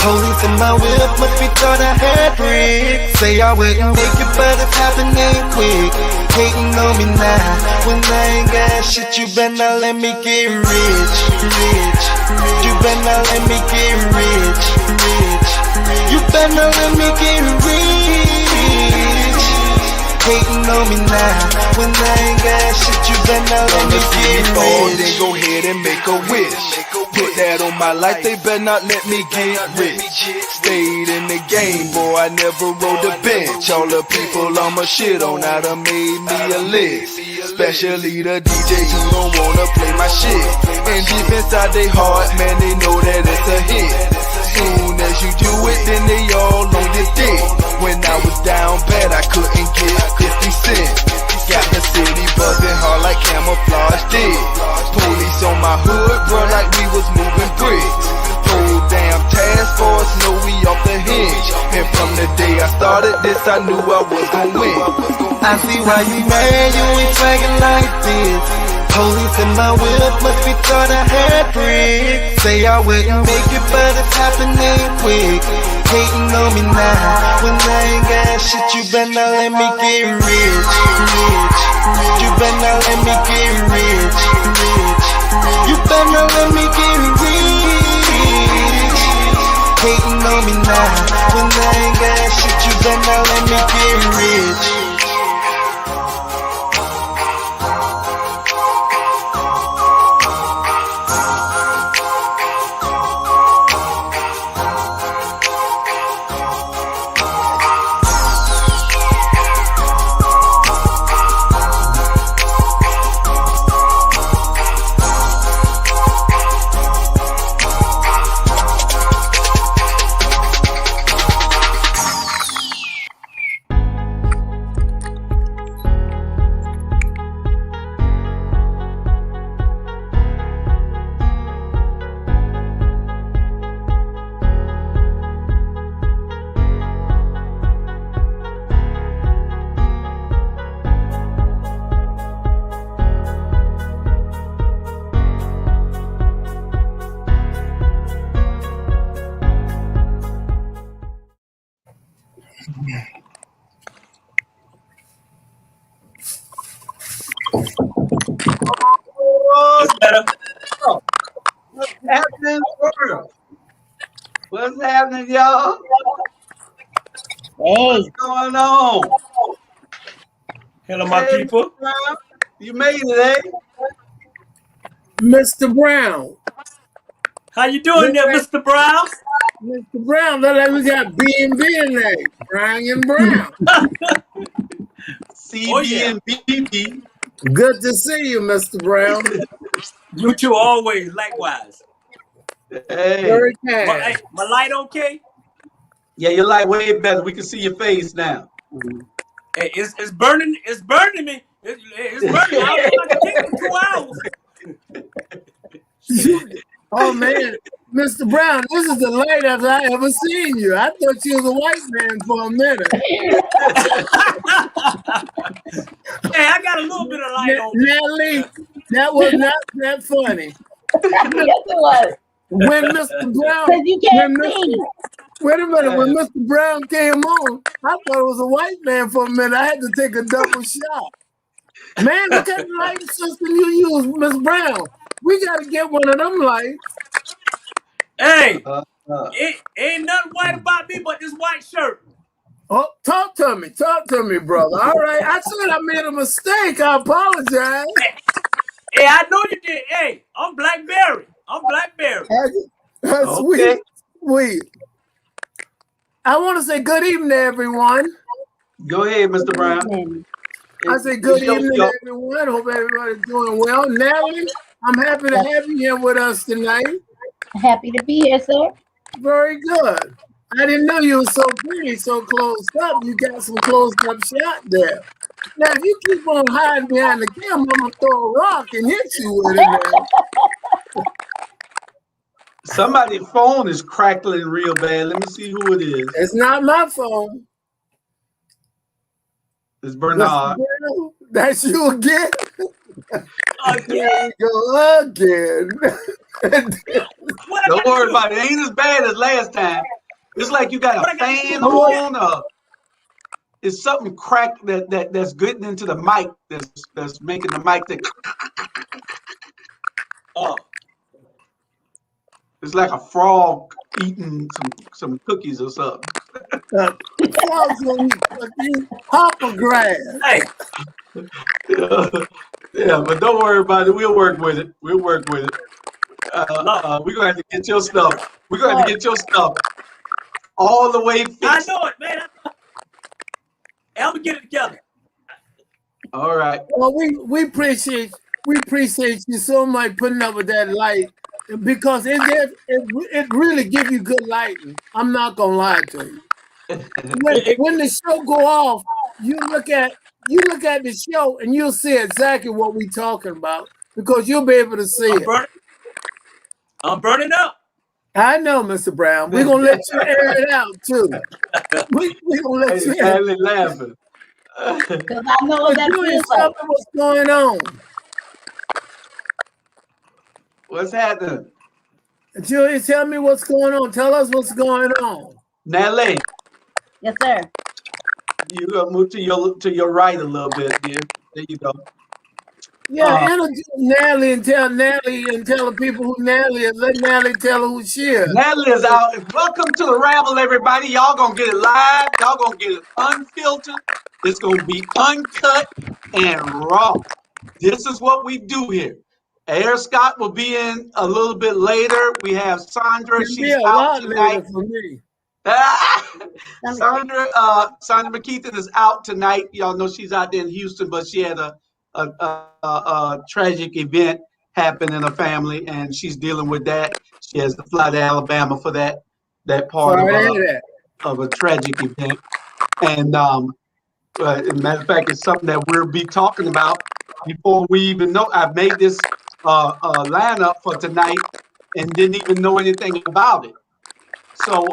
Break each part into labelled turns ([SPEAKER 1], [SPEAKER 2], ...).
[SPEAKER 1] Police in my whip, must be thought I had bricks. Say I wouldn't make it, but it's happening quick. Hating on me now, when I ain't got shit. You better let me get rich, rich. You better let me get rich, rich. You better let me get rich. Hating on me now, when I ain't got shit. You better let me get rich.
[SPEAKER 2] Then go ahead and make a wish. Put that on my life, they better not let me get rich. Stayed in the game, boy, I never rode the bench. All the people I'ma shit on, I done made me a list. Especially the DJs who don't wanna play my shit. And deep inside they heart, man, they know that it's a hit. Soon as you do it, then they all on your dick. When I was down bad, I couldn't get 50 cents. Got the city buzzing hard like camouflage did. Police on my hood, bro, like we was moving bricks. Whole damn task force know we off the hinge. And from the day I started this, I knew I was gon' win.
[SPEAKER 1] I see why you mad, you ain't swaggin' like this. Police in my whip, must be thought I had bricks. Say I wouldn't make it, but it's happening quick. Hating on me now, when I ain't got shit. You better let me get rich, rich. You better let me get rich, rich. You better let me get rich. Hating on me now, when I ain't got shit. You better let me get rich.
[SPEAKER 3] What's happening, world? What's happening, y'all?
[SPEAKER 4] Hey,
[SPEAKER 3] what's going on?
[SPEAKER 5] Hello, my people.
[SPEAKER 3] You made it, eh?
[SPEAKER 6] Mr. Brown.
[SPEAKER 5] How you doing there, Mr. Brown?
[SPEAKER 6] Mr. Brown, look like we got B&B in there. Brian Brown.
[SPEAKER 3] CB and BB.
[SPEAKER 6] Good to see you, Mr. Brown.
[SPEAKER 5] You too, always, likewise.
[SPEAKER 3] Hey.
[SPEAKER 6] Very kind.
[SPEAKER 5] Hey, my light okay?
[SPEAKER 3] Yeah, your light way better. We can see your face now.
[SPEAKER 5] Hey, it's burning. It's burning me. It's burning. I don't know if I can take it 2 hours.
[SPEAKER 6] Oh man, Mr. Brown, this is the lightest I ever seen you. I thought you was a white man for a minute.
[SPEAKER 5] Hey, I got a little bit of light on me.
[SPEAKER 6] Natalie, that was not that funny.
[SPEAKER 4] yes, it was.
[SPEAKER 6] When Mr. Brown,
[SPEAKER 4] Because you can't see.
[SPEAKER 6] Wait a minute, when Mr. Brown came on, I thought it was a white man for a minute. I had to take a double shot. Man, look at the light system you use, Miss Brown. We got to get one of them lights.
[SPEAKER 5] Hey, ain't nothing white about me but this white shirt.
[SPEAKER 6] Oh, talk to me, brother. All right, I said I made a mistake. I apologize.
[SPEAKER 5] Hey, I know you did. Hey, I'm Blackberry.
[SPEAKER 6] That's
[SPEAKER 3] okay.
[SPEAKER 6] Sweet. I want to say good evening, everyone.
[SPEAKER 3] Go ahead, Mr. Brown.
[SPEAKER 6] I say good evening, everyone. Hope everybody's doing well. Natalie, I'm happy to have you here with us tonight.
[SPEAKER 4] Happy to be here, sir.
[SPEAKER 6] Very good. I didn't know you were so pretty, so close up. You got some close up shot there. Now, if you keep on hiding behind the camera, I'm going to throw a rock and hit you with it, man.
[SPEAKER 3] Somebody's phone is crackling real bad. Let me see who it is.
[SPEAKER 6] It's not my phone.
[SPEAKER 3] It's Bernard.
[SPEAKER 6] That's you again?
[SPEAKER 5] Again?
[SPEAKER 6] Go again.
[SPEAKER 3] Don't worry about it. It ain't as bad as last time. It's like you got
[SPEAKER 5] What
[SPEAKER 3] a
[SPEAKER 5] I got to do
[SPEAKER 3] fan
[SPEAKER 5] with you?
[SPEAKER 3] on. It's something cracked that's getting into the mic. That's making the mic that.
[SPEAKER 5] Oh,
[SPEAKER 3] It's like a frog eating some cookies or something.
[SPEAKER 6] Frogs gonna eat cookies, hopper grass.
[SPEAKER 5] hey,
[SPEAKER 3] Yeah, but don't worry about it. We'll work with it. We'll work with it.
[SPEAKER 5] look,
[SPEAKER 3] We're gonna have to get your stuff. We're gonna have to
[SPEAKER 4] Sir.
[SPEAKER 3] get your stuff all the way
[SPEAKER 5] I
[SPEAKER 3] fixed.
[SPEAKER 5] know it, man. I'm gonna get it together.
[SPEAKER 3] All right.
[SPEAKER 6] Well, we appreciate you so much putting up with that light because it really give you good lighting. I'm not gonna lie to you. When the show go off, you look at the show and you'll see exactly what we're talking about because you'll be able to see it.
[SPEAKER 5] I'm burning up.
[SPEAKER 6] I know, Mr. Brown. We're gonna let you air it out too. We're gonna let you air
[SPEAKER 3] Sadly laughing.
[SPEAKER 4] Because I know what
[SPEAKER 6] But
[SPEAKER 4] that
[SPEAKER 6] Julius,
[SPEAKER 4] feels
[SPEAKER 6] tell
[SPEAKER 4] like.
[SPEAKER 6] me what's going on.
[SPEAKER 3] What's happening?
[SPEAKER 6] Julius, tell me what's going on. Tell us what's going on.
[SPEAKER 3] Natalie,
[SPEAKER 4] Yes, sir.
[SPEAKER 3] you gotta move to your right a little bit, dear. There you go.
[SPEAKER 6] Yeah, introduce Natalie and tell the people who Natalie is. Let Natalie tell her who she is.
[SPEAKER 3] Natalie is out. Welcome to the Rabble, everybody. Y'all gonna get it live. Y'all gonna get it unfiltered. It's gonna be uncut and raw. This is what we do here. Air Scott will be in a little bit later. We have Sandra.
[SPEAKER 6] It'll be
[SPEAKER 3] She's
[SPEAKER 6] a
[SPEAKER 3] out
[SPEAKER 6] lot
[SPEAKER 3] tonight.
[SPEAKER 6] later for me.
[SPEAKER 3] Sandra McKeithen is out tonight. Y'all know she's out there in Houston, but she had a tragic event happen in her family, and she's dealing with that. She has to fly to Alabama for that part of a tragic event. And as a matter of fact, it's something that we'll be talking about before we even know. I've made this lineup for tonight and didn't even know anything about it. So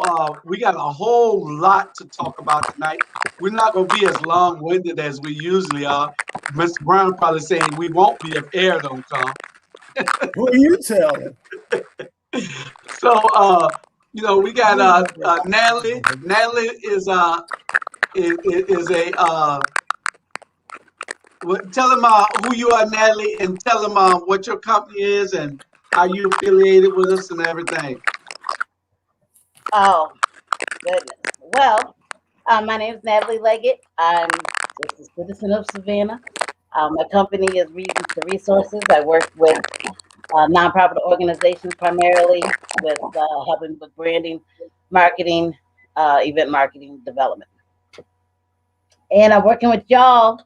[SPEAKER 3] we got a whole lot to talk about tonight. We're not going to be as long-winded as we usually are. Mr. Brown probably saying we won't be if air don't come.
[SPEAKER 6] Who you telling?
[SPEAKER 3] So we got Natalie. Natalie is a tell them who you are, Natalie, and tell them what your company is and how you affiliated with us and everything.
[SPEAKER 4] Oh, goodness. Well, my name is Natalie Leggett. I'm just a citizen of Savannah. My company is Reading to Resources. I work with nonprofit organizations primarily with helping with branding, marketing, event marketing, development. And I'm working with y'all.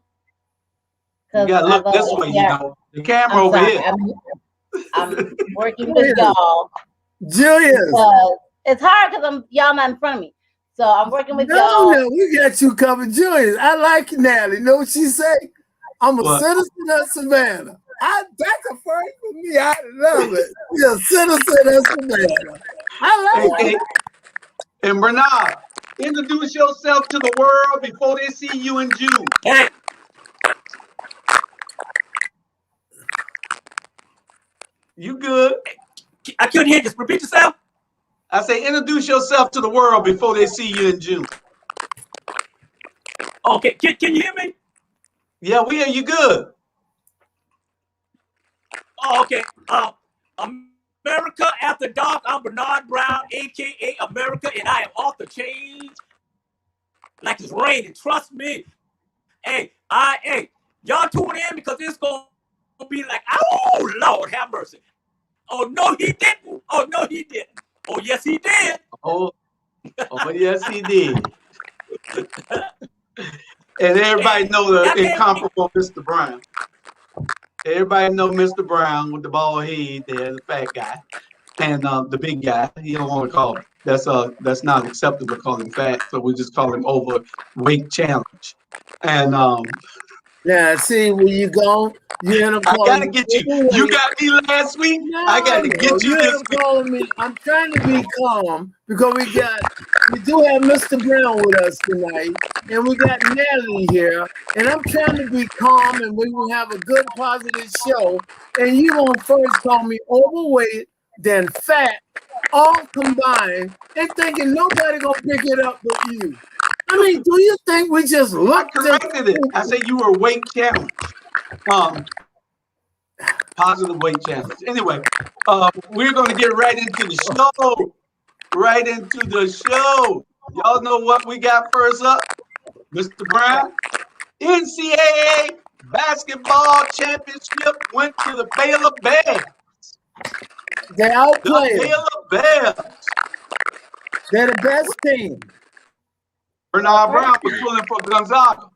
[SPEAKER 3] You gotta look this way, you know. The camera over here.
[SPEAKER 4] I'm working with y'all.
[SPEAKER 6] Julius.
[SPEAKER 4] It's hard because y'all not in front of me. So I'm working with
[SPEAKER 6] y'all.
[SPEAKER 4] No,
[SPEAKER 6] we got you covered. Julius, I like Natalie. Know what she say? I'm a citizen of Savannah. That's a first for me. I love it. You're a citizen of Savannah. I like it.
[SPEAKER 3] And Bernard, introduce yourself to the world before they see you in June.
[SPEAKER 5] Hey.
[SPEAKER 3] You good?
[SPEAKER 5] I couldn't hear you. Repeat yourself.
[SPEAKER 3] I say introduce yourself to the world before they see you in June.
[SPEAKER 5] Okay, can you hear me?
[SPEAKER 3] Yeah, we hear you good.
[SPEAKER 5] Oh, okay. America After Dark. I'm Bernard Brown, aka America, and I am off the change. Like it's raining. Trust me. Hey, y'all tune in because it's gonna be like, oh Lord, have mercy. Oh no, he didn't. Oh no, he didn't. Oh yes, he did.
[SPEAKER 3] Oh yes, he did. And everybody know the incomparable Mr. Brown. Everybody know Mr. Brown with the bald head there, the fat guy, and the big guy. He don't want to call him. That's not acceptable to call him fat, so we just call him overweight challenge. And
[SPEAKER 6] yeah, see where you go. I
[SPEAKER 3] gotta get you. You got me last week. No, I gotta get you this week.
[SPEAKER 6] Calling me. I'm trying to be calm because we do have Mr. Brown with us tonight, and we got Natalie here, and I'm trying to be calm, and we will have a good, positive show. And you gonna first call me overweight, than fat, all combined, and thinking nobody gonna pick it up but you. I mean, do you think we just
[SPEAKER 3] I
[SPEAKER 6] looked at
[SPEAKER 3] corrected it. I said you were weight challenged. Positive weight challenge. Anyway, we're going to get right into the show. Right into the show. Y'all know what we got first up, Mr. Brown. NCAA basketball championship went to the Baylor Bears.
[SPEAKER 6] they outplayed?
[SPEAKER 3] The Baylor Bears.
[SPEAKER 6] They're the best team.
[SPEAKER 3] Bernard Brown was pulling for Gonzaga.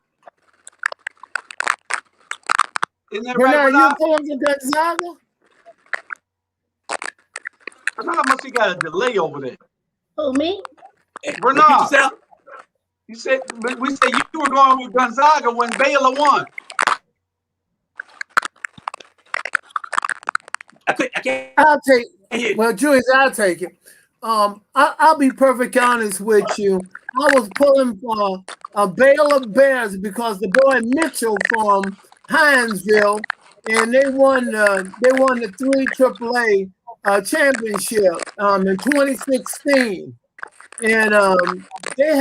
[SPEAKER 3] Isn't that right,
[SPEAKER 6] Bernard, you
[SPEAKER 3] Bernard?
[SPEAKER 6] pulling for Gonzaga?
[SPEAKER 3] Bernard must have got a delay over there.
[SPEAKER 4] Who, me?
[SPEAKER 3] Bernard, you said we said you were going with Gonzaga when Baylor won.
[SPEAKER 5] I can't.
[SPEAKER 6] I'll take.
[SPEAKER 5] hear you.
[SPEAKER 6] Well, Julius, I'll take it. I'll be perfectly honest with you. I was pulling for Baylor Bears because the boy Mitchell from Hinesville, and they won the 3 AAA championship in 2016, and they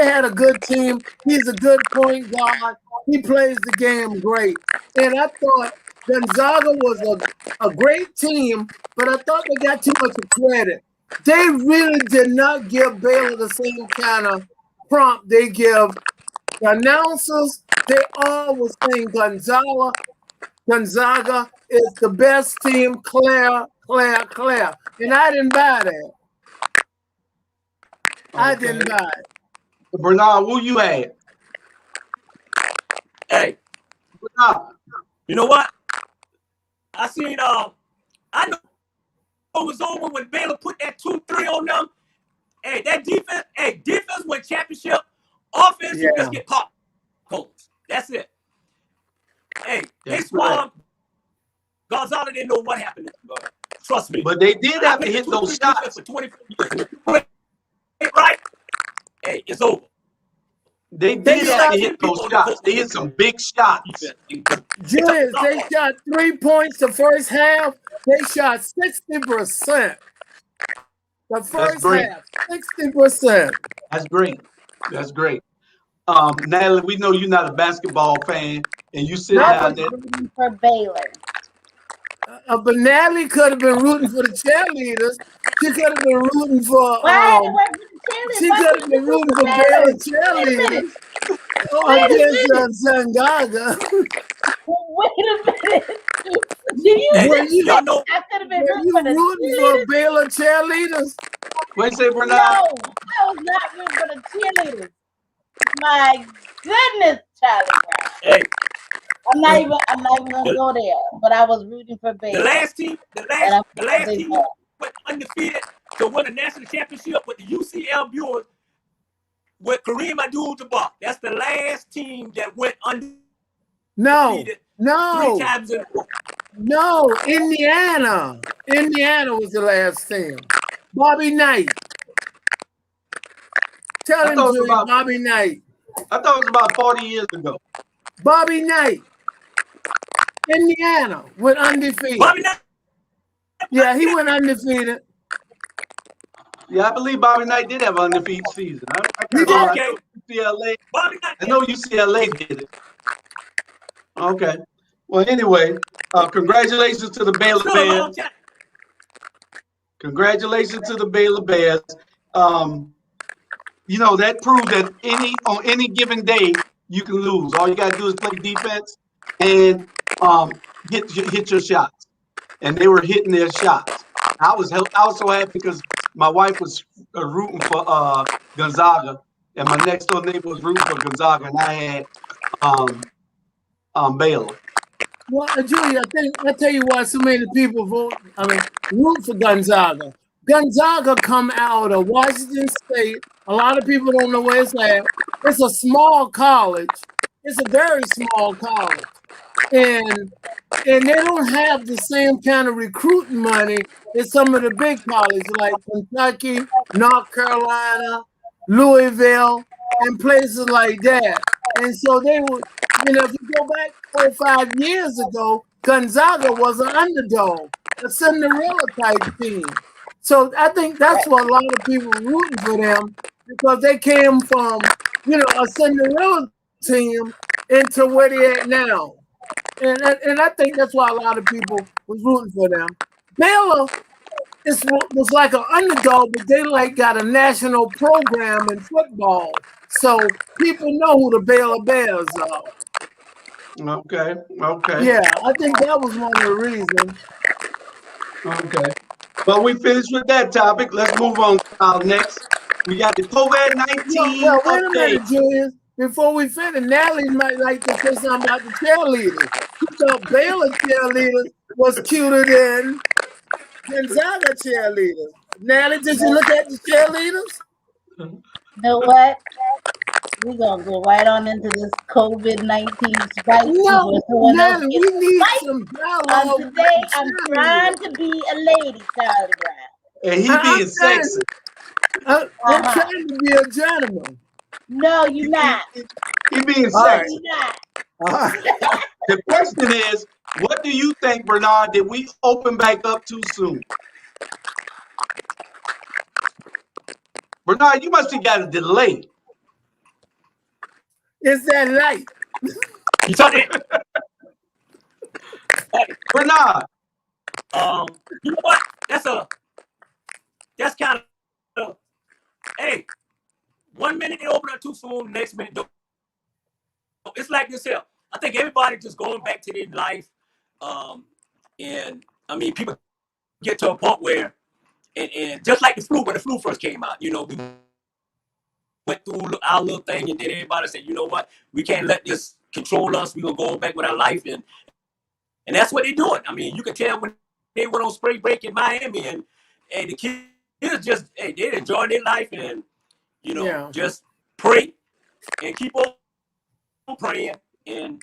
[SPEAKER 6] had a good team. He's a good point guard. He plays the game great, and I thought Gonzaga was a great team, but I thought they got too much credit. They really did not give Baylor the same kind of prompt they give the announcers. They all were saying Gonzaga is the best team, Claire. And I didn't buy that. I didn't buy it.
[SPEAKER 3] Bernard, who you had?
[SPEAKER 5] Hey,
[SPEAKER 3] Bernard.
[SPEAKER 5] you know what? I seen. I know it was over when Baylor put that 2-3 on them. Hey, that defense. Hey, defense win championship. Offense, you just get caught. That's it. Hey, they swung. Gonzaga didn't know what happened. Trust me.
[SPEAKER 3] But they did have to hit those shots.
[SPEAKER 5] For 24 years. Right? Hey, it's over.
[SPEAKER 3] They did have to hit those shots. They hit some big shots.
[SPEAKER 6] Julius, they shot 3 points the first half. They shot 60%. The first half, 60%.
[SPEAKER 3] That's great. That's great. Natalie, we know you're not a basketball fan, and you sit down there.
[SPEAKER 4] Rooting for Baylor.
[SPEAKER 6] But Natalie could have been rooting for the cheerleaders. She could have been rooting for. She could have been rooting for Baylor cheerleaders against Gonzaga.
[SPEAKER 4] Wait a minute. I could have been
[SPEAKER 6] rooting for Baylor cheerleaders.
[SPEAKER 3] What you say, Bernard?
[SPEAKER 4] No, I was not rooting for the cheerleaders. My goodness, Charlie Brown.
[SPEAKER 5] Hey.
[SPEAKER 4] I'm not even gonna go there, but I was rooting for Baylor.
[SPEAKER 5] The last team went undefeated to win a national championship with the UCL Brewers with Kareem Abdul-Jabbar. That's the last team that went undefeated.
[SPEAKER 6] No.
[SPEAKER 5] 3 times in a row.
[SPEAKER 6] No, Indiana. Indiana was the last team. Bobby Knight. Tell him to Bobby Knight.
[SPEAKER 3] I thought it was about 40 years ago.
[SPEAKER 6] Bobby Knight. Indiana went undefeated.
[SPEAKER 5] Bobby Knight.
[SPEAKER 3] Yeah, he went undefeated. Yeah, I believe Bobby Knight did have an undefeated season. UCLA. I know UCLA did it. Okay. Well, anyway, congratulations to the Baylor Bears. Congratulations to the Baylor Bears. You know, that proved that on any given day you can lose. All you gotta do is play defense and hit your shots. And they were hitting their shots. I was so happy because my wife was rooting for Gonzaga, and my next door neighbor was rooting for Gonzaga, and I had Baylor.
[SPEAKER 6] Well, Julie, I tell you why so many people root for Gonzaga. Gonzaga come out of Washington State. A lot of people don't know where it's at. It's a small college. It's a very small college. And they don't have the same kind of recruiting money as some of the big colleges like Kentucky, North Carolina, Louisville, and places like that. And so they were, if you go back 4 or 5 years ago, Gonzaga was an underdog. a Cinderella type team. So I think that's what a lot of people rooting for them because they came from, a Cinderella team into where they at now. And I think that's why a lot of people was rooting for them. Baylor was like an underdog, but they got a national program in football. So people know who the Baylor Bears are.
[SPEAKER 3] Okay. Okay.
[SPEAKER 6] Yeah, I think that was one of the reasons.
[SPEAKER 3] Okay. Well, we finished with that topic. Let's move on to our next. We got the COVID-19
[SPEAKER 6] Well, wait a
[SPEAKER 3] update.
[SPEAKER 6] minute, Julius. Before we finish, Natalie might like to say something about the cheerleaders. She thought Baylor cheerleaders was cuter than Gonzaga cheerleaders. Natalie, did you look at the cheerleaders?
[SPEAKER 4] You know what? We're gonna go right on into this COVID-19 spike.
[SPEAKER 6] No, Natalie, we need some dialogue.
[SPEAKER 4] Today, I'm trying to be a lady, Charlie Brown.
[SPEAKER 3] And he being sexy.
[SPEAKER 6] I'm trying to be a gentleman.
[SPEAKER 4] No, you're not.
[SPEAKER 3] He being
[SPEAKER 6] Right.
[SPEAKER 3] sexy.
[SPEAKER 4] You're not.
[SPEAKER 3] The question is, what do you think, Bernard? Did we open back up too soon? Bernard, you must have got a delay.
[SPEAKER 6] It's that light.
[SPEAKER 5] You talking?
[SPEAKER 3] Bernard.
[SPEAKER 5] You know what? That's kind of. Hey, 1 minute they open up too soon, next minute don't. It's like this here. I think everybody just going back to their life, and I mean people get to a point where, and just like the flu when the flu first came out, we went through our little thing, and then everybody said, you know what, we can't let this control us. We're gonna go back with our life, and that's what they're doing. I mean, you can tell when they went on spring break in Miami, and the kids just they're enjoying their life, and just pray and keep on praying, and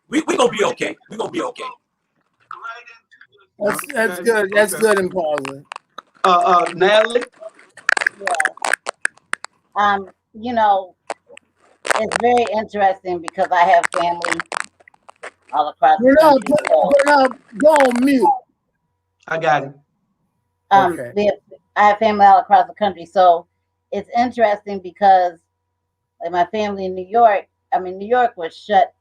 [SPEAKER 5] we gonna be okay. We gonna be okay.
[SPEAKER 6] That's good. That's good and positive.
[SPEAKER 3] Natalie.
[SPEAKER 4] Yeah. It's very interesting because I have family all across the country.
[SPEAKER 6] Go on mute.
[SPEAKER 3] I got it.
[SPEAKER 4] I have family all across the country, so it's interesting because like my family in New York, New York was shut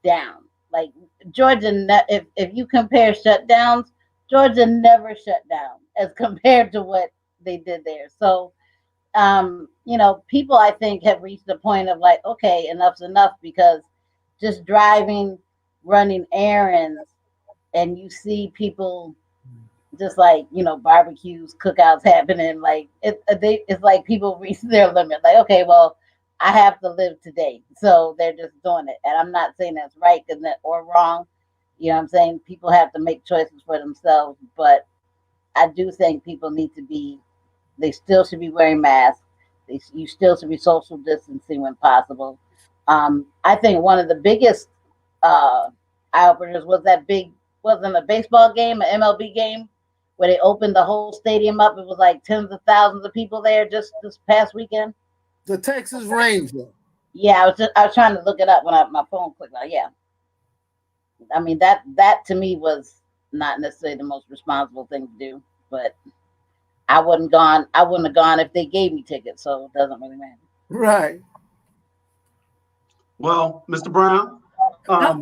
[SPEAKER 4] down. Like Georgia, if you compare shutdowns, Georgia never shut down as compared to what they did there. So, people I think have reached the point of like, okay, enough's enough, because just driving, running errands, and you see people just like, barbecues, cookouts happening. Like it's like people reach their limit. Like, okay, well, I have to live today. So they're just doing it. And I'm not saying that's right or wrong. You know what I'm saying? People have to make choices for themselves. But I do think people they still should be wearing masks. You still should be social distancing when possible. I think one of the biggest eye-openers wasn't a baseball game, an MLB game, where they opened the whole stadium up. It was like tens of thousands of people there just this past weekend.
[SPEAKER 6] The Texas Ranger.
[SPEAKER 4] Yeah, I was trying to look it up when my phone clicked. Yeah, that to me was not necessarily the most responsible thing to do, but I wouldn't have gone if they gave me tickets, so it doesn't really matter.
[SPEAKER 6] Right.
[SPEAKER 3] Well, Mr. Brown,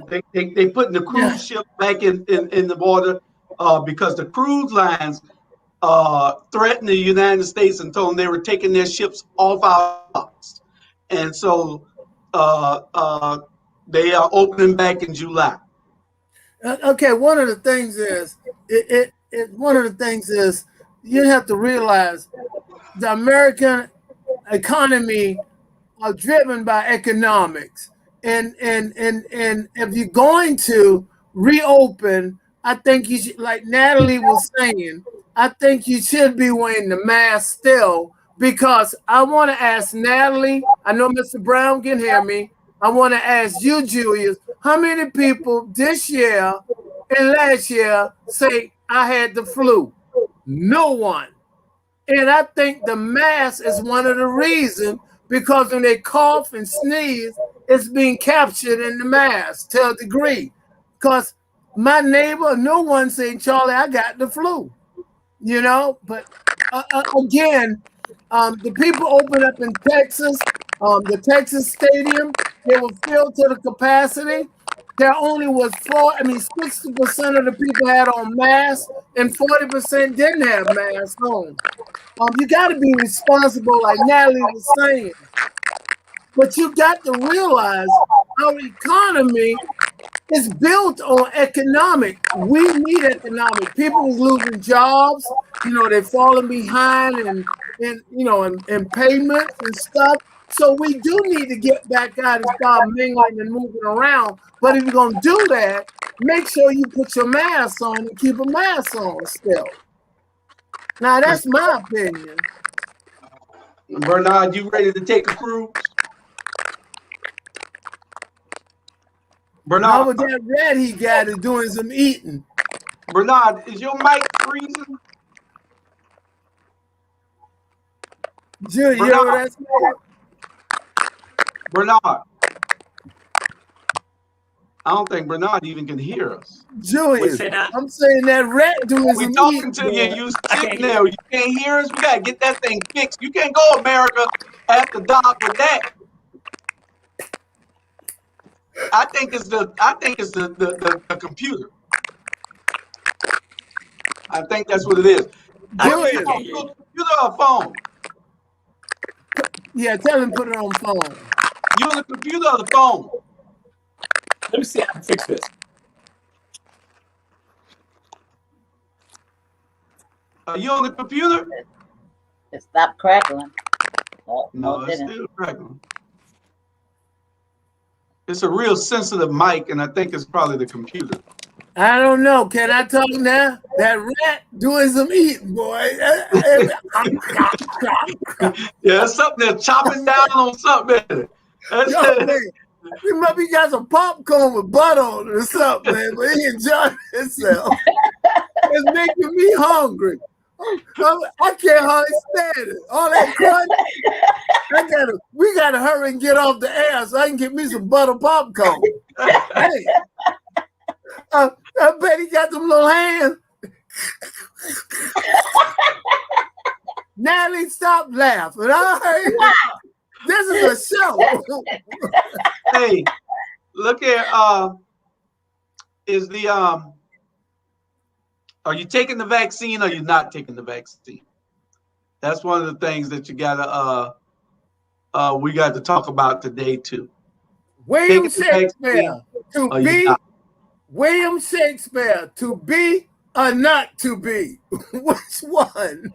[SPEAKER 3] they putting the cruise ship back in the water because the cruise lines threatened the United States and told them they were taking their ships off our docks. And so they are opening back in July.
[SPEAKER 6] Okay, one of the things is you have to realize the American economy are driven by economics. And if you're going to reopen, I think you should, like Natalie was saying, I think you should be wearing the mask still, because I want to ask Natalie, I know Mr. Brown can hear me, I want to ask you, Julius, how many people this year and last year say I had the flu? No one. And I think the mask is one of the reasons, because when they cough and sneeze, it's being captured in the mask to a degree. Because my neighbor, no one saying, Charlie, I got the flu. You know, but again, the people opened up in Texas, the Texas stadium, they were filled to the capacity. There only was 60% of the people had on masks and 40% didn't have masks on. You got to be responsible, like Natalie was saying. But you got to realize our economy is built on economic. We need economic. People was losing jobs. You know, they're falling behind in payments and stuff. So we do need to get back out and start mingling and moving around. But if you're gonna do that, make sure you put your mask on and keep a mask on still. Now that's my opinion.
[SPEAKER 3] Bernard, you ready to take a cruise?
[SPEAKER 6] How
[SPEAKER 3] Bernard,
[SPEAKER 6] about that rat he got is doing some eating?
[SPEAKER 3] Bernard, is your mic freezing?
[SPEAKER 6] Julie, you know what that's called?
[SPEAKER 3] Bernard, I don't think Bernard even can hear us.
[SPEAKER 6] Julius,
[SPEAKER 5] Say that?
[SPEAKER 6] I'm saying that rat doing
[SPEAKER 3] We
[SPEAKER 6] some
[SPEAKER 3] talking
[SPEAKER 6] eating.
[SPEAKER 3] to you. You
[SPEAKER 5] I
[SPEAKER 3] sitting
[SPEAKER 5] can't
[SPEAKER 3] there. You can't hear us. We gotta get that thing fixed. You can't go America after dark with that. I think it's the computer. I think that's what it is.
[SPEAKER 6] Julius,
[SPEAKER 3] Computer or phone?
[SPEAKER 6] yeah, tell him put it on phone.
[SPEAKER 3] You on the computer or the phone?
[SPEAKER 5] Let me see how I can fix this.
[SPEAKER 3] Are you on the computer?
[SPEAKER 4] It stopped crackling. Oh,
[SPEAKER 3] No,
[SPEAKER 4] it
[SPEAKER 3] it's
[SPEAKER 4] didn't.
[SPEAKER 3] still crackling. It's a real sensitive mic, and I think it's probably the computer.
[SPEAKER 6] I don't know. Can I talk now? That rat doing some eating, boy.
[SPEAKER 3] Yeah, it's something that's chopping down on something. That's
[SPEAKER 6] Yo, man, he must be got some popcorn with butter on it or something, man. But he enjoying himself. It's making me hungry. I can't hardly stand it. All that crunch. We gotta hurry and get off the air so I can get me some butter popcorn. Hey, I bet he got them little hands. Natalie, stop laughing. All right? This is a show.
[SPEAKER 3] Hey, look here. Are you taking the vaccine or you're not taking the vaccine? That's one of the things that we got to talk about today too.
[SPEAKER 6] William Shakespeare, William Shakespeare, to be or not to be? Which one?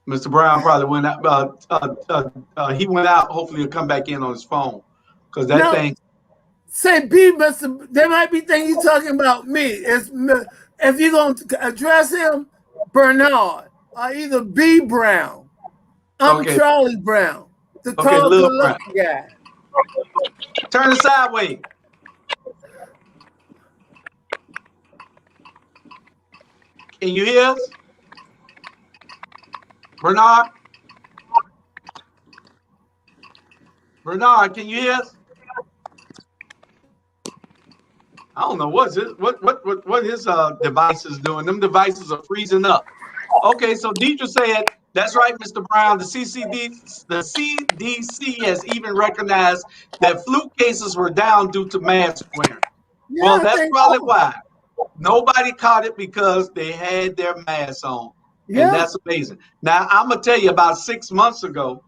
[SPEAKER 3] Mr. Brown probably went out. He went out. Hopefully, he'll come back in on his phone because that thing.
[SPEAKER 6] Say B, Mr. There might be things you're talking about me. If you're going to address him, Bernard, or either B Brown. I'm Charlie Brown, the tall, good-looking guy.
[SPEAKER 3] Turn it sideways. Can you hear us? Bernard? Bernard, can you hear us? I don't know what his device is doing. Them devices are freezing up. Okay, so Deidre said, that's right, Mr. Brown. The CDC has even recognized that flu cases were down due to mask wearing. Yeah, well, that's probably why. Nobody caught it because they had their masks on. Yeah. And that's amazing. Now, I'm going to tell you, about 6 months ago,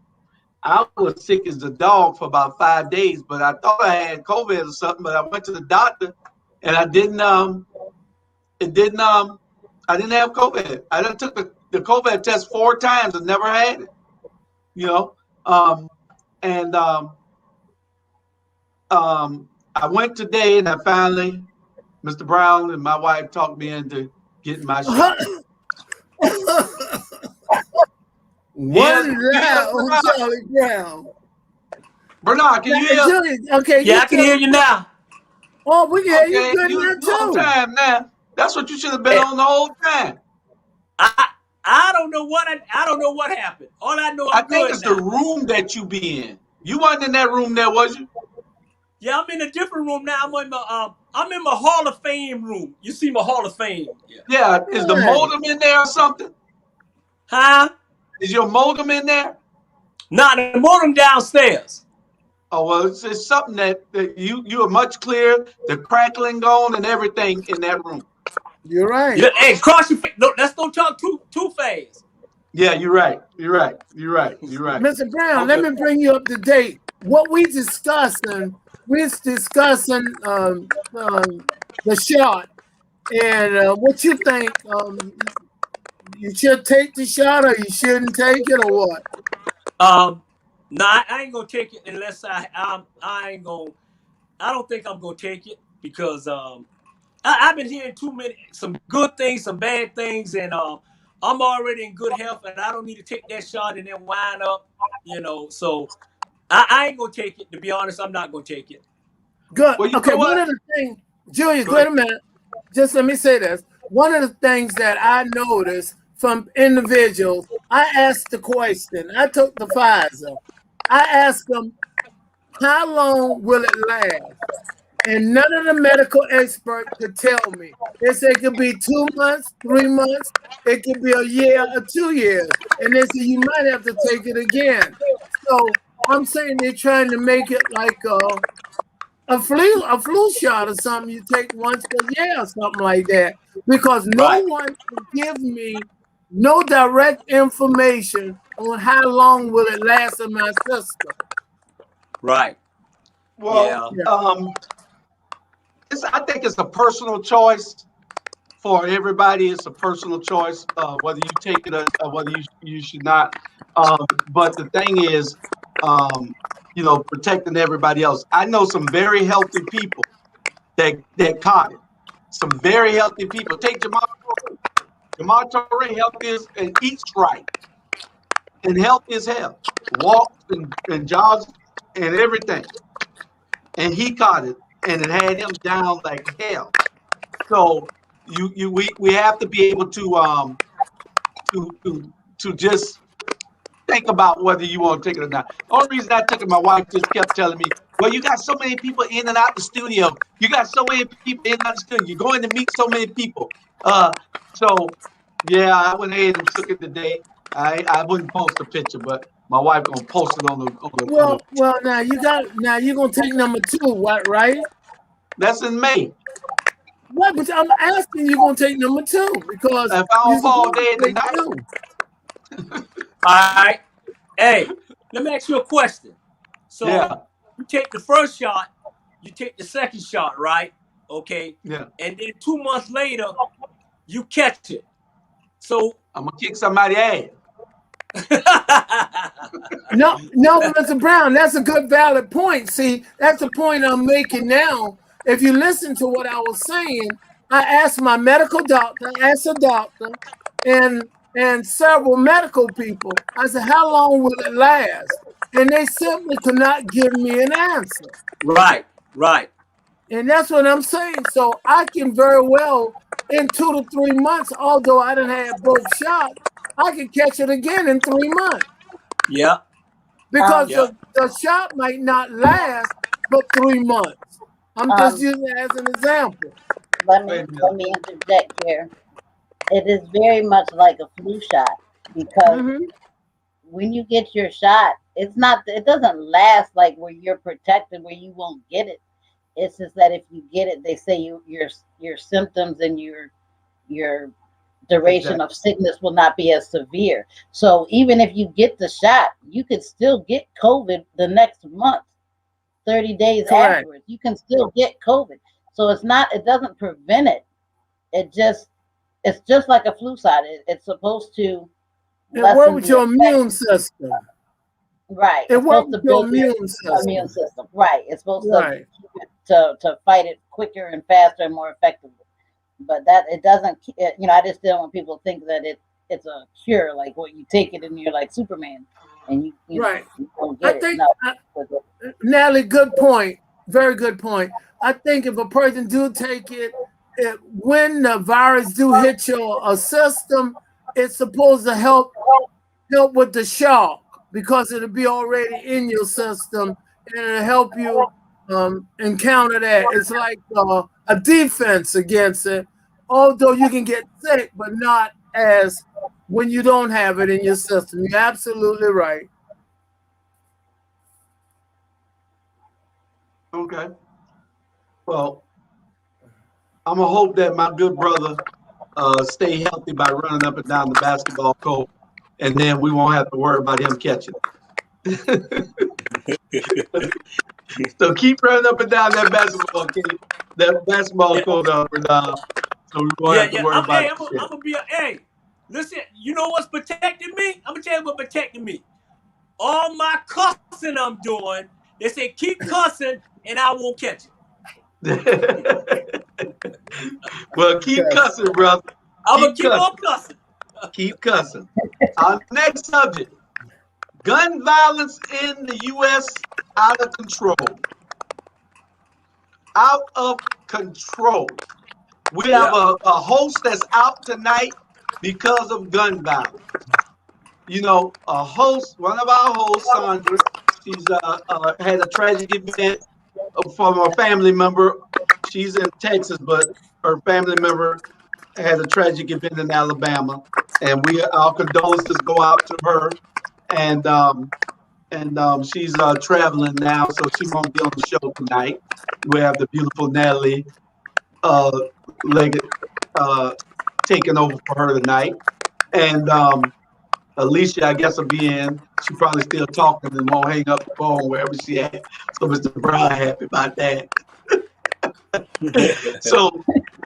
[SPEAKER 3] I was sick as a dog for about 5 days, but I thought I had COVID or something, but I went to the doctor and I didn't have COVID. I done took the COVID test 4 times and never had it, you know? I went today and I finally, Mr. Brown and my wife talked me into getting my shot.
[SPEAKER 6] One on Charlie Brown.
[SPEAKER 3] Bernard, can you hear?
[SPEAKER 6] Okay.
[SPEAKER 5] Yeah, I can hear you now.
[SPEAKER 6] Oh, we can hear you good now too.
[SPEAKER 3] Time now. That's what you should have been on the whole time.
[SPEAKER 5] I don't know what happened. All I know, I
[SPEAKER 3] think it's the room that you be in. You wasn't in that room there, was you?
[SPEAKER 5] Yeah, I'm in a different room now. I'm in I'm in my Hall of Fame room. You see my Hall of Fame? Yeah.
[SPEAKER 3] Yeah, is the
[SPEAKER 6] Right.
[SPEAKER 3] modem in there or something?
[SPEAKER 5] Huh?
[SPEAKER 3] Is your modem in there?
[SPEAKER 5] Not the modem downstairs.
[SPEAKER 3] Oh well, it's something that you are much clearer. The crackling gone and everything in that room.
[SPEAKER 6] You're right.
[SPEAKER 5] Yeah, hey, cross your face. No, let's don't talk too fast.
[SPEAKER 3] Yeah, you're right. You're right. You're right. You're right.
[SPEAKER 6] Mr. Brown, let
[SPEAKER 3] Okay.
[SPEAKER 6] me bring you up to date. What we're discussing the shot and what you think. You should take the shot or you shouldn't take it or what?
[SPEAKER 5] No, I ain't gonna take it unless I ain't gonna. I don't think I'm gonna take it because I've been hearing some good things, some bad things, and I'm already in good health, and I don't need to take that shot and then wind up, So I ain't gonna take it. To be honest, I'm not gonna take it.
[SPEAKER 6] Good.
[SPEAKER 3] Well, you
[SPEAKER 6] Okay,
[SPEAKER 3] know
[SPEAKER 6] one
[SPEAKER 3] what?
[SPEAKER 6] of the things, Julius,
[SPEAKER 3] Go
[SPEAKER 6] wait
[SPEAKER 3] ahead.
[SPEAKER 6] a minute. Just let me say this. One of the things that I noticed from individuals, I asked the question. I took the Pfizer. I asked them, how long will it last? And none of the medical experts could tell me. They said it could be 2 months, 3 months, it could be a year or 2 years. And they said you might have to take it again. So I'm saying they're trying to make it like a flu shot or something you take once a year or something like that. Because no
[SPEAKER 5] Right,
[SPEAKER 6] one can give me no direct information on how long will it last in my system.
[SPEAKER 5] right,
[SPEAKER 3] Well,
[SPEAKER 5] yeah,
[SPEAKER 6] Yeah.
[SPEAKER 3] I think it's a personal choice for everybody. It's a personal choice whether you take it or whether you should not. But the thing is, protecting everybody else. I know some very healthy people that caught it. Some very healthy people. Take Jamal Torrey. Jamal Torrey healthy and eats right and healthy as hell. Walks and jogs and everything. And he caught it and it had him down like hell. So we have to be able to just think about whether you want to take it or not. The only reason I took it, my wife just kept telling me, well, you got so many people in and out the studio. You got so many people in and out the studio. You're going to meet so many people. So yeah, I went ahead and took it today. I wouldn't post a picture, but my wife gonna post it on the.
[SPEAKER 6] Well, now you're gonna take number two, what, right?
[SPEAKER 3] That's in May.
[SPEAKER 6] What? But I'm asking you gonna take number two because
[SPEAKER 3] If I
[SPEAKER 6] you're
[SPEAKER 3] don't fall
[SPEAKER 6] supposed
[SPEAKER 3] dead
[SPEAKER 6] to take
[SPEAKER 3] tonight,
[SPEAKER 6] two.
[SPEAKER 5] all right. Hey, let me ask you a question. So
[SPEAKER 3] yeah,
[SPEAKER 5] you take the first shot, you take the second shot, right? Okay,
[SPEAKER 3] yeah.
[SPEAKER 5] and then 2 months later, you catch it. So
[SPEAKER 3] I'm gonna kick somebody's ass.
[SPEAKER 6] No, but Mr. Brown, that's a good valid point. See, that's the point I'm making now. If you listen to what I was saying, I asked my medical doctor, I asked a doctor, and several medical people. I said, "How long will it last?" And they simply could not give me an answer.
[SPEAKER 5] right, right.
[SPEAKER 6] And that's what I'm saying. So I can very well, in 2 to 3 months, although I didn't have both shots, I can catch it again in 3 months
[SPEAKER 5] Yeah,
[SPEAKER 6] because
[SPEAKER 5] yeah.
[SPEAKER 6] the shot might not last but 3 months. I'm just
[SPEAKER 4] Um,
[SPEAKER 6] using it as an example.
[SPEAKER 4] let
[SPEAKER 3] Wait
[SPEAKER 4] me
[SPEAKER 3] a
[SPEAKER 4] let
[SPEAKER 3] minute.
[SPEAKER 4] me interject here. It is very much like a flu shot because
[SPEAKER 6] Mm-hmm.
[SPEAKER 4] when you get your shot, it's not. It doesn't last like where you're protected, where you won't get it. It's just that if you get it, they say your symptoms and your duration
[SPEAKER 3] Exactly.
[SPEAKER 4] of sickness will not be as severe. So even if you get the shot, you could still get COVID the next month, 30 days
[SPEAKER 6] Correct.
[SPEAKER 4] afterwards. You can still get COVID. So it doesn't prevent it. It's just like a flu shot. It's supposed to
[SPEAKER 6] It works
[SPEAKER 4] lessen
[SPEAKER 6] with
[SPEAKER 4] the
[SPEAKER 6] your
[SPEAKER 4] effect.
[SPEAKER 6] immune system.
[SPEAKER 4] Right.
[SPEAKER 6] It
[SPEAKER 4] It's
[SPEAKER 6] works
[SPEAKER 4] supposed
[SPEAKER 6] with
[SPEAKER 4] to
[SPEAKER 6] your
[SPEAKER 4] build your
[SPEAKER 6] immune
[SPEAKER 4] immune
[SPEAKER 6] system.
[SPEAKER 4] system. Right. It's supposed
[SPEAKER 6] Right.
[SPEAKER 4] to fight it quicker and faster and more effectively. But that it doesn't. I just don't want people to think that it's a cure, like what you take it and you're like Superman, and
[SPEAKER 6] Right.
[SPEAKER 4] you don't
[SPEAKER 6] I
[SPEAKER 4] get it.
[SPEAKER 6] think,
[SPEAKER 4] No.
[SPEAKER 6] Natalie, good point. Very good point. I think if a person do take it, when the virus do hit your system, it's supposed to help with the shock because it'll be already in your system and it'll help you encounter that. It's like a defense against it. Although you can get sick, but not as when you don't have it in your system. You're absolutely right.
[SPEAKER 3] Okay. Well, I'm gonna hope that my good brother stay healthy by running up and down the basketball court, and then we won't have to worry about him catching. So keep running up and down that basketball court, so we won't have to worry about
[SPEAKER 5] I'm gonna be listen, you know what's protecting me? I'm gonna tell you what protecting me. All my cussing I'm doing, they say keep cussing and I won't catch
[SPEAKER 3] it. Well, keep cussing, brother.
[SPEAKER 5] I'm gonna keep on cussing.
[SPEAKER 3] Keep cussing. Our next subject: gun violence in the U.S. out of control. Out of control. We have a host that's out tonight because of gun violence. You know, one of our hosts, Sandra, she's had a tragic event from a family member. She's in Texas, but her family member had a tragic event in Alabama, and our condolences go out to her. And she's traveling now, so she won't be on the show tonight. We have the beautiful Natalie Leggett taking over for her tonight, and Alicia, I guess, will be in. She probably still talking and won't hang up the phone wherever she at. So Mr. Brown happy about that. So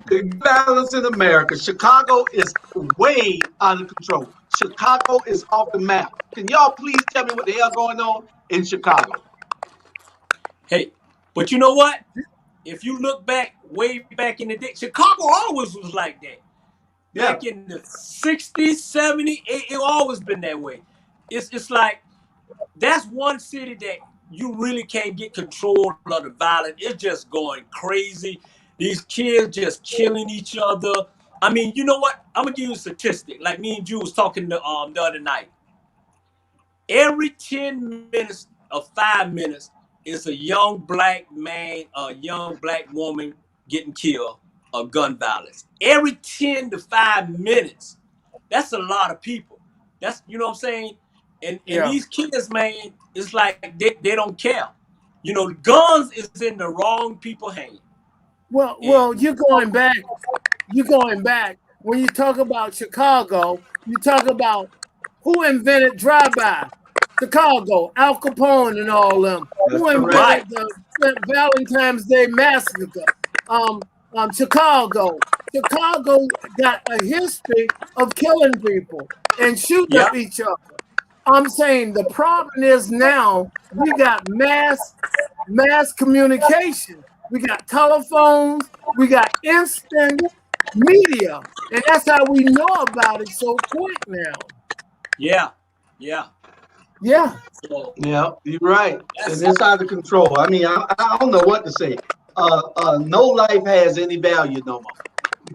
[SPEAKER 3] violence in America. Chicago is way out of control. Chicago is off the map. Can y'all please tell me what the hell going on in Chicago?
[SPEAKER 5] Hey, but you know what? If you look way back in the day, Chicago always was like that. Back in the 60s, 70s, it always been that way. It's like that's one city that you really can't get control of the violence. It's just going crazy. These kids just killing each other. I mean, you know what? I'm gonna give you a statistic. Like me and Drew was talking the other night. Every 10 minutes or 5 minutes is a young black man, a young black woman getting killed of gun violence. Every 10 to 5 minutes. That's a lot of people. That's, you know what I'm saying? And these kids, man, it's like they don't care. You know, guns is in the wrong people's hands.
[SPEAKER 6] Well, you're going back. When you talk about Chicago, you talk about who invented drive-by. Chicago, Al Capone and all them. Who invented the Valentine's Day Massacre? Chicago. Chicago got a history of killing people and shooting up each other. I'm saying the problem is now we got mass communication. We got telephones. We got instant media. And that's how we know about it so quick now.
[SPEAKER 3] Yeah, you're right. And it's out of control. I mean, I don't know what to say. No life has any value no more.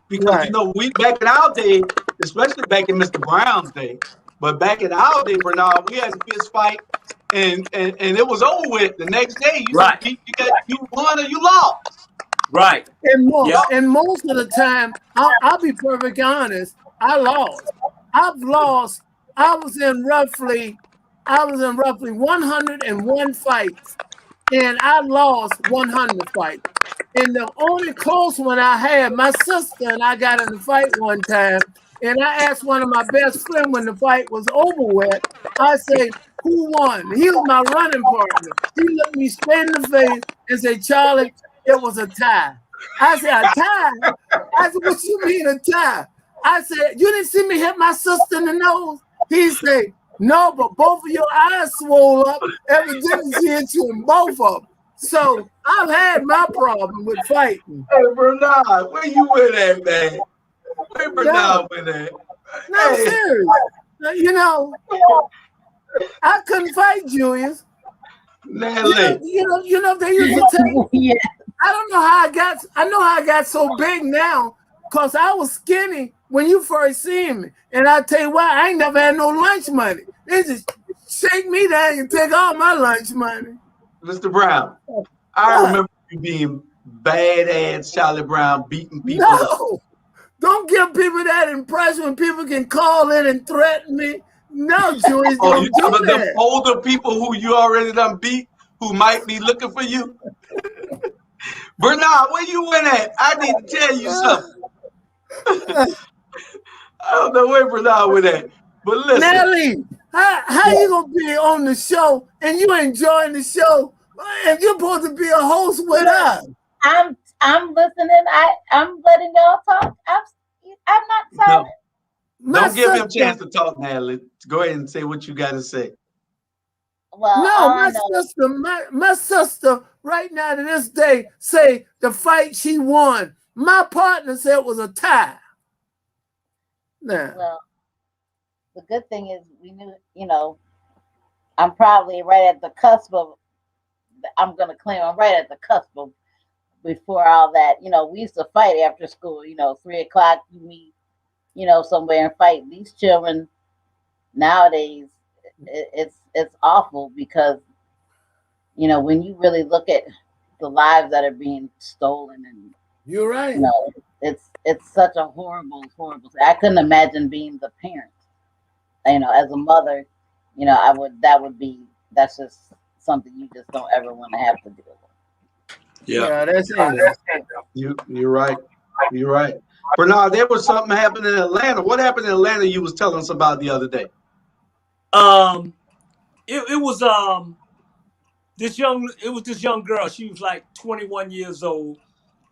[SPEAKER 3] Because, you know, we back in our day, especially back in Mr. Brown's day, but back in our day, Bernard, we had a fist fight and it was over with. The next day, you won or you lost.
[SPEAKER 5] Right.
[SPEAKER 6] And most of the time, I'll be perfectly honest, I lost. I've lost. I was in roughly 101 fights, and I lost 100 fights. And the only close one I had, my sister and I got in a fight one time, and I asked one of my best friends when the fight was over with, I said, who won? He was my running partner. He looked me straight in the face and said, Charlie, it was a tie. I said, a tie? I said, what you mean a tie? I said, you didn't see me hit my sister in the nose? He said, no, but both of your eyes swole up. Evidently, she hit you in both of them. So I've had my problem with fighting.
[SPEAKER 3] Hey, Bernard, where you with that, man? Where Bernard with that?
[SPEAKER 6] No, I'm serious. You know, I couldn't fight Julius.
[SPEAKER 3] Natalie.
[SPEAKER 6] You know, they used to say, I don't know how I got so big now, because I was skinny when you first seen me. And I tell you what, I ain't never had no lunch money. They just shake me down and take all my lunch money.
[SPEAKER 3] Mr. Brown, I remember you being badass Charlie Brown beating people up.
[SPEAKER 6] No, don't give people that impression when people can call in and threaten me. No, Julius,
[SPEAKER 3] Oh,
[SPEAKER 6] don't
[SPEAKER 3] you
[SPEAKER 6] do
[SPEAKER 3] talking about them
[SPEAKER 6] that.
[SPEAKER 3] older people who you already done beat who might be looking for you? Bernard, where you went at? I need to tell you something. I don't know where Bernard went at. But listen.
[SPEAKER 6] Nelly, how you gonna be on the show and you enjoying the show and you're supposed to be a host with us?
[SPEAKER 4] I'm listening. I'm letting y'all talk. I'm not silent.
[SPEAKER 3] No, don't give him a chance to talk, Natalie. Go ahead and say what you got to say.
[SPEAKER 4] Well,
[SPEAKER 6] no, my sister right now to this day say the fight she won. My partner said it was a tie. Nah.
[SPEAKER 4] Well, the good thing is we knew, I'm probably right at the cusp of, I'm going to claim I'm right at the cusp of before all that. We used to fight after school, 3 o'clock, you meet, somewhere and fight. These children nowadays, it's awful because, when you really look at the lives that are being stolen and
[SPEAKER 6] you're right.
[SPEAKER 4] It's such a horrible thing. I couldn't imagine being the parent. As a mother, that's just something you just don't ever want to have to deal with.
[SPEAKER 6] Yeah, that's
[SPEAKER 3] You're right. You're right. Bernard, there was something happening in Atlanta. What happened in Atlanta you was telling us about the other day?
[SPEAKER 5] It was this young girl. She was like 21 years old,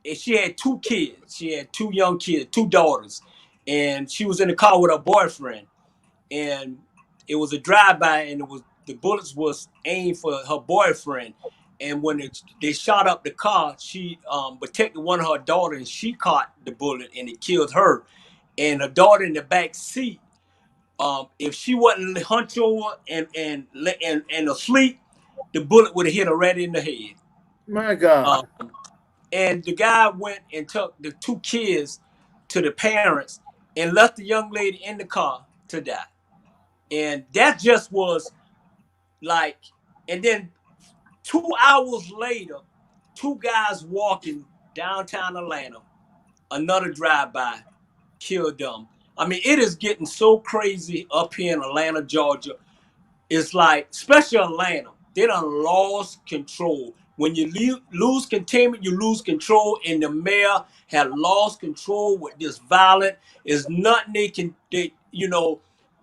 [SPEAKER 5] and she had 2 kids. She had 2 young kids, 2 daughters, and she was in the car with her boyfriend. And it was a drive-by, and the bullets was aimed for her boyfriend. And when they shot up the car, she protected one of her daughters, and she caught the bullet, and it killed her. And her daughter in the back seat, if she wasn't hunched over and asleep, the bullet would have hit her right in the head.
[SPEAKER 6] My God.
[SPEAKER 5] And the guy went and took the 2 kids to the parents and left the young lady in the car to die. And that just was like, and then 2 hours later, 2 guys walking downtown Atlanta, another drive-by, killed them. I mean, it is getting so crazy up here in Atlanta, Georgia. It's like, especially Atlanta, they done lost control. When you lose containment, you lose control, and the mayor had lost control with this violence. There's nothing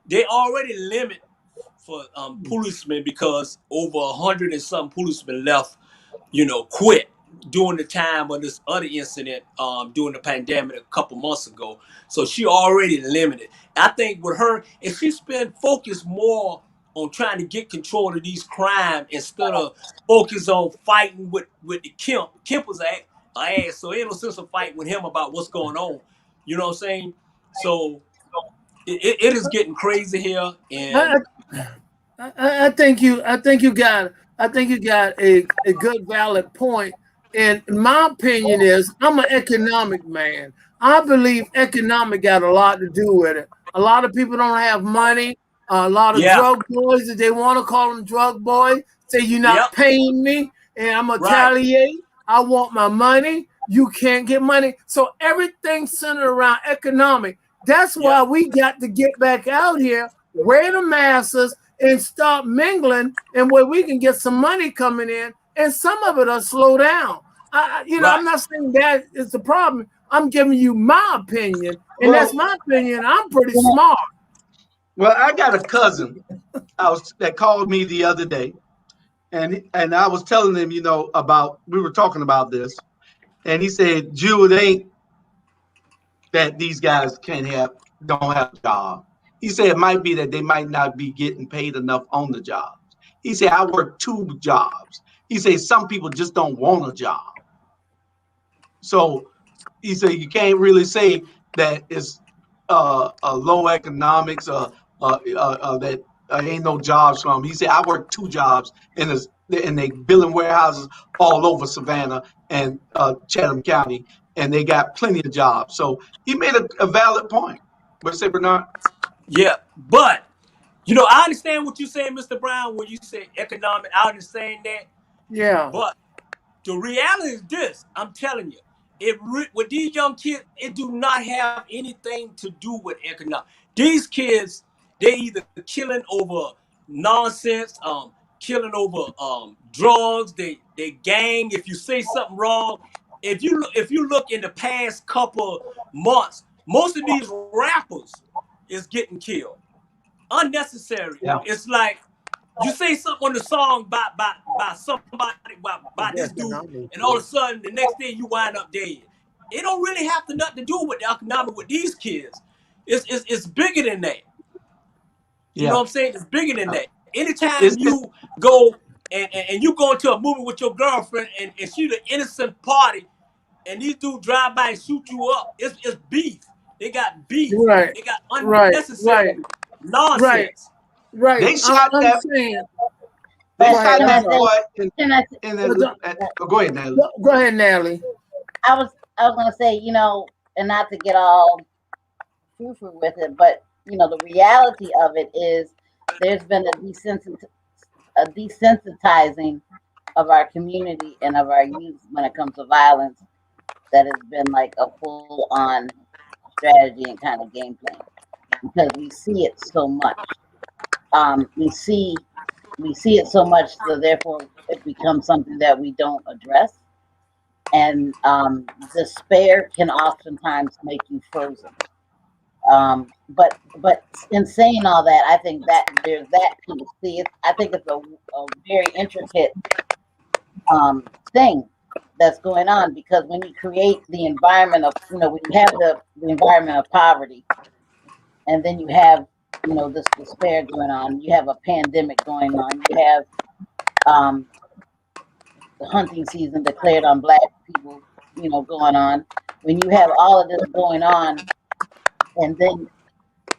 [SPEAKER 5] they already limit for policemen because over 100 and some policemen left, quit during the time of this other incident during the pandemic a couple months ago. So she already limited. I think with her, if she spent focus more on trying to get control of these crimes instead of focus on fighting with the Kemp. Kemp was an ass, so ain't no sense of fighting with him about what's going on. You know what I'm saying? So it is getting crazy here, and
[SPEAKER 6] I think you got a good valid point. And my opinion is I'm an economic man. I believe economic got a lot to do with it. A lot of people don't have money. A lot of drug boys, if they want to call them drug boys, say you're not paying me and I'm going to retaliate. I want my money. You can't get money. So everything's centered around economic. That's why we got to get back out here, wear the masses, and start mingling, and where we can get some money coming in, and some of it will slow down. I'm not saying that is the problem. I'm giving you my opinion, and that's my opinion. I'm pretty smart.
[SPEAKER 3] Well, I got a cousin that called me the other day, and I was telling him, we were talking about this, and he said, "Jude, it ain't that these guys don't have a job." He said it might be that they might not be getting paid enough on the jobs. He said, "I work 2 jobs." He said some people just don't want a job. So he said you can't really say that it's a low economics or that ain't no jobs from. He said I work 2 jobs and they building warehouses all over Savannah and Chatham County, and they got plenty of jobs. So he made a valid point. What you say, Bernard?
[SPEAKER 5] Yeah, but I understand what you're saying, Mr. Brown, when you say economic. I understand that.
[SPEAKER 6] Yeah.
[SPEAKER 5] But The reality is this: I'm telling you, with these young kids, it do not have anything to do with economics. These kids, they either killing over nonsense, killing over drugs. They gang. If you say something wrong, if you look in the past couple months, most of these rappers is getting killed unnecessary.
[SPEAKER 3] Yeah.
[SPEAKER 5] It's like you say something on the song by somebody by this dude, and all of a sudden the next day you wind up dead. It don't really have nothing to do with the economic with these kids. It's bigger than that. You know
[SPEAKER 3] Yeah.
[SPEAKER 5] what I'm saying? It's bigger than that.
[SPEAKER 3] It's,
[SPEAKER 5] Anytime
[SPEAKER 3] it's
[SPEAKER 5] you go and you go into a movie with your girlfriend and she the innocent party, and these dudes drive by and shoot you up, it's beef. They got beef.
[SPEAKER 6] Right,
[SPEAKER 5] They got
[SPEAKER 6] right, right,
[SPEAKER 5] unnecessary
[SPEAKER 6] right,
[SPEAKER 5] nonsense.
[SPEAKER 6] right.
[SPEAKER 3] they shot
[SPEAKER 6] I'm
[SPEAKER 3] that
[SPEAKER 6] saying.
[SPEAKER 3] they
[SPEAKER 4] But
[SPEAKER 6] Go ahead.
[SPEAKER 3] shot
[SPEAKER 4] can
[SPEAKER 6] I'm
[SPEAKER 4] I
[SPEAKER 3] that
[SPEAKER 6] sorry.
[SPEAKER 4] say?
[SPEAKER 3] boy
[SPEAKER 4] Can I?
[SPEAKER 3] in
[SPEAKER 6] Go,
[SPEAKER 3] the oh, go ahead, Natalie.
[SPEAKER 6] go ahead, Natalie.
[SPEAKER 4] I was gonna say, and not to get all frou-frou with it, but the reality of it is there's been a desensitizing of our community and of our youth when it comes to violence that has been like a full-on strategy and kind of game plan because we see it so much. We see it so much, so therefore it becomes something that we don't address, and despair can oftentimes make you frozen. But in saying all that, I think that there's that piece. See, I think it's a very intricate thing that's going on because when you create the environment of when you have the environment of poverty, and then you have this despair going on, you have a pandemic going on, you have um, the hunting season declared on black people, going on. When you have all of this going on, and then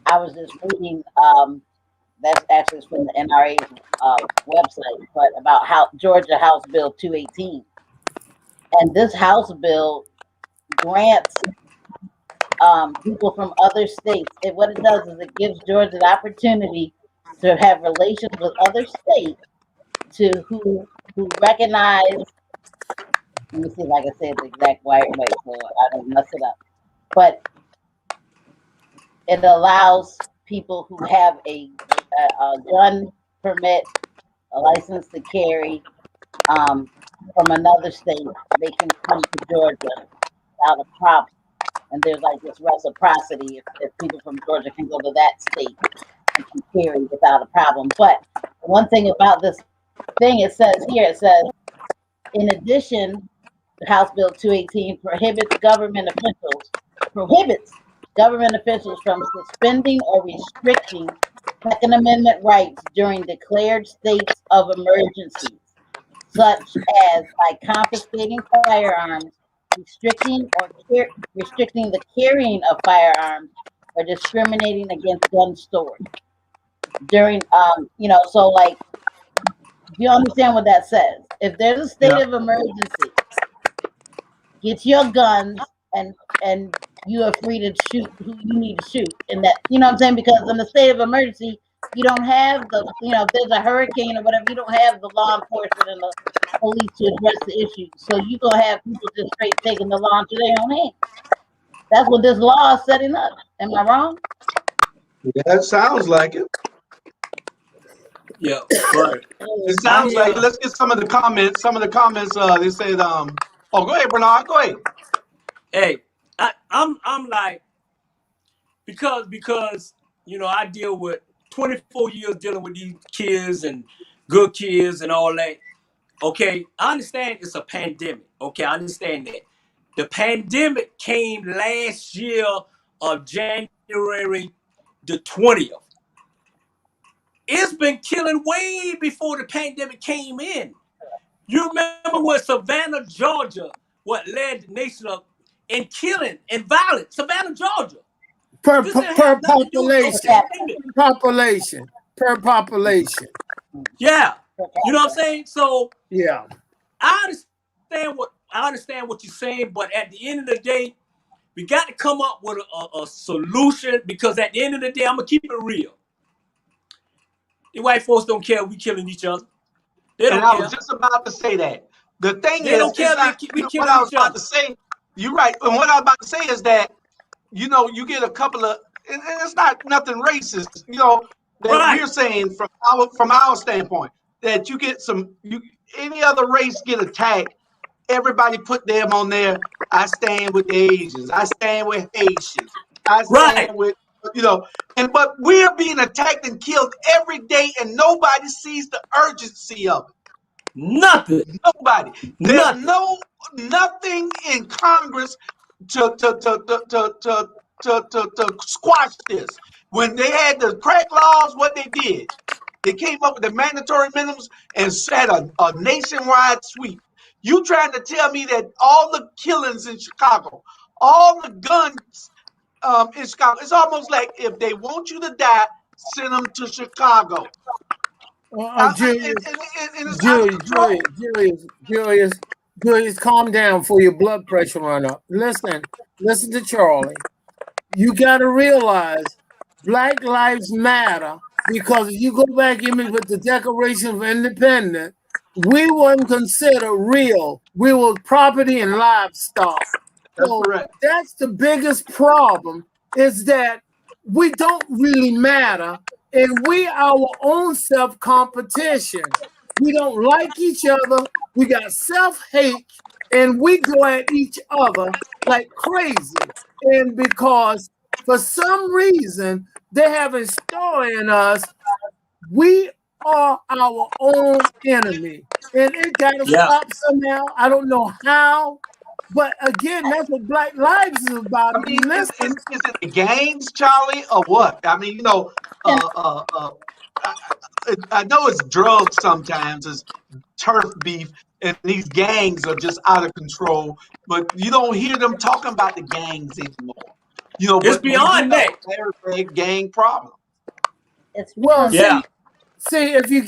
[SPEAKER 4] I was just reading. That's actually from the NRA's website, but about how Georgia House Bill 218, and this House bill grants people from other states. What it does is it gives Georgia the opportunity to have relations with other states to who recognize. Let me see if I can say it the exact right way so I don't mess it up. But it allows people who have a gun permit, a license to carry from another state, they can come to Georgia without a problem. And there's like this reciprocity if people from Georgia can go to that state and can carry without a problem. But one thing about this thing, it says, in addition, House Bill 218 prohibits government officials from suspending or restricting Second Amendment rights during declared states of emergencies, such as by confiscating firearms, restricting the carrying of firearms, or discriminating against gun storage. During, so like, you understand what that says? If there's a state
[SPEAKER 3] Yeah.
[SPEAKER 4] of emergency, get your guns and you are free to shoot who you need to shoot. And that, you know what I'm saying? Because in the state of emergency, you don't have if there's a hurricane or whatever, you don't have the law enforcement and the police to address the issue. So you're going to have people just straight taking the law into their own hands. That's what this law is setting up. Am I wrong?
[SPEAKER 3] That sounds like it.
[SPEAKER 5] Yeah, but
[SPEAKER 3] It
[SPEAKER 5] I
[SPEAKER 3] sounds like it.
[SPEAKER 5] hear,
[SPEAKER 3] Let's get some of the comments. Some of the comments. They said, oh, go ahead, Bernard. Go ahead.
[SPEAKER 5] hey, I'm like because I deal with 24 years dealing with these kids and good kids and all that. Okay, I understand it's a pandemic. Okay, I understand that. The pandemic came last year of January the 20th. It's been killing way before the pandemic came in. You remember when Savannah, Georgia, what led the nation up in killing and violence? Savannah, Georgia. This didn't
[SPEAKER 6] Per
[SPEAKER 5] have nothing to do with no
[SPEAKER 6] population,
[SPEAKER 5] pandemic.
[SPEAKER 6] per population.
[SPEAKER 5] Yeah, you know what I'm saying. So
[SPEAKER 6] Yeah.
[SPEAKER 5] I understand what you're saying, but at the end of the day, we got to come up with a solution because at the end of the day, I'm gonna keep it real. The white folks don't care if we killing each other. They
[SPEAKER 3] And
[SPEAKER 5] don't
[SPEAKER 3] I was
[SPEAKER 5] care.
[SPEAKER 3] just about to say that. The thing
[SPEAKER 5] They
[SPEAKER 3] is,
[SPEAKER 5] don't
[SPEAKER 3] it's
[SPEAKER 5] care.
[SPEAKER 3] not
[SPEAKER 5] We
[SPEAKER 3] what
[SPEAKER 5] killing
[SPEAKER 3] I was
[SPEAKER 5] each
[SPEAKER 3] about
[SPEAKER 5] other.
[SPEAKER 3] to say. You're right. And what I was about to say is that, you get a couple of, and it's not nothing racist, that
[SPEAKER 5] Right.
[SPEAKER 3] we're saying from our standpoint, that you get any other race get attacked, everybody put them on there. I stand with the Asians. I stand with Haitians. I stand
[SPEAKER 5] Right.
[SPEAKER 3] with, you know, but we're being attacked and killed every day, and nobody sees the urgency of it.
[SPEAKER 5] Nothing.
[SPEAKER 3] Nobody. There's
[SPEAKER 5] Nothing.
[SPEAKER 3] nothing in Congress to squash this. When they had the crack laws, what they did, they came up with the mandatory minimums and set a nationwide sweep. You trying to tell me that all the killings in Chicago, all the guns in Chicago, it's almost like if they want you to die, send them to Chicago.
[SPEAKER 6] Julius,
[SPEAKER 3] And it's out of control.
[SPEAKER 6] Julius, calm down before your blood pressure run up. Listen to Charlie. You got to realize Black Lives Matter because if you go back even with the Declaration of Independence, we weren't considered real. We were property and livestock.
[SPEAKER 3] That's
[SPEAKER 6] So
[SPEAKER 3] correct.
[SPEAKER 6] that's the biggest problem is that we don't really matter and we our own self competition. We don't like each other. We got self-hate and we go at each other like crazy. And because for some reason they have installed in us, we are our own enemy. And it got to
[SPEAKER 5] Yeah.
[SPEAKER 6] stop somehow. I don't know how. But again, that's what Black Lives is about.
[SPEAKER 3] I
[SPEAKER 6] If
[SPEAKER 3] mean,
[SPEAKER 6] you
[SPEAKER 3] is
[SPEAKER 6] listen,
[SPEAKER 3] it the gangs, Charlie, or what? I mean,
[SPEAKER 4] And
[SPEAKER 3] I, I know it's drugs sometimes, it's turf beef, and these gangs are just out of control. But you don't hear them talking about the gangs anymore.
[SPEAKER 5] It's
[SPEAKER 3] But we do
[SPEAKER 5] beyond
[SPEAKER 3] have
[SPEAKER 5] that.
[SPEAKER 3] a very big gang problem.
[SPEAKER 4] it's
[SPEAKER 6] well,
[SPEAKER 4] beyond that.
[SPEAKER 5] Yeah.
[SPEAKER 6] see if you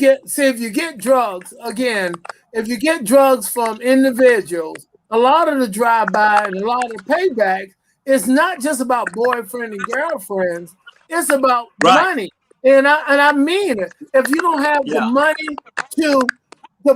[SPEAKER 6] get drugs again, if you get drugs from individuals, a lot of the drive-by and a lot of the payback is not just about boyfriend and girlfriends. It's about
[SPEAKER 5] Right.
[SPEAKER 6] money, and I mean it. If you don't have the
[SPEAKER 5] Yeah.
[SPEAKER 6] money to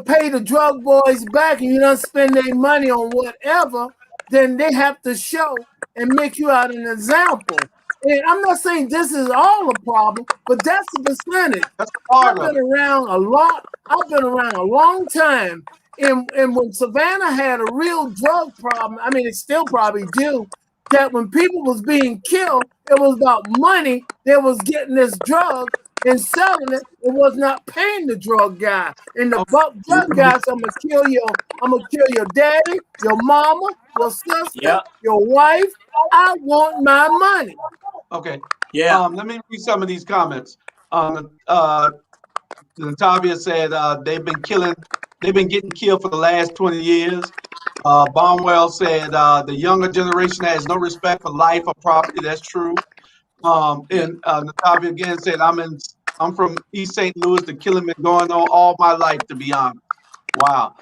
[SPEAKER 6] pay the drug boys back, and you don't spend their money on whatever, then they have to show and make you out an example. And I'm not saying this is all the problem, but that's the percentage.
[SPEAKER 3] That's part
[SPEAKER 6] I've
[SPEAKER 3] of
[SPEAKER 6] been
[SPEAKER 3] it.
[SPEAKER 6] around a lot. I've been around a long time. And when Savannah had a real drug problem, I mean, it still probably do, that when people was being killed, it was about money. They was getting this drug and selling it. It was not paying the drug guy. And the drug guy said, I'm gonna kill your daddy, your mama, your sister,
[SPEAKER 5] Yeah.
[SPEAKER 6] your wife. I want my money.
[SPEAKER 3] Okay.
[SPEAKER 5] Yeah.
[SPEAKER 3] Let me read some of these comments. Natavia said they've been getting killed for the last 20 years. Barnwell said the younger generation has no respect for life or property. That's true.
[SPEAKER 5] Yeah.
[SPEAKER 3] And Natavia again said, I'm from East St. Louis. The killing been going on all my life, to be honest. Wow.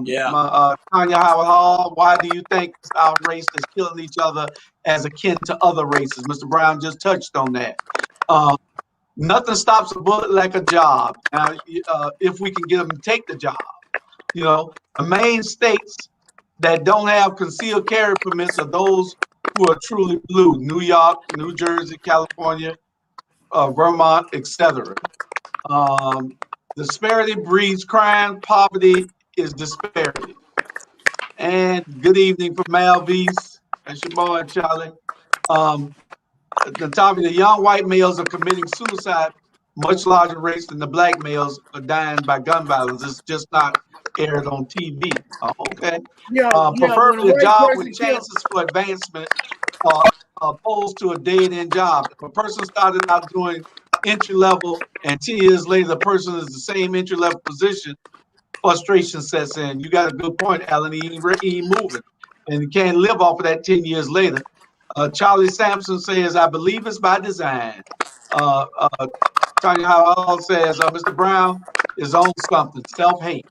[SPEAKER 5] Yeah.
[SPEAKER 3] Tanya Howard Hall, why do you think our race is killing each other as akin to other races? Mr. Brown just touched on that. Nothing stops a bullet like a job. Now, if we can get them to take the job, the main states that don't have concealed carry permits are those who are truly blue: New York, New Jersey, California, Vermont, etc. Disparity breeds crime. Poverty is disparity. And good evening from Malvise. That's your boy, Charlie. The top of the young white males are committing suicide much larger rates than the black males are dying by gun violence. It's just not aired on TV. Okay.
[SPEAKER 6] Yeah, when a
[SPEAKER 3] Preferably a
[SPEAKER 6] white
[SPEAKER 3] job with
[SPEAKER 6] person kills.
[SPEAKER 3] chances for advancement, uh, opposed to a dead-end job. If a person started out doing entry level and 10 years later the person is the same entry level position, frustration sets in. You got a good point, Alan. He ain't moving, and you can't live off of that 10 years later. Charlie Sampson says, I believe it's by design. Tanya Howell says, Mr. Brown is on something, self-hate.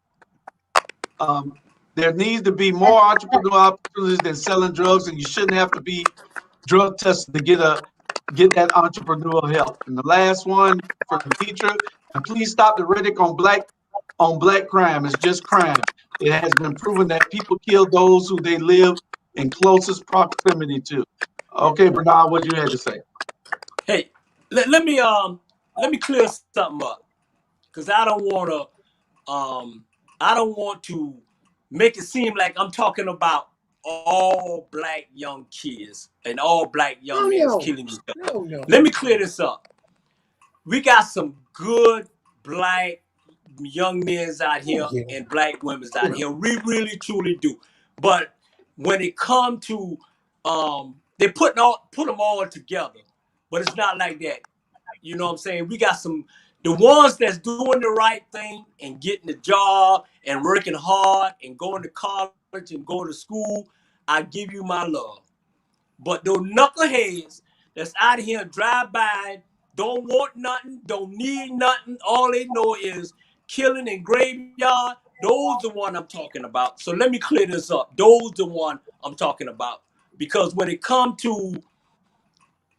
[SPEAKER 3] There needs to be more entrepreneurial opportunities than selling drugs, and you shouldn't have to be drug tested to get that entrepreneurial help. And the last one for Deidre, and please stop the rhetoric on black crime. It's just crime. It has been proven that people kill those who they live in closest proximity to. Okay, Bernard, what you had to say?
[SPEAKER 5] Hey, let me clear something up, because I don't want to make it seem like I'm talking about all black young kids and all black young men
[SPEAKER 6] No,
[SPEAKER 5] killing each other.
[SPEAKER 6] no, no.
[SPEAKER 5] Let me clear this up. We got some good black young men out here
[SPEAKER 6] Yeah.
[SPEAKER 5] and black women out here. We really truly do. But when it comes to they put them all together, but it's not like that. You know what I'm saying? We got the ones that's doing the right thing and getting the job and working hard and going to college and going to school. I give you my love. But those knuckleheads that's out here drive by, don't want nothing, don't need nothing. All they know is killing in graveyard. Those the one I'm talking about. So let me clear this up. Those the one I'm talking about. Because when it comes to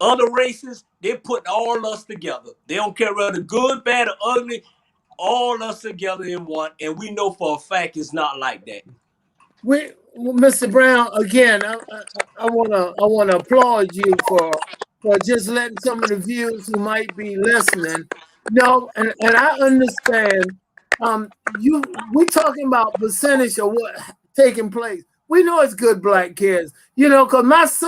[SPEAKER 5] other races, they put all us together. They don't care whether good, bad, or ugly. All us together in one. And we know for a fact it's not like that.
[SPEAKER 6] Mr. Brown, again, I wanna applaud you for just letting some of the viewers who might be listening know, and I understand. We talking about percentage of what taking place. We know it's good black kids, because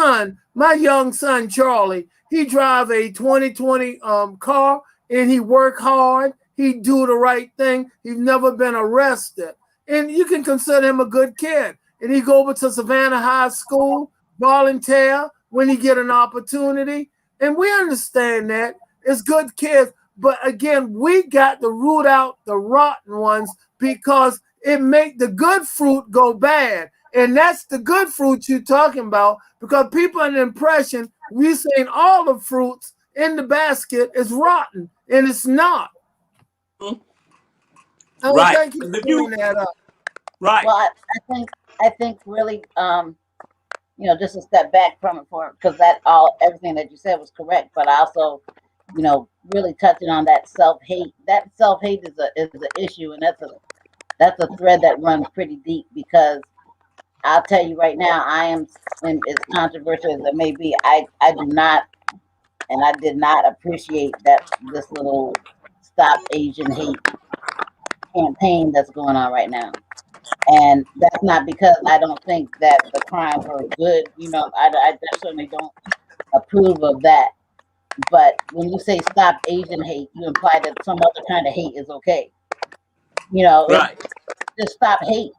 [SPEAKER 6] my young son Charlie, he drive a 2020 car, and he work hard. He do the right thing. He's never been arrested. And you can consider him a good kid. And he go over to Savannah High School, volunteer when he get an opportunity. And we understand that. It's good kids. But again, we got to root out the rotten ones, because it make the good fruit go bad. And that's the good fruit you're talking about, because people have an impression we saying all the fruits in the basket is rotten, and it's not.
[SPEAKER 5] Right.
[SPEAKER 6] Thank you for clearing that up.
[SPEAKER 5] Right.
[SPEAKER 4] Well, I think really, just a step back from it because everything that you said was correct, but also, really touching on that self-hate. That self-hate is an issue, and that's a thread that runs pretty deep, because I'll tell you right now, I am, and as controversial as it may be, I do not, and I did not appreciate this little Stop Asian Hate campaign that's going on right now. And that's not because I don't think that the crimes are good. I certainly don't approve of that. But when you say stop Asian hate, you imply that some other kind of hate is okay.
[SPEAKER 5] Right.
[SPEAKER 4] Just stop hate.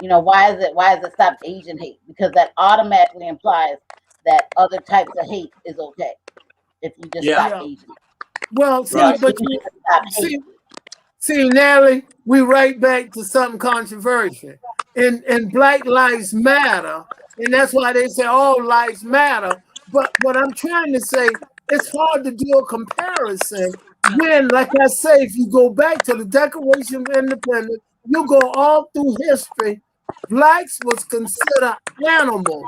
[SPEAKER 4] Why is it stop Asian hate? Because that automatically implies that other types of hate is okay if you just stop Asian.
[SPEAKER 6] Well,
[SPEAKER 5] Right.
[SPEAKER 6] see, Natalie, we right back to something controversial. And Black Lives Matter, and that's why they say all lives matter. But what I'm trying to say, it's hard to do a comparison when, like I say, if you go back to the Declaration of Independence, you go all through history, blacks was considered animal.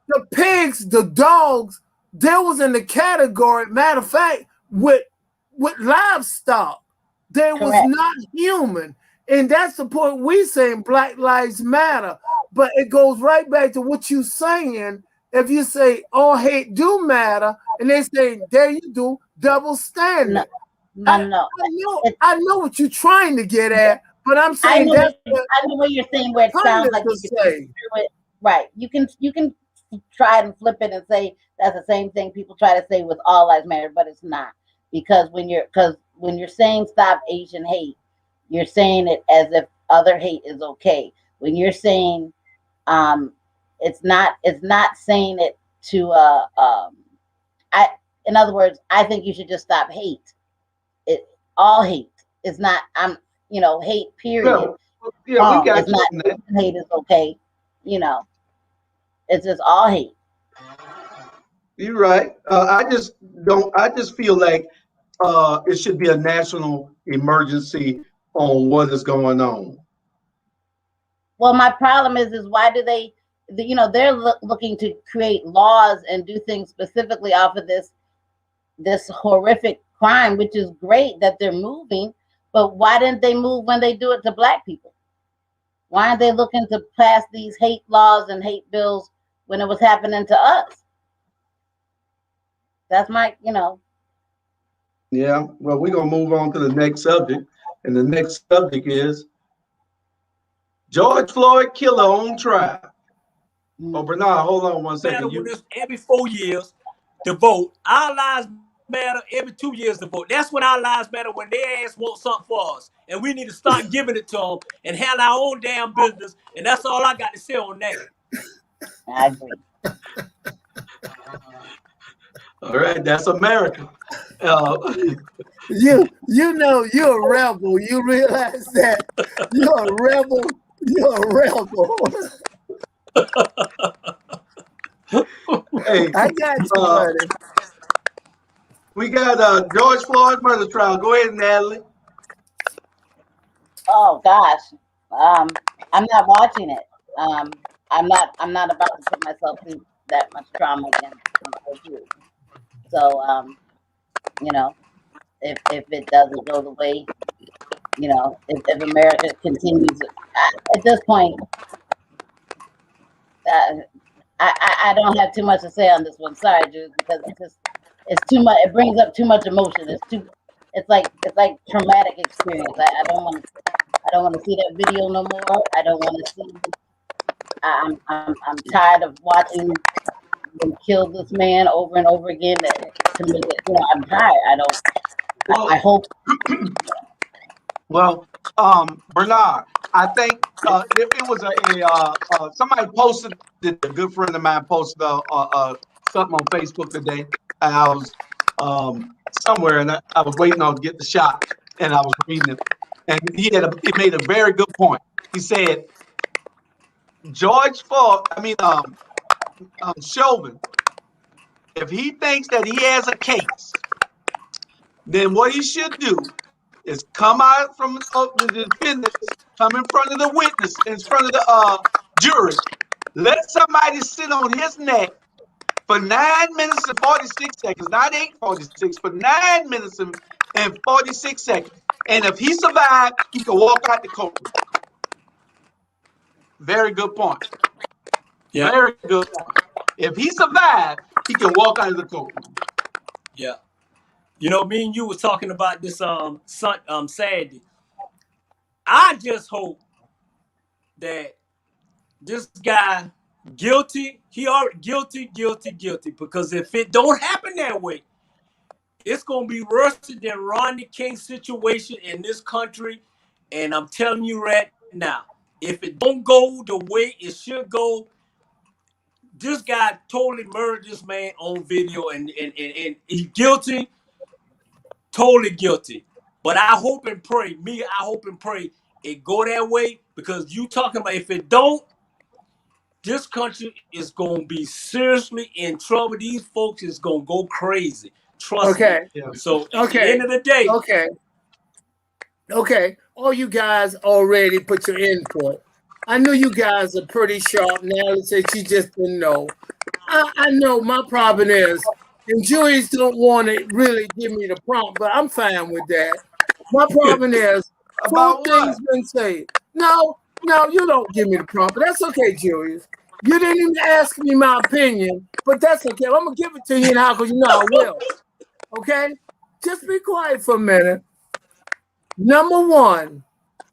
[SPEAKER 6] The pigs, the dogs, they was in the category, matter of fact, with livestock. They was not human. And that's the point we saying Black Lives Matter. But it goes right back to what you saying. If you say all hate do matter, and they say, there you do, double standard.
[SPEAKER 4] No.
[SPEAKER 6] I know what you're trying to get at, but I'm saying
[SPEAKER 4] I know what you're saying, where it sounds like you can do it. Right. You can try and flip it and say that's the same thing people try to say with all lives matter, but it's not. Because when you're saying stop Asian hate, you're saying it as if other hate is okay. When you're saying it's not saying it to in other words, I think you should just stop hate. All hate is not hate period.
[SPEAKER 3] We got
[SPEAKER 4] it's not hate is okay. It's just all hate.
[SPEAKER 3] You're right. I just feel like it should be a national emergency on what is going on.
[SPEAKER 4] Well, my problem is why do they, they're looking to create laws and do things specifically off of this horrific crime, which is great that they're moving, but why didn't they move when they do it to black people? Why aren't they looking to pass these hate laws and hate bills when it was happening to us? That's my,
[SPEAKER 3] Yeah. Well, we're gonna move on to the next subject, and the next subject is George Floyd killer on trial. Oh, Bernard, hold on one
[SPEAKER 5] Matter
[SPEAKER 3] second.
[SPEAKER 5] when it's every 4 years to vote. Our lives matter every 2 years to vote. That's when our lives matter, when their ass want something for us. And we need to start giving it to them and handle our own damn business. And that's all I got to say on that.
[SPEAKER 4] I agree.
[SPEAKER 3] All right, that's America.
[SPEAKER 6] You know you're a rebel. You realize that you're a rebel. You're a rebel.
[SPEAKER 3] Hey,
[SPEAKER 6] I got you, buddy.
[SPEAKER 3] we got George Floyd murder trial. Go ahead, Natalie.
[SPEAKER 4] Oh gosh, I'm not watching it. I'm not about to put myself through that much trauma again. So, if it doesn't go the way, if America continues at this point, I don't have too much to say on this one. Sorry, Jude, because it's too much. It brings up too much emotion. It's like traumatic experience. I don't want to see that video no more. I don't want to see. I'm tired of watching them kill this man over and over again. To make it, I'm tired. I hope.
[SPEAKER 3] Well, Bernard, I think it was somebody posted it. A good friend of mine posted something on Facebook today, and I was somewhere, and I was waiting on to get the shot, and I was reading it, and he made a very good point. He said Chauvin, if he thinks that he has a case, then what he should do is come out from the defendants, come in front of the witness, in front of the jury, let somebody sit on his neck for 9 minutes and 46 seconds, not 8:46, for 9 minutes and 46 seconds. And if he survived, he could walk out the courtroom. Very good point.
[SPEAKER 5] Yeah.
[SPEAKER 3] Very good point. If he survived, he can walk out of the courtroom.
[SPEAKER 5] Yeah. Me and you was talking about this Saturday. I just hope that this guy guilty. He already guilty. Because if it don't happen that way, it's gonna be worse than Rodney King's situation in this country. And I'm telling you right now, if it don't go the way it should go, this guy totally murdered this man on video, and he's guilty, totally guilty. But I hope and pray, it go that way, because you talking about, if it don't, this country is gonna be seriously in trouble. These folks is gonna go crazy. Trust me.
[SPEAKER 3] Yeah.
[SPEAKER 5] So at the end of the day,
[SPEAKER 6] Okay. All you guys already put your input. I knew you guys are pretty sharp now. Let's say she just didn't know. I know my problem is, and juries don't want to really give me the prompt, but I'm fine with that. My problem is,
[SPEAKER 3] About
[SPEAKER 6] things been said. No, you don't give me the prompt, but that's okay, Julius. You didn't even ask me my opinion, but that's okay. I'm gonna give it to you now because you know I will. Okay, just be quiet for a minute. Number one,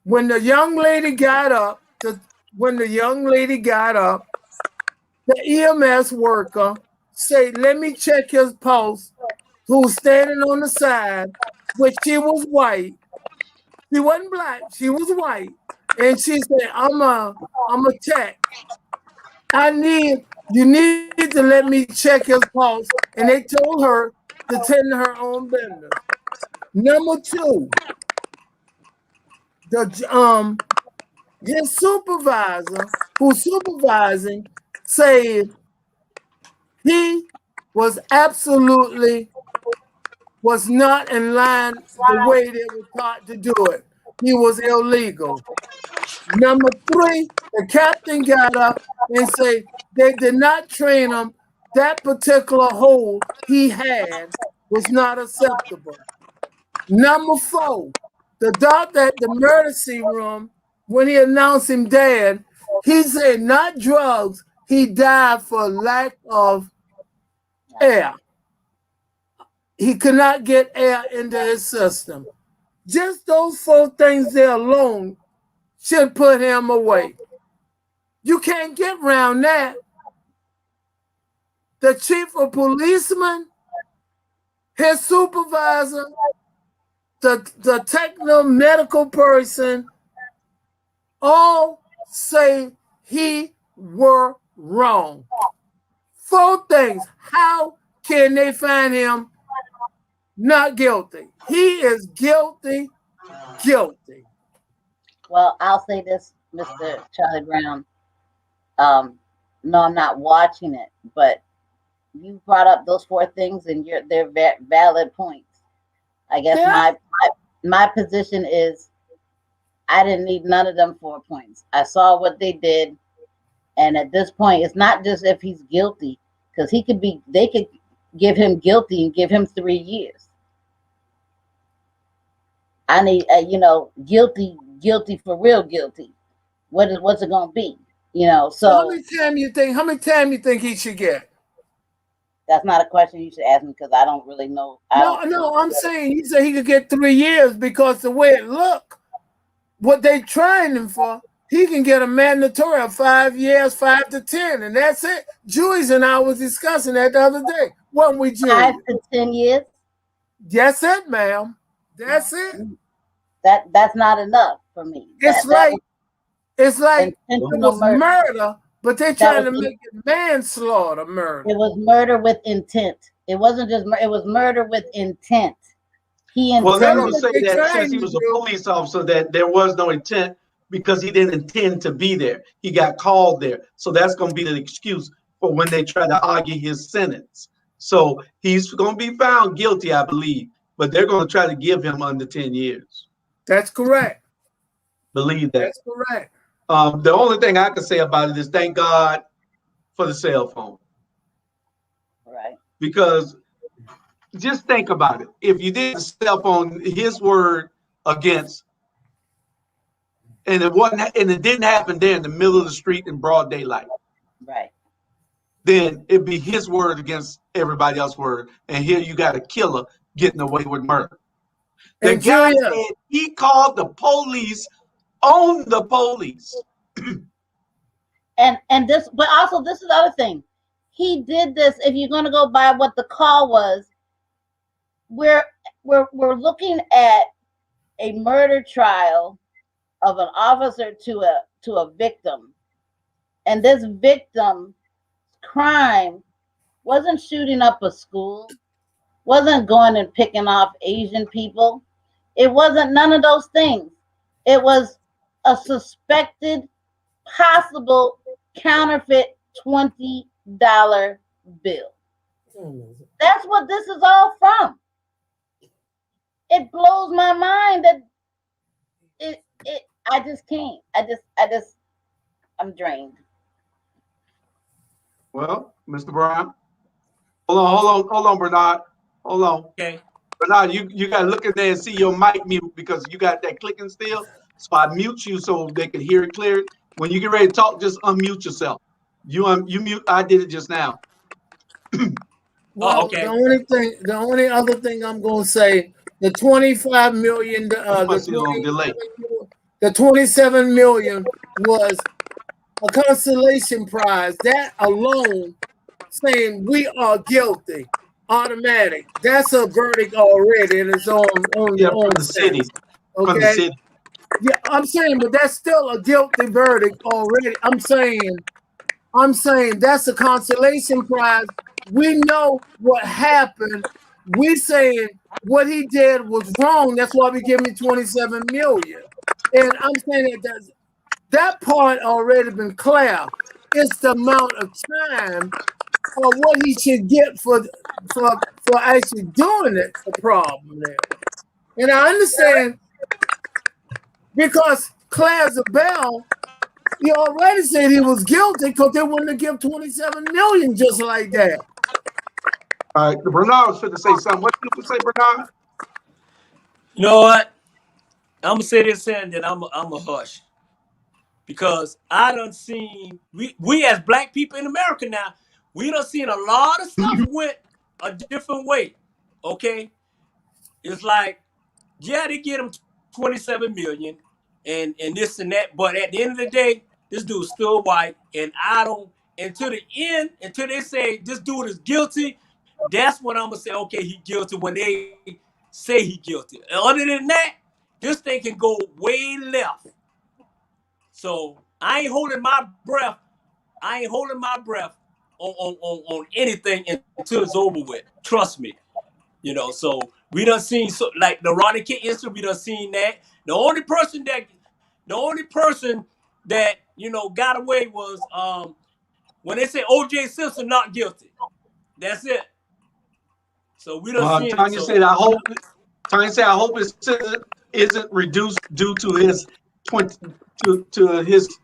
[SPEAKER 6] when the young lady got up, the EMS worker said, "Let me check his pulse," who's standing on the side, which she was white. She wasn't black, she was white. And she said, I'm a tech. You need to let me check his pulse. And they told her to tend to her own business. Number two, his supervisor, who's supervising, said he was not in line the way they were taught to do it. He was illegal. Number three, the captain got up and said they did not train him. That particular hold he had was not acceptable. Number four, the doctor at the emergency room when he announced him dead, he said not drugs, he died for lack of air. He could not get air into his system. Just those 4 things there alone should put him away. You can't get around that. The chief of policeman, his supervisor, the technical medical person, all say he were wrong. 4 things. How can they find him not guilty? He is guilty.
[SPEAKER 4] Well, I'll say this, Mr. Charlie Brown. No, I'm not watching it, but you brought up those 4 things, and they're valid points. I guess my position is I didn't need none of them 4 points. I saw what they did, and at this point, it's not just if he's guilty, because they could give him guilty and give him 3 years. I need, guilty for real guilty. What's it gonna be? So
[SPEAKER 6] how many time you think he should get?
[SPEAKER 4] that's not a question you should ask me, because I don't really know.
[SPEAKER 6] No, I'm saying he said he could get 3 years because the way it looked, what they trying him for, he can get a mandatory of 5 years, 5 to 10, and that's it. Julius and I was discussing that the other day. Wasn't we, Julius?
[SPEAKER 4] 5 to 10 years.
[SPEAKER 6] That's it, ma'am. That's it.
[SPEAKER 4] That's not enough for me.
[SPEAKER 6] It's like it was
[SPEAKER 4] murder.
[SPEAKER 6] murder, but they're trying to make it manslaughter murder.
[SPEAKER 4] It was murder with intent. It wasn't just it was murder with intent.
[SPEAKER 3] Well, they would say that since he was a police officer, that there was no intent because he didn't intend to be there. He got called there. So that's going to be the excuse for when they try to argue his sentence. So he's going to be found guilty, I believe, but they're going to try to give him under 10 years.
[SPEAKER 6] That's correct.
[SPEAKER 3] Believe that.
[SPEAKER 6] That's correct.
[SPEAKER 3] The only thing I can say about it is thank God for the cell phone.
[SPEAKER 4] Right.
[SPEAKER 3] Because just think about it. If you did the cell phone, his word against, and it didn't happen there in the middle of the street in broad daylight.
[SPEAKER 4] Right.
[SPEAKER 3] Then it'd be his word against everybody else's word. And here you got a killer getting away with murder. The guy said he called the police on the police.
[SPEAKER 4] And this, but also this is the other thing. He did this. If you're going to go by what the call was, we're looking at a murder trial of an officer to a victim, and this victim's crime wasn't shooting up a school, wasn't going and picking off Asian people. It wasn't none of those things. It was a suspected, possible counterfeit $20 bill. That's what this is all from. It blows my mind that I just can't. I'm drained.
[SPEAKER 3] Well, Mr. Brown, hold on, Bernard. Hold on.
[SPEAKER 5] Okay.
[SPEAKER 3] Bernard, you got to look in there and see your mic mute because you got that clicking still. So I mute you so they can hear it clear. When you get ready to talk, just unmute yourself. You mute. I did it just now.
[SPEAKER 6] Well,
[SPEAKER 5] okay.
[SPEAKER 6] The only other thing I'm going to say, the 25 million, the 27 million was a consolation prize. That alone, saying we are guilty, automatic. That's a verdict already, and it's on
[SPEAKER 3] the city.
[SPEAKER 6] Okay.
[SPEAKER 3] From the city.
[SPEAKER 6] Yeah, I'm saying, but that's still a guilty verdict already. I'm saying that's a consolation prize. We know what happened. We saying what he did was wrong. That's why we give him 27 million. And I'm saying that part already been clear. It's the amount of time for what he should get for actually doing it. The problem there, and I understand because Claire Zabel, he already said he was guilty because they wouldn't have given 27 million just like that.
[SPEAKER 3] All right, Bernard was going to say something. What did you say, Bernard?
[SPEAKER 5] You know what? I'm gonna say this and then I'm a hush. because I done seen we as black people in America now, we done seen a lot of stuff went a different way. Okay, it's like, yeah, they get him 27 million and this and that, but at the end of the day, this dude's still white, and I don't until the end, until they say this dude is guilty, that's when I'm gonna say, okay, he guilty, when they say he guilty. Other than that, this thing can go way left. So I ain't holding my breath. I ain't holding my breath on anything until it's over with. Trust me. You know, so we done seen, so like the Ronnie King incident, we done seen that. The only person that you know got away was when they say O.J. Simpson not guilty. That's it. So we done seen it.
[SPEAKER 3] Tanya
[SPEAKER 5] So
[SPEAKER 3] said, I hope his sentence isn't reduced due to his 20 to his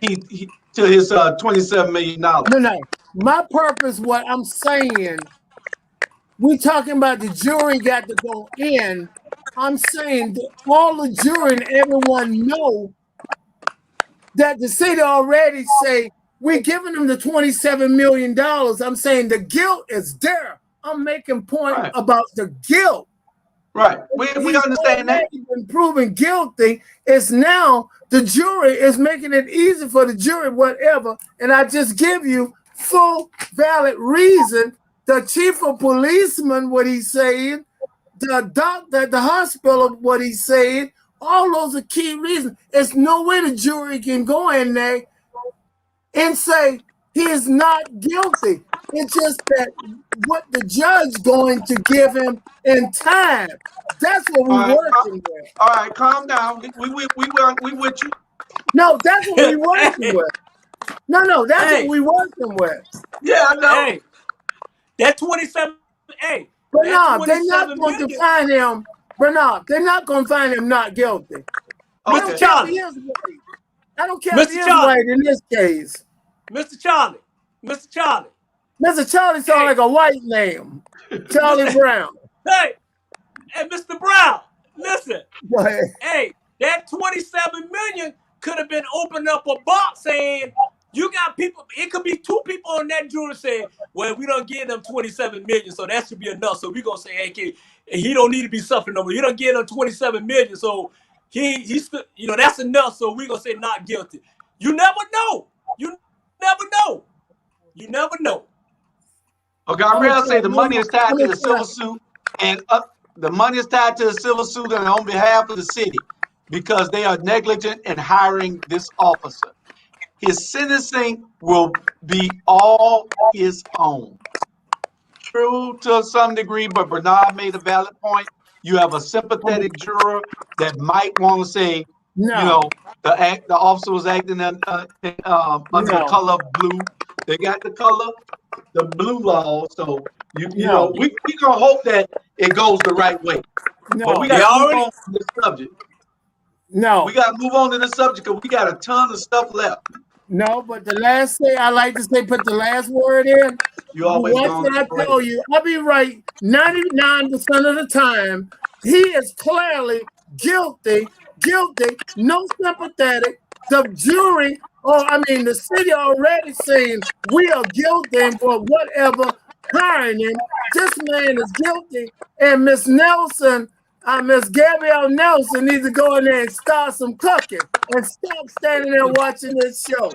[SPEAKER 3] to his $27 million.
[SPEAKER 6] No. My purpose, what I'm saying, we talking about the jury got to go in. I'm saying that all the jury and everyone know that the city already say we're giving them the $27 million. I'm saying the guilt is there. I'm making point about the guilt.
[SPEAKER 3] Right. We understand that.
[SPEAKER 6] Been proven guilty. It's now the jury is making it easy for the jury, whatever. And I just give you full valid reason. The chief of policeman, what he's saying, the doctor at the hospital, what he's saying, all those are key reasons. There's no way the jury can go in there and say he is not guilty. It's just that what the judge going to give him in time. That's what we're working with.
[SPEAKER 3] All right, calm down. We with you.
[SPEAKER 6] No, that's what we're working with. No, that's what we're working with.
[SPEAKER 3] Yeah, I know.
[SPEAKER 5] Hey, that 27. Hey,
[SPEAKER 6] Bernard, they're not going to find him. Bernard, they're not going to find him not guilty.
[SPEAKER 5] Mr. Charlie.
[SPEAKER 6] I don't care if he is white in this case.
[SPEAKER 5] Mr. Charlie. Mr. Charlie.
[SPEAKER 6] Mr. Charlie sounds like a white name. Charlie Brown.
[SPEAKER 5] Hey, Mr. Brown, listen. Hey, that 27 million could have been opened up a box saying, you got people, it could be two people on that jury saying, well, we don't give them 27 million, so that should be enough. So we're going to say, hey, kid, he don't need to be suffering no more. You don't give them 27 million, so he's, you know, that's enough. So we're going to say not guilty. You never know. You never know. You never know.
[SPEAKER 3] Okay, I'm ready to say the money is tied to the civil suit, and the money is tied to the civil suit and on behalf of the city because they are negligent in hiring this officer. His sentencing will be all his own. True to some degree, but Bernard made a valid point. You have a sympathetic juror that might want to say, you know, the officer was acting under the color of blue. They got the blue law, so you know we gonna hope that it goes the right way. But we gotta move on to this subject. We gotta move on to the subject because we got a ton of stuff left.
[SPEAKER 6] No, but the last thing I like to say, put the last word in.
[SPEAKER 3] You always
[SPEAKER 6] what I tell you, I'll be right 99% of the time. He is clearly guilty, no sympathetic. The jury, the city already saying we are guilty for whatever hiring him. This man is guilty, and Miss Nelson, Miss Gabrielle Nelson needs to go in there and start some cooking and stop standing there watching this show.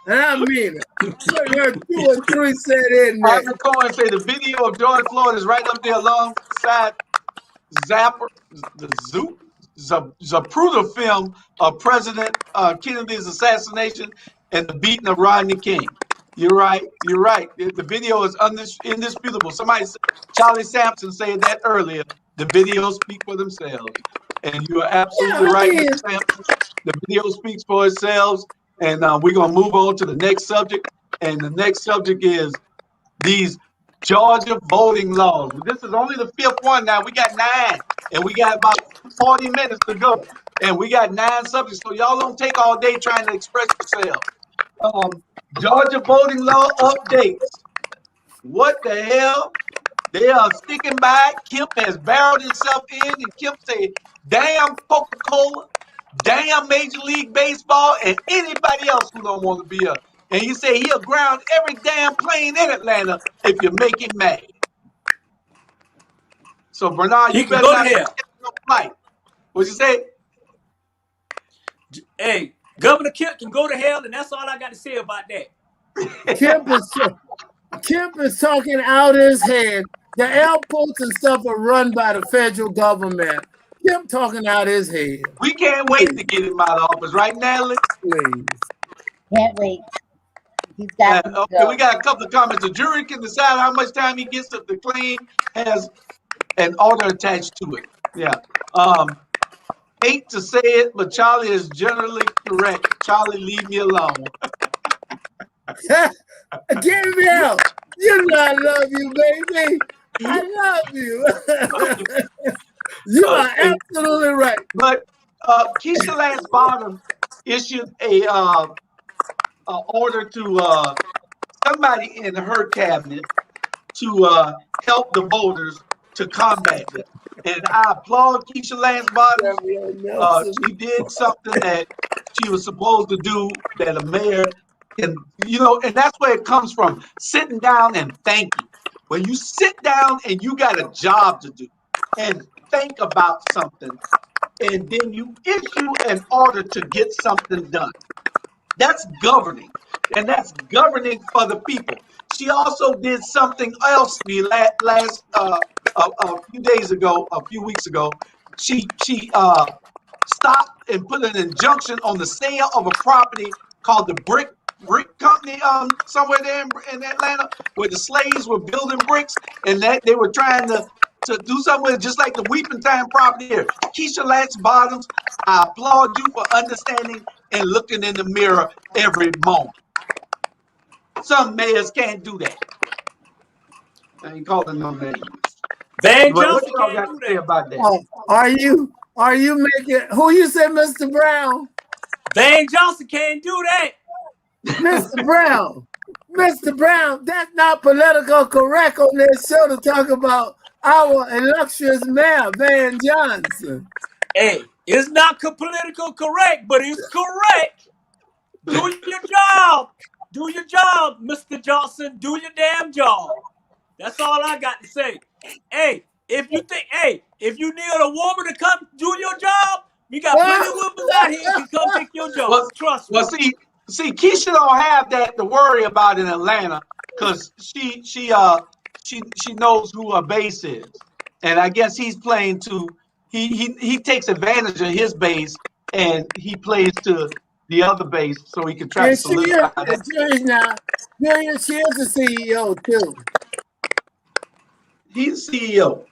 [SPEAKER 6] And I mean it. Put her 2 or 3 said in there.
[SPEAKER 3] Arthur Cohen say the video of George Floyd is right up there alongside Zapruder film of President Kennedy's assassination and the beating of Rodney King. You're right. The video is indisputable. Charlie Sampson said that earlier. The videos speak for themselves. And you are absolutely right, Mr. Sampson. The video speaks for itself. And we're going to move on to the next subject. And the next subject is these Georgia voting laws. This is only the 5th one now. We got 9. And we got about 40 minutes to go. And we got 9 subjects. So y'all don't take all day trying to express yourselves. Georgia voting law updates. What the hell? They are sticking by it. Kemp has barreled himself in, and Kemp said, damn Coca-Cola. damn Major League Baseball and anybody else who don't want to be here. And he said he'll ground every damn plane in Atlanta if you make him mad. So Bernard,
[SPEAKER 5] He
[SPEAKER 3] you
[SPEAKER 5] can
[SPEAKER 3] better
[SPEAKER 5] go to
[SPEAKER 3] not
[SPEAKER 5] hell.
[SPEAKER 3] catch no flight. What you say?
[SPEAKER 5] Hey, Governor Kemp can go to hell, and that's all I got to say about that.
[SPEAKER 6] Kemp is talking out his head. The airports and stuff are run by the federal government. Kemp talking out his head.
[SPEAKER 3] We can't wait to get him out of office, right, Natalie?
[SPEAKER 6] Please.
[SPEAKER 4] Can't wait. He's got to
[SPEAKER 3] Okay,
[SPEAKER 4] go.
[SPEAKER 3] we got a couple of comments. The jury can decide how much time he gets if the claim has an order attached to it. Yeah. Hate to say it, but Charlie is generally correct. Charlie, leave me alone.
[SPEAKER 6] Get me out. You know I love you, baby. I love you. You are absolutely right.
[SPEAKER 3] But Keisha Lance Bottom issued a order to somebody in her cabinet to help the voters to combat this. And I applaud Keisha Lance Bottom. She did something that she was supposed to do that a mayor can, and that's where it comes from, sitting down and thinking. When you sit down and you got a job to do and think about something, and then you issue an order to get something done. That's governing, and that's governing for the people. She also did something else last a few weeks ago. She stopped and put an injunction on the sale of a property called the Brick Company somewhere there in Atlanta, where the slaves were building bricks, and that they were trying to do something with it, just like the Weeping Time property here. Keisha Lance Bottoms, I applaud you for understanding and looking in the mirror every moment. Some mayors can't do that. I ain't calling no names.
[SPEAKER 5] Van
[SPEAKER 3] But what
[SPEAKER 5] Johnson
[SPEAKER 3] y'all
[SPEAKER 5] can't
[SPEAKER 3] got
[SPEAKER 5] do
[SPEAKER 3] to say
[SPEAKER 5] that.
[SPEAKER 3] about that?
[SPEAKER 6] Are you making who you said, Mr. Brown?
[SPEAKER 5] Van Johnson can't do that.
[SPEAKER 6] Mr. Brown. Mr. Brown, that's not political correct on this show to talk about our illustrious mayor, Van Johnson.
[SPEAKER 5] Hey, it's not political correct, but it's correct. Do your job. Do your job, Mr. Johnson. Do your damn job. That's all I got to say. Hey, if you need a woman to come do your job, we got plenty of women out here who can come take your job. Trust me.
[SPEAKER 3] See, Keisha don't have that to worry about in Atlanta because she knows who her base is, and I guess he's playing to he takes advantage of his base and he plays to the other base so he can try to solidify that.
[SPEAKER 6] She is the CEO too.
[SPEAKER 3] He's the CEO.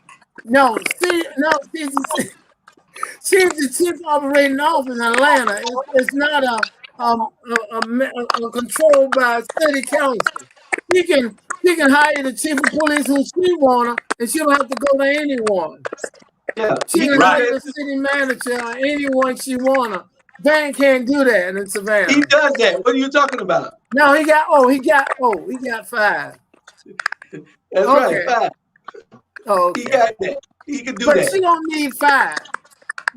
[SPEAKER 6] She's the chief operating officer in Atlanta. It's not a controlled by city council. She can hire the chief of police who she wanna, and she don't have to go to anyone.
[SPEAKER 3] Yeah,
[SPEAKER 6] she can hire the city manager or anyone she wanna. Van can't do that in Savannah.
[SPEAKER 3] He does that. What are you talking about?
[SPEAKER 6] No, he got 5.
[SPEAKER 3] That's right, 5.
[SPEAKER 6] Oh, okay.
[SPEAKER 3] He got that. He can do
[SPEAKER 6] but
[SPEAKER 3] that.
[SPEAKER 6] But she don't need 5.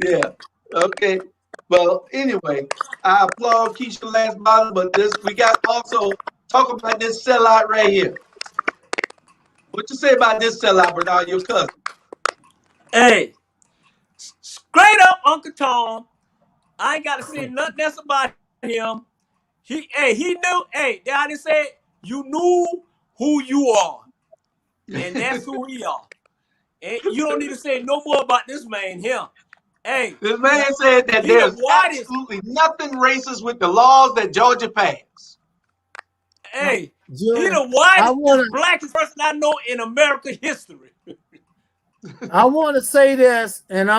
[SPEAKER 3] Yeah. Okay. Well, anyway, I applaud Keisha Lance Bottom, but we got also talk about this sellout right here. What you say about this sellout, Bernard, your cousin?
[SPEAKER 5] Hey, straight up, Uncle Tom. I ain't got to say nothing else about him. He knew. Hey, I didn't say you knew who you are, and that's who we are. And you don't need to say no more about this man here. Hey,
[SPEAKER 3] this man said that there's absolutely nothing racist with the laws that Georgia passed.
[SPEAKER 5] Hey, he the whitest, blackest person I know in American history.
[SPEAKER 6] I want to say this, and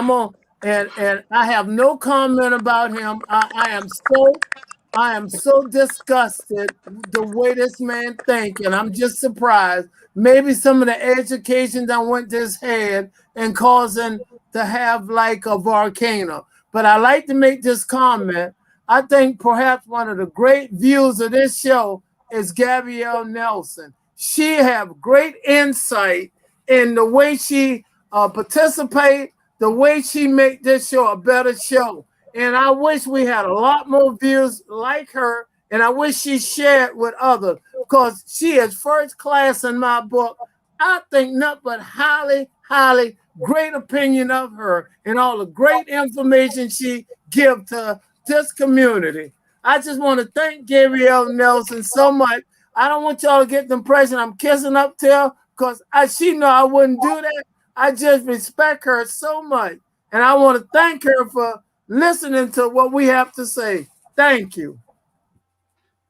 [SPEAKER 6] and I have no comment about him. I am so disgusted the way this man thinks, and I'm just surprised. Maybe some of the education that went to his head and causing to have like a volcano. But I like to make this comment. I think perhaps one of the great views of this show is Gabrielle Nelson. She have great insight in the way she participate, the way she make this show a better show. And I wish we had a lot more views like her. And I wish she shared with others because she is first class in my book. I think nothing but highly, highly great opinion of her and all the great information she gives to this community. I just want to thank Gabrielle Nelson so much. I don't want y'all to get the impression I'm kissing up to her because she know I wouldn't do that. I just respect her so much. And I want to thank her for listening to what we have to say. Thank you.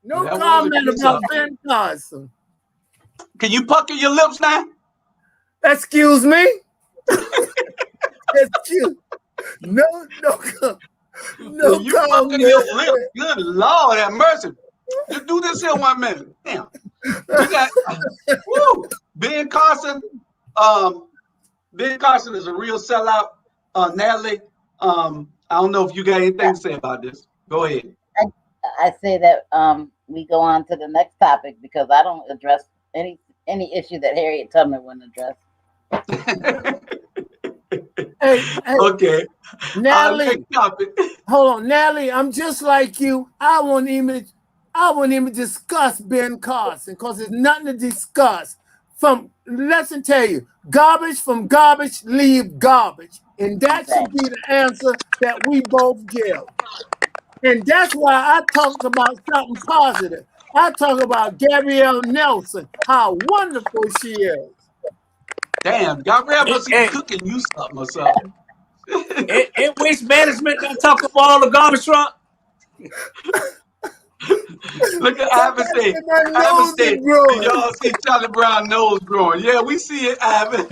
[SPEAKER 6] No
[SPEAKER 3] That was a
[SPEAKER 6] comment
[SPEAKER 3] kiss
[SPEAKER 6] about
[SPEAKER 3] up.
[SPEAKER 6] Ben Carson.
[SPEAKER 3] Can you pucker your lips now?
[SPEAKER 6] Excuse me? Excuse No
[SPEAKER 3] You pucker
[SPEAKER 6] comment.
[SPEAKER 3] your lips. Good Lord have mercy. Just do this here 1 minute. Damn. We got woo, Ben Carson. Ben Carson is a real sellout. Natalie, I don't know if you got anything to say about this. Go ahead.
[SPEAKER 4] I say that we go on to the next topic because I don't address any issue that Harriet Tubman wouldn't address.
[SPEAKER 6] Hey,
[SPEAKER 3] Okay.
[SPEAKER 6] Natalie, hold on, Natalie. I'm just like you. I won't even discuss Ben Carson because there's nothing to discuss. Let's tell you, garbage from garbage leave garbage, and that should be the answer that we both give. And that's why I talked about something positive. I talk about Gabrielle Nelson, how wonderful she is.
[SPEAKER 3] Damn, Gabrielle must be cooking you something or something.
[SPEAKER 5] In waste management, don't talk about all the garbage truck.
[SPEAKER 3] Look at Ivan say, do y'all see Charlie Brown nose growing? Yeah, we see it, Ivan.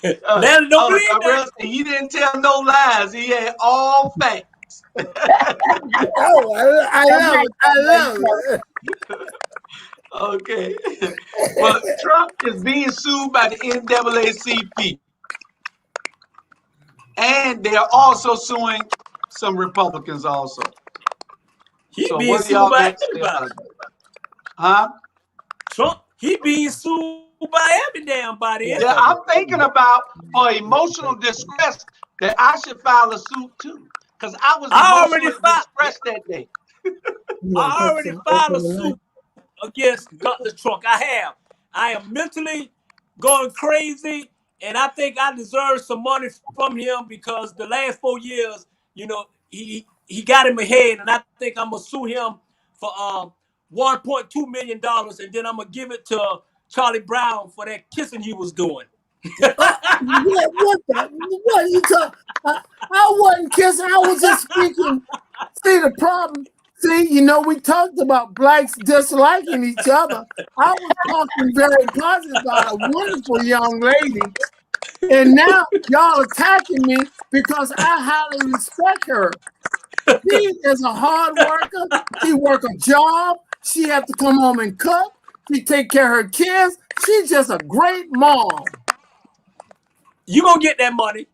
[SPEAKER 5] Don't believe that.
[SPEAKER 3] He didn't tell no lies. He had all facts.
[SPEAKER 6] Oh, I love it.
[SPEAKER 3] Okay. Well, Trump is being sued by the NAACP. And they are also suing some Republicans also.
[SPEAKER 5] He being sued by everybody.
[SPEAKER 3] Huh?
[SPEAKER 5] Trump, he being sued by every damn body.
[SPEAKER 3] Yeah, I'm thinking about for emotional distress that I should file a suit too. Because I was emotionally distressed that day.
[SPEAKER 5] I already filed a suit against Dr. Trump. I am mentally going crazy, and I think I deserve some money from him because the last 4 years, he got him ahead, and I think I'm gonna sue him for $1.2 million, and then I'm gonna give it to Charlie Brown for that kissing he was doing.
[SPEAKER 6] What you talking? I wasn't kissing. I was just speaking. See the problem. See, we talked about blacks disliking each other. I was talking very positive about a wonderful young lady. And now y'all attacking me because I highly respect her. She is a hard worker. She work a job. She have to come home and cook. She take care of her kids. She's just a great mom.
[SPEAKER 5] You gonna get that money.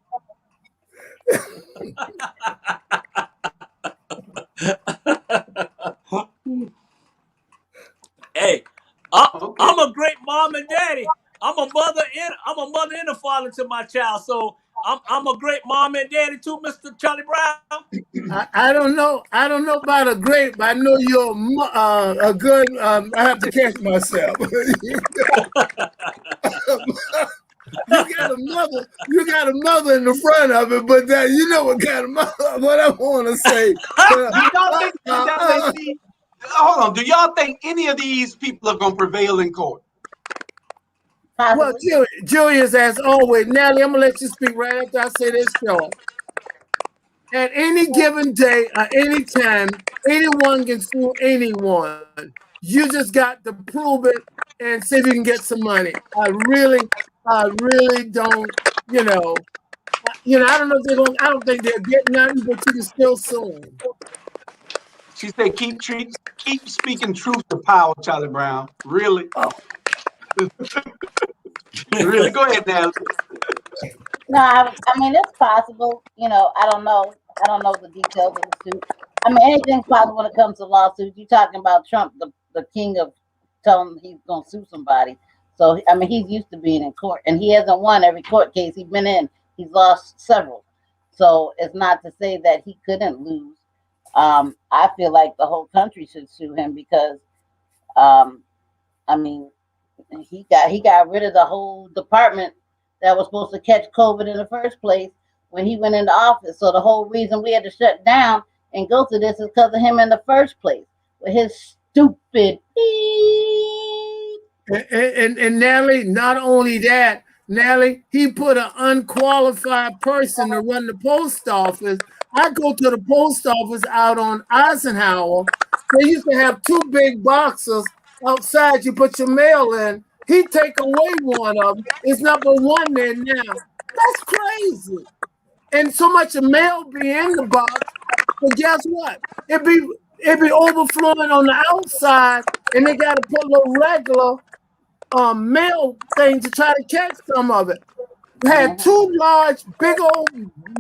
[SPEAKER 5] Hey, I'm a great mom and daddy. I'm a mother and a father to my child. So I'm a great mom and daddy too, Mr. Charlie Brown.
[SPEAKER 6] I don't know. I don't know about a great, but I know you're a good. I have to catch myself. You got a mother in the front of it, but you know what kind of mother, what I want to say.
[SPEAKER 3] Hold on. Do y'all think any of these people are going to prevail in court?
[SPEAKER 6] Well, Julius, as always, Natalie, I'm going to let you speak right after I say this show. At any given day, at any time, anyone can sue anyone. You just got to prove it and see if you can get some money. I really don't, I don't know if they're going, I don't think they're getting nothing, but you can still sue them.
[SPEAKER 3] She said, keep speaking truth to power, Charlie Brown. Really? Oh. Really? Go ahead, Natalie.
[SPEAKER 4] No, I mean, it's possible. I don't know. I don't know the details of the suit. I mean, anything's possible when it comes to lawsuits. You're talking about Trump, the king of telling him he's going to sue somebody. So, I mean, he's used to being in court, and he hasn't won every court case he's been in. He's lost several. So it's not to say that he couldn't lose. I feel like the whole country should sue him because, um, I mean, he got rid of the whole department that was supposed to catch COVID in the first place when he went into office. So the whole reason we had to shut down and go through this is because of him in the first place with his stupid.
[SPEAKER 6] And Nelly, not only that, Nelly, he put an unqualified person to run the post office. I go to the post office out on Eisenhower. They used to have two big boxes outside. You put your mail in. He take away one of them. It's number one there now. That's crazy. And so much of mail be in the box. But guess what? It be overflowing on the outside, and they got to put a little regular mail thing to try to catch some of it. Had two large, big old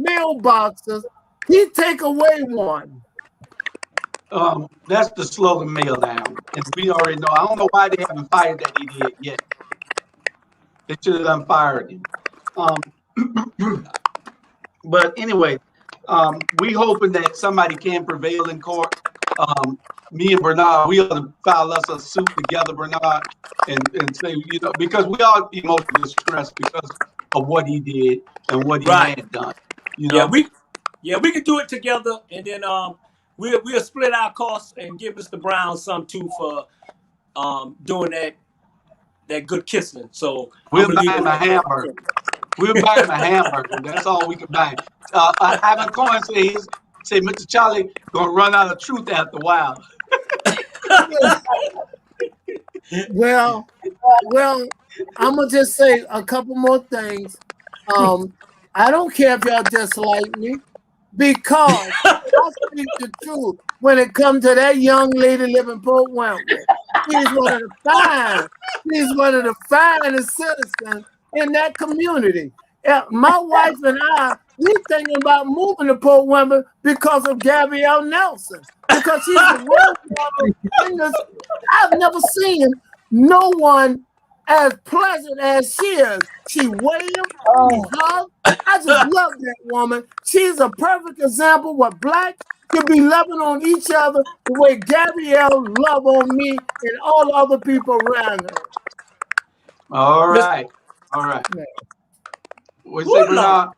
[SPEAKER 6] mailboxes. He take away one.
[SPEAKER 3] That's the slogan mail down. And we already know. I don't know why they haven't fired that idiot yet. They should have done fired him. But anyway, we hoping that somebody can prevail in court. Me and Bernard, we ought to file us a suit together, Bernard, and say, because we all emotionally distressed because of what he did and what he had done.
[SPEAKER 5] Yeah, we can do it together, and then we'll split our costs and give Mr. Brown some too for doing that good kissing. So
[SPEAKER 3] we'll buy him a hamburger. We'll buy him a hamburger. That's all we can buy. Ivan Cohen say Mr. Charlie gonna run out of truth after a while.
[SPEAKER 6] Well, I'm gonna just say a couple more things. I don't care if y'all dislike me because I speak the truth when it comes to that young lady living in Port Wentworth. She's one of the finest citizens in that community. My wife and I, we thinking about moving to Port Wentworth because of Gabrielle Nelson. Because she's a role model. I've never seen no one as pleasant as she is. She waved, she hugged. I just love that woman. She's a perfect example what black could be loving on each other the way Gabrielle love on me and all other people around her.
[SPEAKER 3] All right. What you say, Bernard?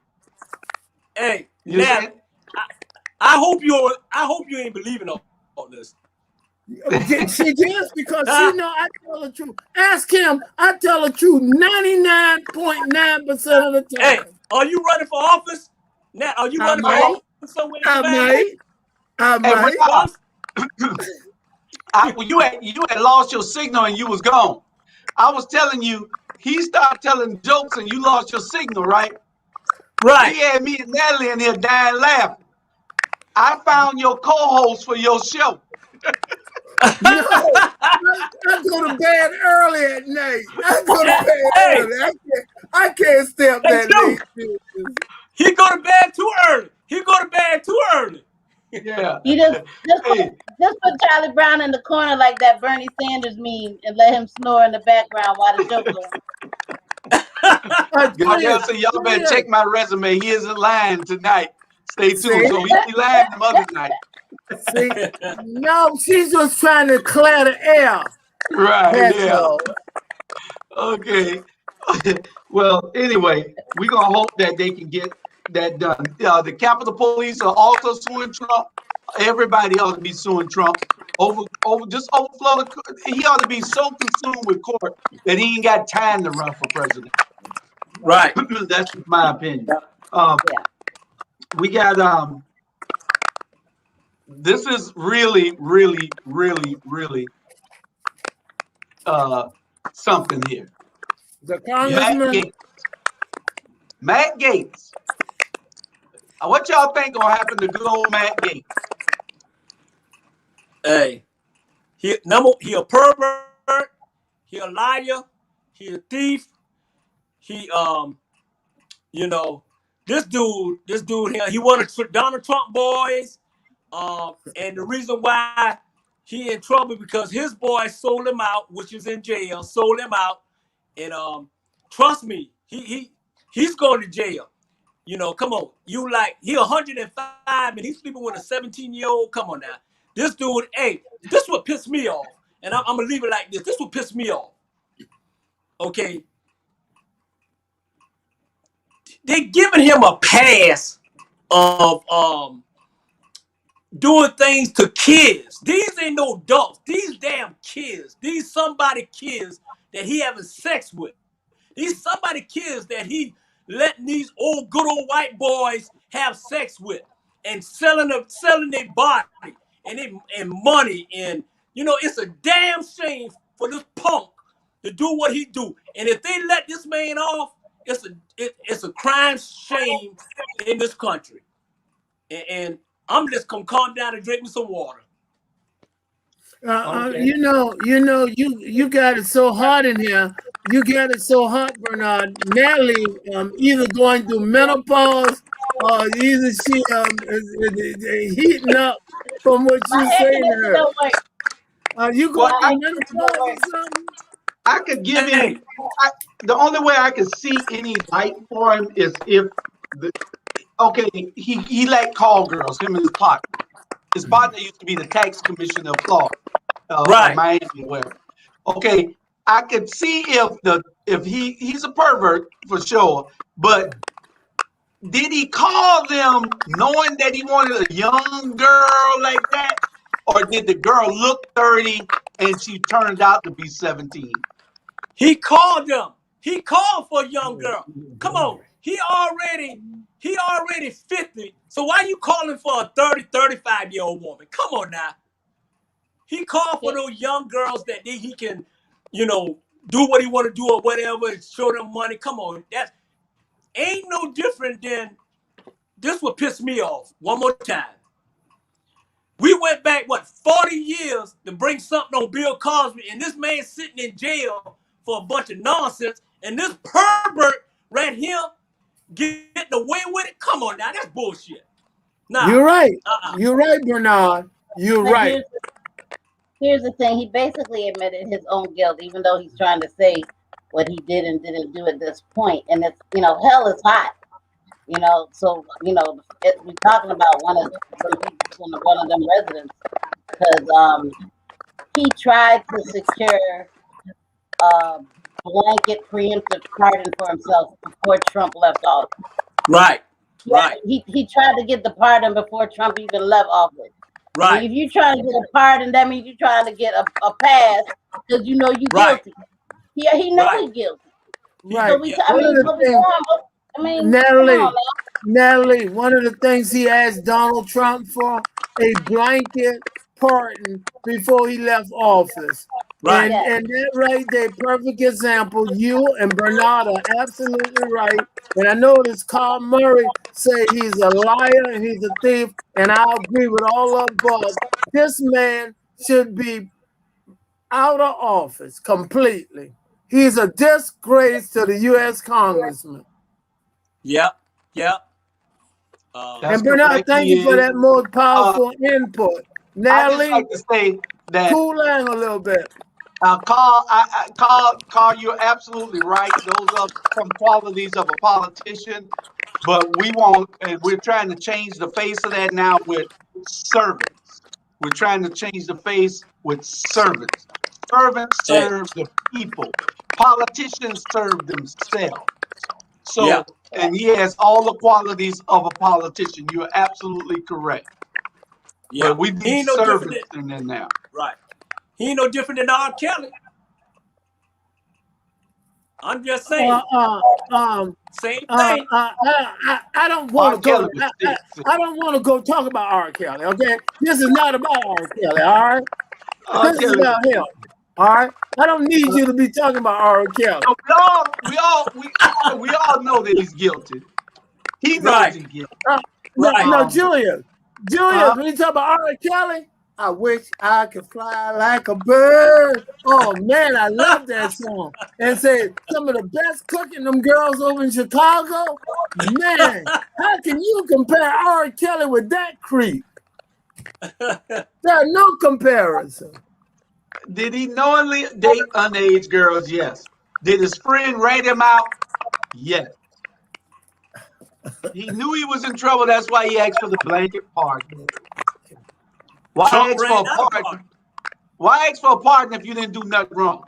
[SPEAKER 5] Hey, now, I hope you ain't believing all this.
[SPEAKER 6] She does because she know I tell the truth. Ask him. I tell the truth 99.9% of the time.
[SPEAKER 5] Hey, are you running for office? Now, are you running for office somewhere?
[SPEAKER 6] I might.
[SPEAKER 3] You had lost your signal and you was gone. I was telling you, he started telling jokes and you lost your signal, right?
[SPEAKER 5] Right.
[SPEAKER 3] He had me and Natalie in here dying laughing. I found your co-host for your show.
[SPEAKER 6] No, I go to bed early at night. Early. I can't stay up that late.
[SPEAKER 5] He go to bed too early.
[SPEAKER 3] Yeah.
[SPEAKER 4] You just put Charlie Brown in the corner like that Bernie Sanders meme and let him snore in the background while the joke goes.
[SPEAKER 3] So y'all better check my resume. He isn't lying tonight. Stay tuned. So he lying some other night.
[SPEAKER 6] See, no, she's just trying to clear the air.
[SPEAKER 3] Right.
[SPEAKER 6] That's
[SPEAKER 3] yeah.
[SPEAKER 6] all.
[SPEAKER 3] Okay. Well, anyway, we're gonna hope that they can get that done. The Capitol Police are also suing Trump. Everybody ought to be suing Trump. Overflow. He ought to be so consumed with court that he ain't got time to run for president.
[SPEAKER 5] Right.
[SPEAKER 3] That's my opinion. We got this is really something here.
[SPEAKER 6] The congressman
[SPEAKER 3] Matt Gaetz. What y'all think gonna happen to good old Matt Gaetz?
[SPEAKER 5] Hey, he a pervert, he a liar, he a thief, he this dude here, he one of Donald Trump boys, and the reason why he in trouble because his boys sold him out, which is in jail, sold him out, and trust me, he's going to jail, You know, come on. You like, he 105 and he's sleeping with a 17-year-old. Come on now. This dude, hey, this what pissed me off. And I'm going to leave it like this. This what pissed me off. Okay. They giving him a pass of doing things to kids. These ain't no adults. These damn kids. These somebody kids that he having sex with. These somebody kids that he letting these old good old white boys have sex with and selling their body and money. And you know, it's a damn shame for this punk to do what he do. And if they let this man off, it's a crime shame in this country. And I'm just gonna calm down and drink me some water.
[SPEAKER 3] Okay.
[SPEAKER 6] You got it so hot in here. You got it so hot, Bernard. Natalie either going through menopause or either she is heating up from what you say to her. Are you going through menopause or something?
[SPEAKER 3] I could give him.
[SPEAKER 5] Hey.
[SPEAKER 3] The only way I could see any light for him is if he like call girls. Him and his partner. His partner used to be the tax commissioner of Florida,
[SPEAKER 5] Right.
[SPEAKER 3] or Miami, wherever. Okay, I could see if he's a pervert for sure, but did he call them knowing that he wanted a young girl like that, or did the girl look 30 and she turned out to be 17?
[SPEAKER 5] He called them. He called for a young girl. Come on. He already 50. So why you calling for a 30, 35-year-old woman? Come on now. He called for those young girls that he can, you know, do what he want to do or whatever and show them money. Come on. That ain't no different than this would piss me off one more time. We went back, 40 years to bring something on Bill Cosby, and this man sitting in jail for a bunch of nonsense, and this pervert right here getting away with it? Come on now, that's bullshit. Nah.
[SPEAKER 6] You're right. You're right, Bernard. You're
[SPEAKER 4] But
[SPEAKER 6] right.
[SPEAKER 4] Here's the thing. He basically admitted his own guilt, even though he's trying to say what he did and didn't do at this point. And it's, hell is hot. So, we're talking about one of them residents, because he tried to secure a blanket preemptive pardon for himself before Trump left office.
[SPEAKER 5] Right.
[SPEAKER 4] He tried to get the pardon before Trump even left office.
[SPEAKER 5] Right.
[SPEAKER 4] And if you trying to get a pardon, that means you're trying to get a pass because you know you're guilty. He knows he's guilty.
[SPEAKER 6] Right.
[SPEAKER 4] So
[SPEAKER 6] Natalie, one of the things he asked Donald Trump for, a blanket pardon before he left office.
[SPEAKER 5] Right.
[SPEAKER 6] And that right there, perfect example. You and Bernard are absolutely right. And I noticed Carl Murray say he's a liar and he's a thief, and I agree with all of above. This man should be out of office completely. He's a disgrace to the U.S. Congressman.
[SPEAKER 5] Yep.
[SPEAKER 6] And Bernard, thank you for that more powerful input. Natalie,
[SPEAKER 3] I just like to say that
[SPEAKER 6] cool down a little bit.
[SPEAKER 3] Carl, you're absolutely right. Those are some qualities of a politician, but we're trying to change the face of that now with servants. We're trying to change the face with servants. Servants serve the people. Politicians serve themselves. So, and he has all the qualities of a politician. You're absolutely correct.
[SPEAKER 5] Yeah,
[SPEAKER 3] but we need servants in there now.
[SPEAKER 5] Right. He ain't no different than R. Kelly. I'm just saying. Same thing.
[SPEAKER 6] I don't want to go. I don't want to go talk about R. Kelly. Okay, this is not about R. Kelly. All right, this is about him. All right, I don't need you to be talking about R. Kelly.
[SPEAKER 3] We all know that he's guilty. He knows he's guilty.
[SPEAKER 6] No, Julius, when you talk about R. Kelly, I wish I could fly like a bird. Oh man, I love that song. And say some of the best cooking them girls over in Chicago. Man, how can you compare R. Kelly with that creep? There's no comparison.
[SPEAKER 3] Did he knowingly date underage girls? Yes. Did his friend rat him out? Yes. He knew he was in trouble. That's why he asked for the blanket pardon. Why
[SPEAKER 5] Trump
[SPEAKER 3] ask for
[SPEAKER 5] ran
[SPEAKER 3] a
[SPEAKER 5] out of
[SPEAKER 3] pardon?
[SPEAKER 5] pardon.
[SPEAKER 3] Why ask for a pardon if you didn't do nothing wrong?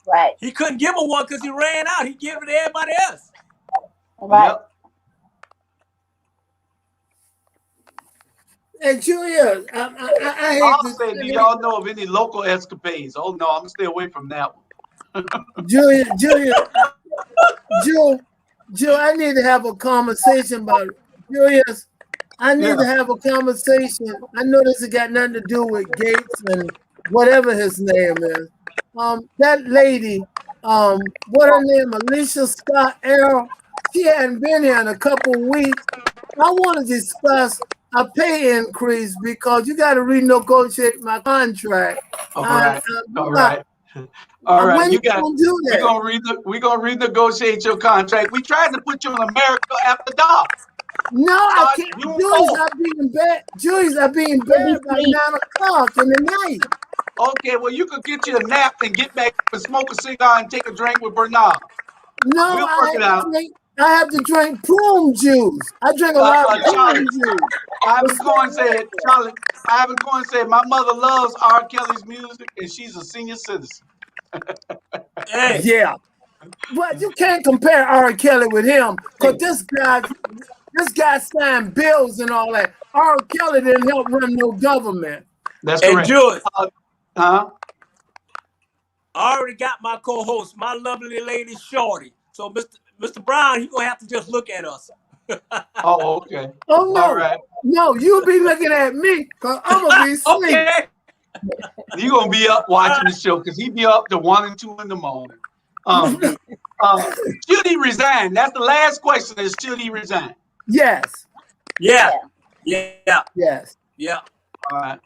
[SPEAKER 4] Right.
[SPEAKER 5] He couldn't give him one because he ran out. He gave it to everybody else.
[SPEAKER 4] Right.
[SPEAKER 3] Yep.
[SPEAKER 6] And Julia, I hate
[SPEAKER 3] I'll
[SPEAKER 6] to
[SPEAKER 3] say, do y'all know of any local escapades? Oh no, I'm gonna stay away from that one.
[SPEAKER 6] Julia, Jill, I need to have a conversation about it. Julius, I need to have a conversation. I know this has got nothing to do with Gates and whatever his name is. That lady, what her name, Alicia Scott Errol, she hadn't been here in a couple of weeks. I want to discuss a pay increase because you got to renegotiate my contract.
[SPEAKER 3] All right. All right. All right.
[SPEAKER 6] When
[SPEAKER 3] You got.
[SPEAKER 6] gonna do that?
[SPEAKER 3] We're gonna renegotiate your contract. We tried to put you on America After Dark.
[SPEAKER 6] No, I can't.
[SPEAKER 3] June
[SPEAKER 6] Julie's
[SPEAKER 3] 4th.
[SPEAKER 6] not being bad. Julie's not being bad by 9 o'clock in the night.
[SPEAKER 3] Okay, well, you could get you a nap and get back and smoke a cigar and take a drink with Bernard.
[SPEAKER 6] No,
[SPEAKER 3] We'll work it out.
[SPEAKER 6] I have to drink prune juice. I drink a lot of prune juice.
[SPEAKER 3] Ivan Cohen said, Ivan Cohen said, my mother loves R. Kelly's music and she's a senior citizen.
[SPEAKER 5] Hey.
[SPEAKER 6] Yeah. But you can't compare R. Kelly with him because this guy signed bills and all that. R. Kelly didn't help run no government.
[SPEAKER 3] That's correct.
[SPEAKER 5] George,
[SPEAKER 3] I
[SPEAKER 5] already got my co-host, my lovely lady Shorty. So Mr. Brown, he's gonna have to just look at us.
[SPEAKER 3] Oh, okay.
[SPEAKER 6] Oh no.
[SPEAKER 3] All right.
[SPEAKER 6] No, you be looking at me because I'm gonna be asleep.
[SPEAKER 5] Okay.
[SPEAKER 3] You're gonna be up watching the show because he be up to 1 and 2 in the morning. Should he resign? That's the last question is should he resign?
[SPEAKER 6] Yes.
[SPEAKER 5] Yeah.
[SPEAKER 6] Yes.
[SPEAKER 3] All right.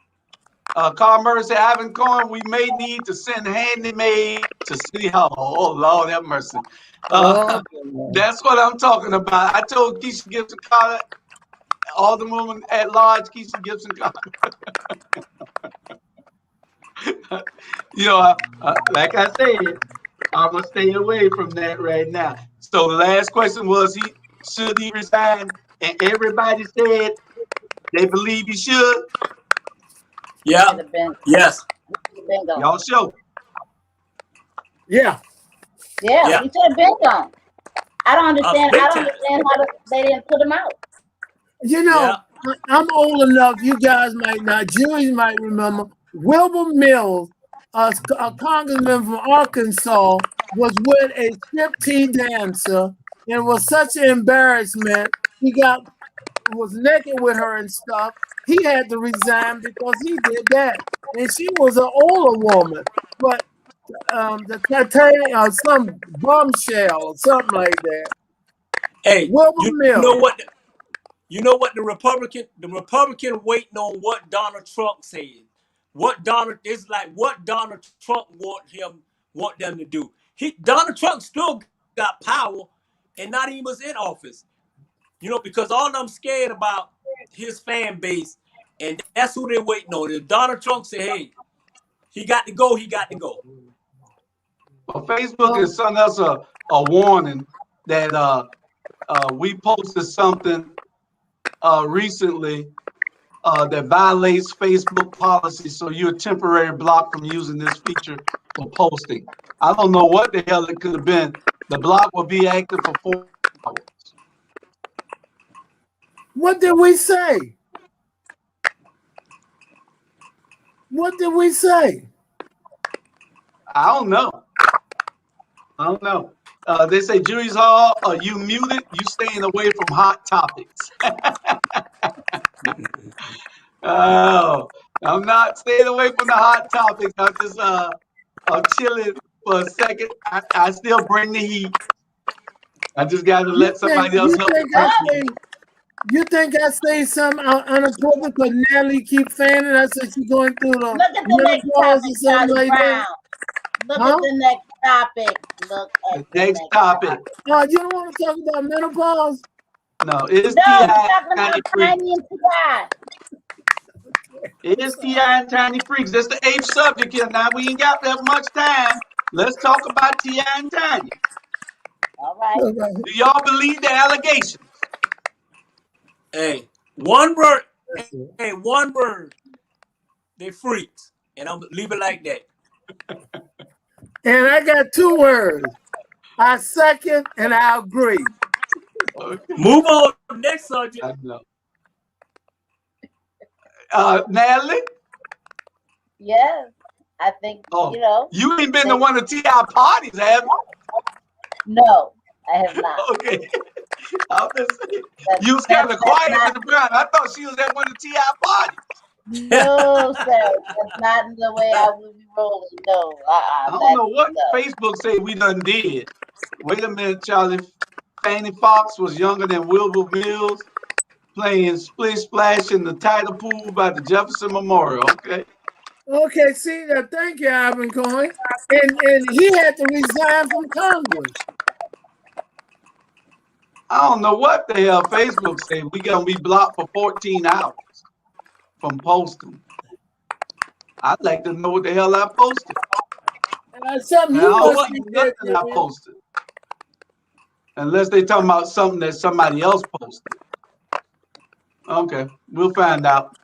[SPEAKER 3] Carl Murray said, Ivan Cohen, we may need to send handymaid to City Hall. Oh, Lord have mercy. That's what I'm talking about. I told Keisha Gibson Carter, Alderwoman at large, Keisha Gibson Carter. Like I said, I'm going to stay away from that right now. So the last question was, should he resign? And everybody said they believe he should.
[SPEAKER 5] Yeah. Yes.
[SPEAKER 3] Y'all show.
[SPEAKER 4] Yeah, he should have been gone. I don't understand. I don't understand how they didn't put him out.
[SPEAKER 6] You know, I'm old enough. You guys might not. Julius might remember. Wilbur Mills, a congressman from Arkansas, was with a striptease dancer, and it was such an embarrassment. He was naked with her and stuff. He had to resign because he did that, and she was an older woman, but the Titanic, some bombshell or something like that.
[SPEAKER 5] Hey,
[SPEAKER 6] Wilbur Mills.
[SPEAKER 5] You know what the Republican waiting on what Donald Trump said. What Donald Trump want them to do. Donald Trump still got power and not even was in office. Because all of them scared about his fan base, and that's who they're waiting on. If Donald Trump say, hey, he got to go, he got to go.
[SPEAKER 3] Well, Facebook has sent us a warning that we posted something recently that violates Facebook policy, so you're temporarily blocked from using this feature for posting. I don't know what the hell it could have been. The block will be active for 4 hours.
[SPEAKER 6] What did we say? What did we say?
[SPEAKER 3] I don't know. They say, Julius Hall, are you muted? You staying away from hot topics. Oh, I'm not staying away from the hot topics. I'm just I'm chilling for a second. I still bring the heat. I just got to let somebody else help me.
[SPEAKER 6] You think I say something unequivocal because Natalie keep fanning? I said she's going through the
[SPEAKER 4] Look at the next topic, Charlie Brown. Look at the next topic. Look at the next topic.
[SPEAKER 6] Oh, you don't want to talk about menopause?
[SPEAKER 3] No, it's
[SPEAKER 4] T.I.
[SPEAKER 3] talking about Tiny and T.I. It is T.I. and Tiny Freaks. That's the 8th subject here. Now we ain't got that much time. Let's talk about T.I. and Tiny.
[SPEAKER 4] All right.
[SPEAKER 3] Do y'all believe the allegations?
[SPEAKER 5] Hey, one word.
[SPEAKER 6] That's it.
[SPEAKER 5] Hey, one word. They freaks, and I'm leave it like that.
[SPEAKER 6] And I got 2 words. I second and I agree.
[SPEAKER 3] Okay.
[SPEAKER 5] Move on. Next subject.
[SPEAKER 3] I know. Natalie?
[SPEAKER 4] Yes, I think,
[SPEAKER 3] Oh, you ain't been to
[SPEAKER 4] they,
[SPEAKER 3] one of T.I. parties, have you?
[SPEAKER 4] no, I have not.
[SPEAKER 3] Okay. I was just saying,
[SPEAKER 4] That,
[SPEAKER 3] you was kind
[SPEAKER 4] that's
[SPEAKER 3] of
[SPEAKER 4] that's
[SPEAKER 3] quiet in
[SPEAKER 4] not.
[SPEAKER 3] the background. I thought she was at one of T.I. parties.
[SPEAKER 4] No, sir. That's not the way I will be rolling. No,
[SPEAKER 3] I don't
[SPEAKER 4] that's
[SPEAKER 3] know what
[SPEAKER 4] no.
[SPEAKER 3] Facebook say we done did. Wait a minute, Charlie. Fannie Fox was younger than Wilbur Mills, playing Splish Splash in the tidal pool by the Jefferson Memorial. Okay.
[SPEAKER 6] Okay, see, thank you, Ivan Cohen. And he had to resign from Congress.
[SPEAKER 3] I don't know what the hell Facebook say. We gonna be blocked for 14 hours from posting. I'd like to know what the hell I posted.
[SPEAKER 6] Something
[SPEAKER 3] And I
[SPEAKER 6] you
[SPEAKER 3] don't
[SPEAKER 6] must
[SPEAKER 3] see
[SPEAKER 6] be dead,
[SPEAKER 3] nothing I
[SPEAKER 6] man.
[SPEAKER 3] posted. Unless they talking about something that somebody else posted. Okay, we'll find out.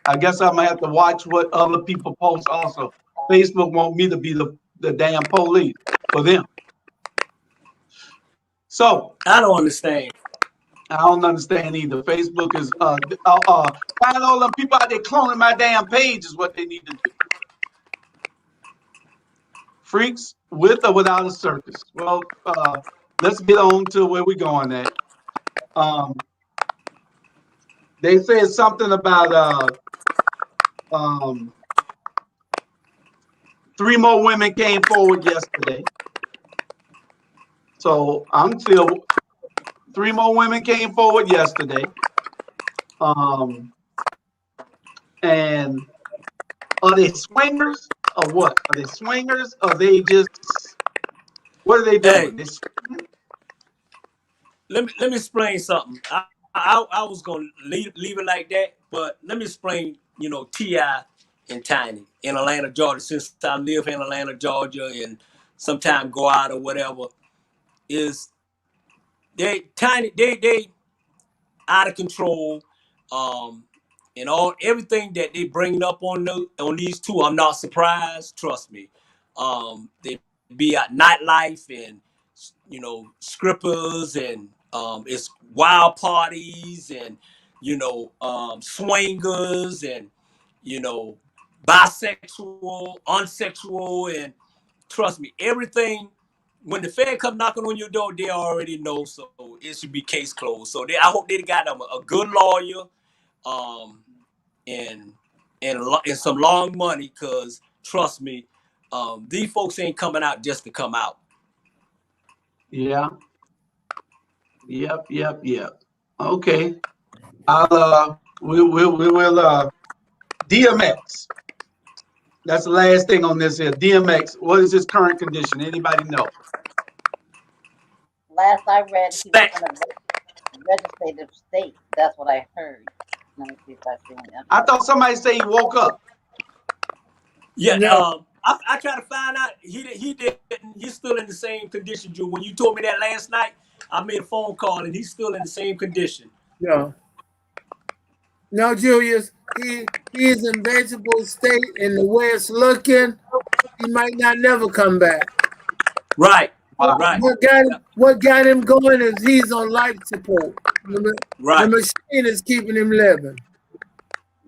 [SPEAKER 3] I guess I'm gonna have to watch what other people post also. Facebook want me to be the damn police for them. So
[SPEAKER 5] I don't understand.
[SPEAKER 3] I don't understand either. Facebook is find all them people out there cloning my damn page is what they need to do. Freaks with or without a circus. Well, let's get on to where we're going at. They said something about um, 3 more women came forward yesterday. So I'm still 3 more women came forward yesterday. And are they swingers or what? Are they swingers? Or are they just what are they
[SPEAKER 5] Hey,
[SPEAKER 3] doing? They swinging?
[SPEAKER 5] let me explain something. I was gonna leave it like that, but let me explain. Ti and Tiny in Atlanta, Georgia. Since I live in Atlanta, Georgia, and sometimes go out or whatever, is they out of control, um, and everything that they bringing up on these two. I'm not surprised. Trust me. They be at nightlife and strippers and it's wild parties and swingers and you know bisexual, unsexual, and trust me, everything. When the Fed come knocking on your door, they already know, so it should be case closed. So I hope they got them a good lawyer, um, and and some long money, cause trust me, these folks ain't coming out just to come out.
[SPEAKER 3] Yeah. Yep. Okay. I'll we will DMX. That's the last thing on this here. DMX. What is his current condition? Anybody know?
[SPEAKER 4] Last I read, he was
[SPEAKER 5] Stack.
[SPEAKER 4] in a vegetative state. That's what I heard. Let me see if I see him.
[SPEAKER 3] I thought somebody say he woke up.
[SPEAKER 5] Yeah,
[SPEAKER 6] No,
[SPEAKER 5] I try to find out. He didn't. He's still in the same condition, Drew. When you told me that last night, I made a phone call and he's still in the same condition.
[SPEAKER 6] no, no, Julius. He is in vegetable state, and the way it's looking, he might not never come back.
[SPEAKER 5] Right,
[SPEAKER 3] Wow.
[SPEAKER 5] right,
[SPEAKER 6] What got him going is he's on life support. The
[SPEAKER 5] right.
[SPEAKER 6] machine is keeping him living.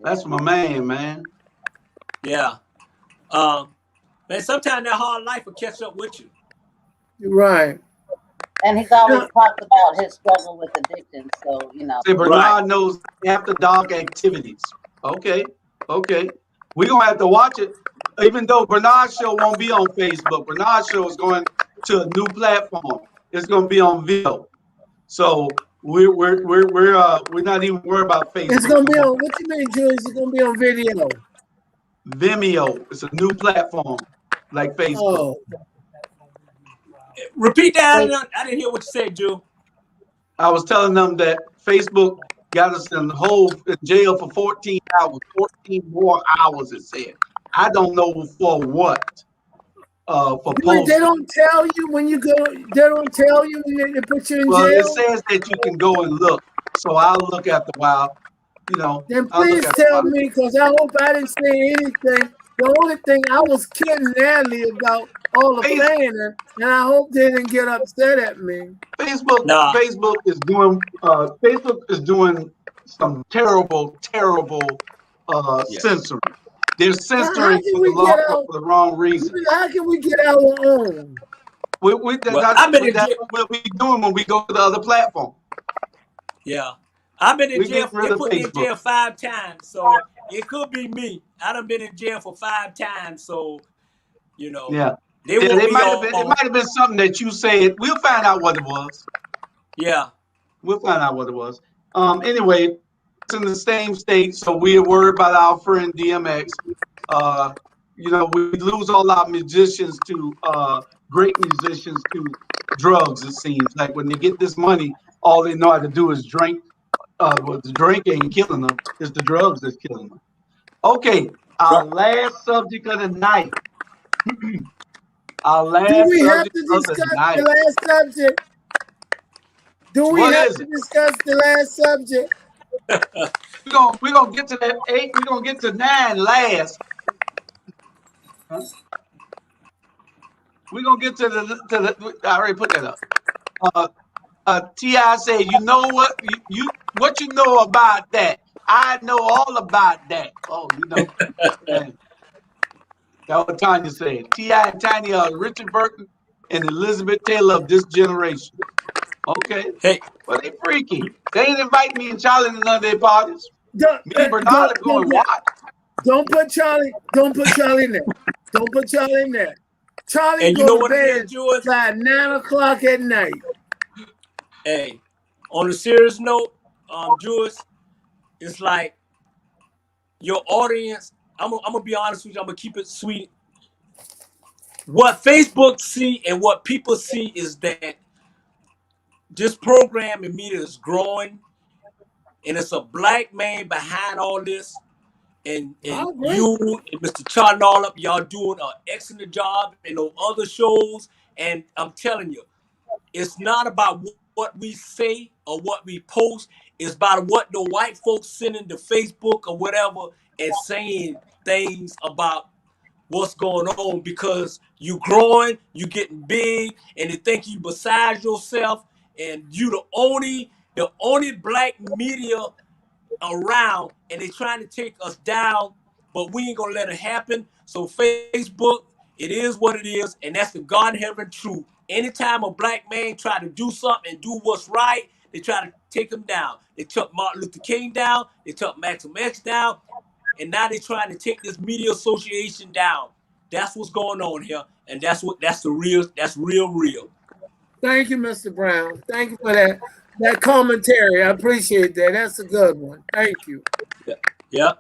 [SPEAKER 3] That's my man.
[SPEAKER 5] Yeah. Man, sometimes that hard life will catch up with you.
[SPEAKER 6] Right.
[SPEAKER 4] And he's always talked about his struggle with addiction. So,
[SPEAKER 3] Say
[SPEAKER 5] Right.
[SPEAKER 3] Bernard knows after dog activities. Okay. We're gonna have to watch it. Even though Bernard's show won't be on Facebook, Bernard's show is going to a new platform. It's gonna be on video. So we're not even worried about
[SPEAKER 6] It's
[SPEAKER 3] Facebook
[SPEAKER 6] gonna
[SPEAKER 3] no
[SPEAKER 6] be
[SPEAKER 3] more.
[SPEAKER 6] on. What you mean, Julius? It's gonna be on video.
[SPEAKER 3] Vimeo. It's a new platform like Facebook.
[SPEAKER 6] Oh,
[SPEAKER 5] Repeat that.
[SPEAKER 4] they,
[SPEAKER 5] I didn't hear what you said, Drew.
[SPEAKER 3] I was telling them that Facebook got us in jail for 14 hours, 14 more hours, it said. I don't know for what. For
[SPEAKER 6] they
[SPEAKER 3] posting.
[SPEAKER 6] don't tell you when you go. They don't tell you when they put you in
[SPEAKER 3] Well, it
[SPEAKER 6] jail.
[SPEAKER 3] says that you can go and look. So I'll look after a while. You know,
[SPEAKER 6] Then
[SPEAKER 3] I'll look
[SPEAKER 6] please
[SPEAKER 3] after a
[SPEAKER 6] tell
[SPEAKER 3] while.
[SPEAKER 6] me, because I hope I didn't say anything. The only thing I was kidding Natalie about all the
[SPEAKER 3] Face-
[SPEAKER 6] fanning, and I hope they didn't get upset at me.
[SPEAKER 3] Facebook,
[SPEAKER 5] Nah,
[SPEAKER 3] Facebook is doing some terrible
[SPEAKER 5] yeah.
[SPEAKER 3] censoring. They're
[SPEAKER 6] How
[SPEAKER 3] censoring
[SPEAKER 6] can we get out?
[SPEAKER 3] for the wrong reasons.
[SPEAKER 6] How can we get our own?
[SPEAKER 5] Well, I've been in
[SPEAKER 3] That's
[SPEAKER 5] jail.
[SPEAKER 3] what we'll be doing when we go to the other platform.
[SPEAKER 5] Yeah, I've been in
[SPEAKER 3] We're
[SPEAKER 5] jail.
[SPEAKER 3] getting rid
[SPEAKER 5] They
[SPEAKER 3] of
[SPEAKER 5] put me in
[SPEAKER 3] Facebook.
[SPEAKER 5] jail 5 times, so it could be me. I done been in jail for 5 times, so you know
[SPEAKER 3] Yeah.
[SPEAKER 5] they
[SPEAKER 3] Yeah,
[SPEAKER 5] want
[SPEAKER 3] they
[SPEAKER 5] me
[SPEAKER 3] might have been. It
[SPEAKER 5] on.
[SPEAKER 3] might have been something that you said. We'll find out what it was.
[SPEAKER 5] Yeah,
[SPEAKER 3] We'll find out what it was. Anyway, it's in the same state, so we're worried about our friend DMX. Uh, we lose all our musicians to great musicians to drugs. It seems like when they get this money, all they know how to do is drink. But the drink ain't killing them; it's the drugs that's killing them. Okay, our
[SPEAKER 5] right.
[SPEAKER 3] last subject of the night. Our
[SPEAKER 6] Do
[SPEAKER 3] last
[SPEAKER 6] we have
[SPEAKER 3] subject
[SPEAKER 6] to
[SPEAKER 3] of the
[SPEAKER 6] discuss the
[SPEAKER 3] night.
[SPEAKER 6] last subject? Do we
[SPEAKER 3] What
[SPEAKER 6] have
[SPEAKER 3] is
[SPEAKER 6] to
[SPEAKER 3] it?
[SPEAKER 6] discuss the last subject?
[SPEAKER 3] We're gonna get to that 8. We're gonna get to 9 last. Huh? We're gonna get to the. I already put that up. Uh, Ti said, you know what what you know about that? I know all about that. Oh, man, that what Tanya said. Ti and Tanya are Richard Burton and Elizabeth Taylor of this generation. Okay,
[SPEAKER 5] Hey,
[SPEAKER 3] well they freaky. They ain't invite me and Charlie to none of their parties.
[SPEAKER 6] Don't,
[SPEAKER 3] Me and Bernard are going
[SPEAKER 6] yeah.
[SPEAKER 3] watch.
[SPEAKER 6] Don't put Charlie. Don't put Charlie in there. Don't put Charlie in there. Charlie
[SPEAKER 5] and you
[SPEAKER 6] go
[SPEAKER 5] know
[SPEAKER 6] to
[SPEAKER 5] what it is,
[SPEAKER 6] bed
[SPEAKER 5] George?
[SPEAKER 6] by 9 o'clock at night.
[SPEAKER 5] Hey, on a serious note, George, it's like your audience. I'm gonna be honest with you. I'm gonna keep it sweet. What Facebook see and what people see is that this program in media is growing, and it's a black man behind all this.
[SPEAKER 6] I
[SPEAKER 5] And
[SPEAKER 6] agree.
[SPEAKER 5] you and Mr. Charnallop, y'all doing an excellent job in those other shows. And I'm telling you, it's not about what we say or what we post. It's about what the white folks sending to Facebook or whatever and saying things about what's going on because you growing, you getting big, and they think you beside yourself, and you the only black media around, and they trying to take us down, but we ain't gonna let it happen. So Facebook, it is what it is, and that's the God heaven truth. Anytime a black man try to do something and do what's right, they try to take him down. They took Martin Luther King down, they took Malcolm X down, and now they're trying to take this media association down. That's what's going on here, and that's real.
[SPEAKER 6] Thank you, Mr. Brown. Thank you for that commentary. I appreciate that. That's a good one. Thank you.
[SPEAKER 5] Yeah. Yeah.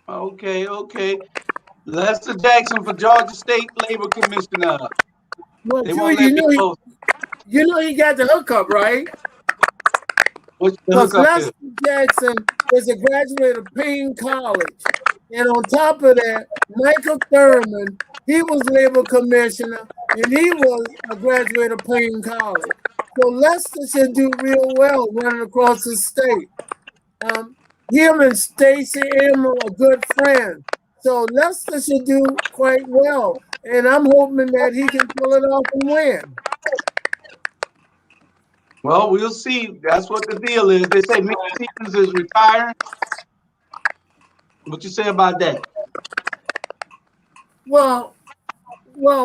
[SPEAKER 3] Okay. Lester Jackson for Georgia State Labor Commissioner.
[SPEAKER 6] Well,
[SPEAKER 3] They
[SPEAKER 6] Drew,
[SPEAKER 3] won't let me post.
[SPEAKER 6] you know he got the hookup, right?
[SPEAKER 3] What the
[SPEAKER 6] Because
[SPEAKER 3] hookup is?
[SPEAKER 6] Lester Jackson is a graduate of Payne College. And on top of that, Michael Thurman, he was labor commissioner, and he was a graduate of Payne College. So Lester should do real well running across the state. Him and Stacey Abrams are good friends. So Lester should do quite well. And I'm hoping that he can pull it off and win.
[SPEAKER 3] Well, we'll see. That's what the deal is. They say Mickey Stevens is retiring. What you say about that?
[SPEAKER 6] Well,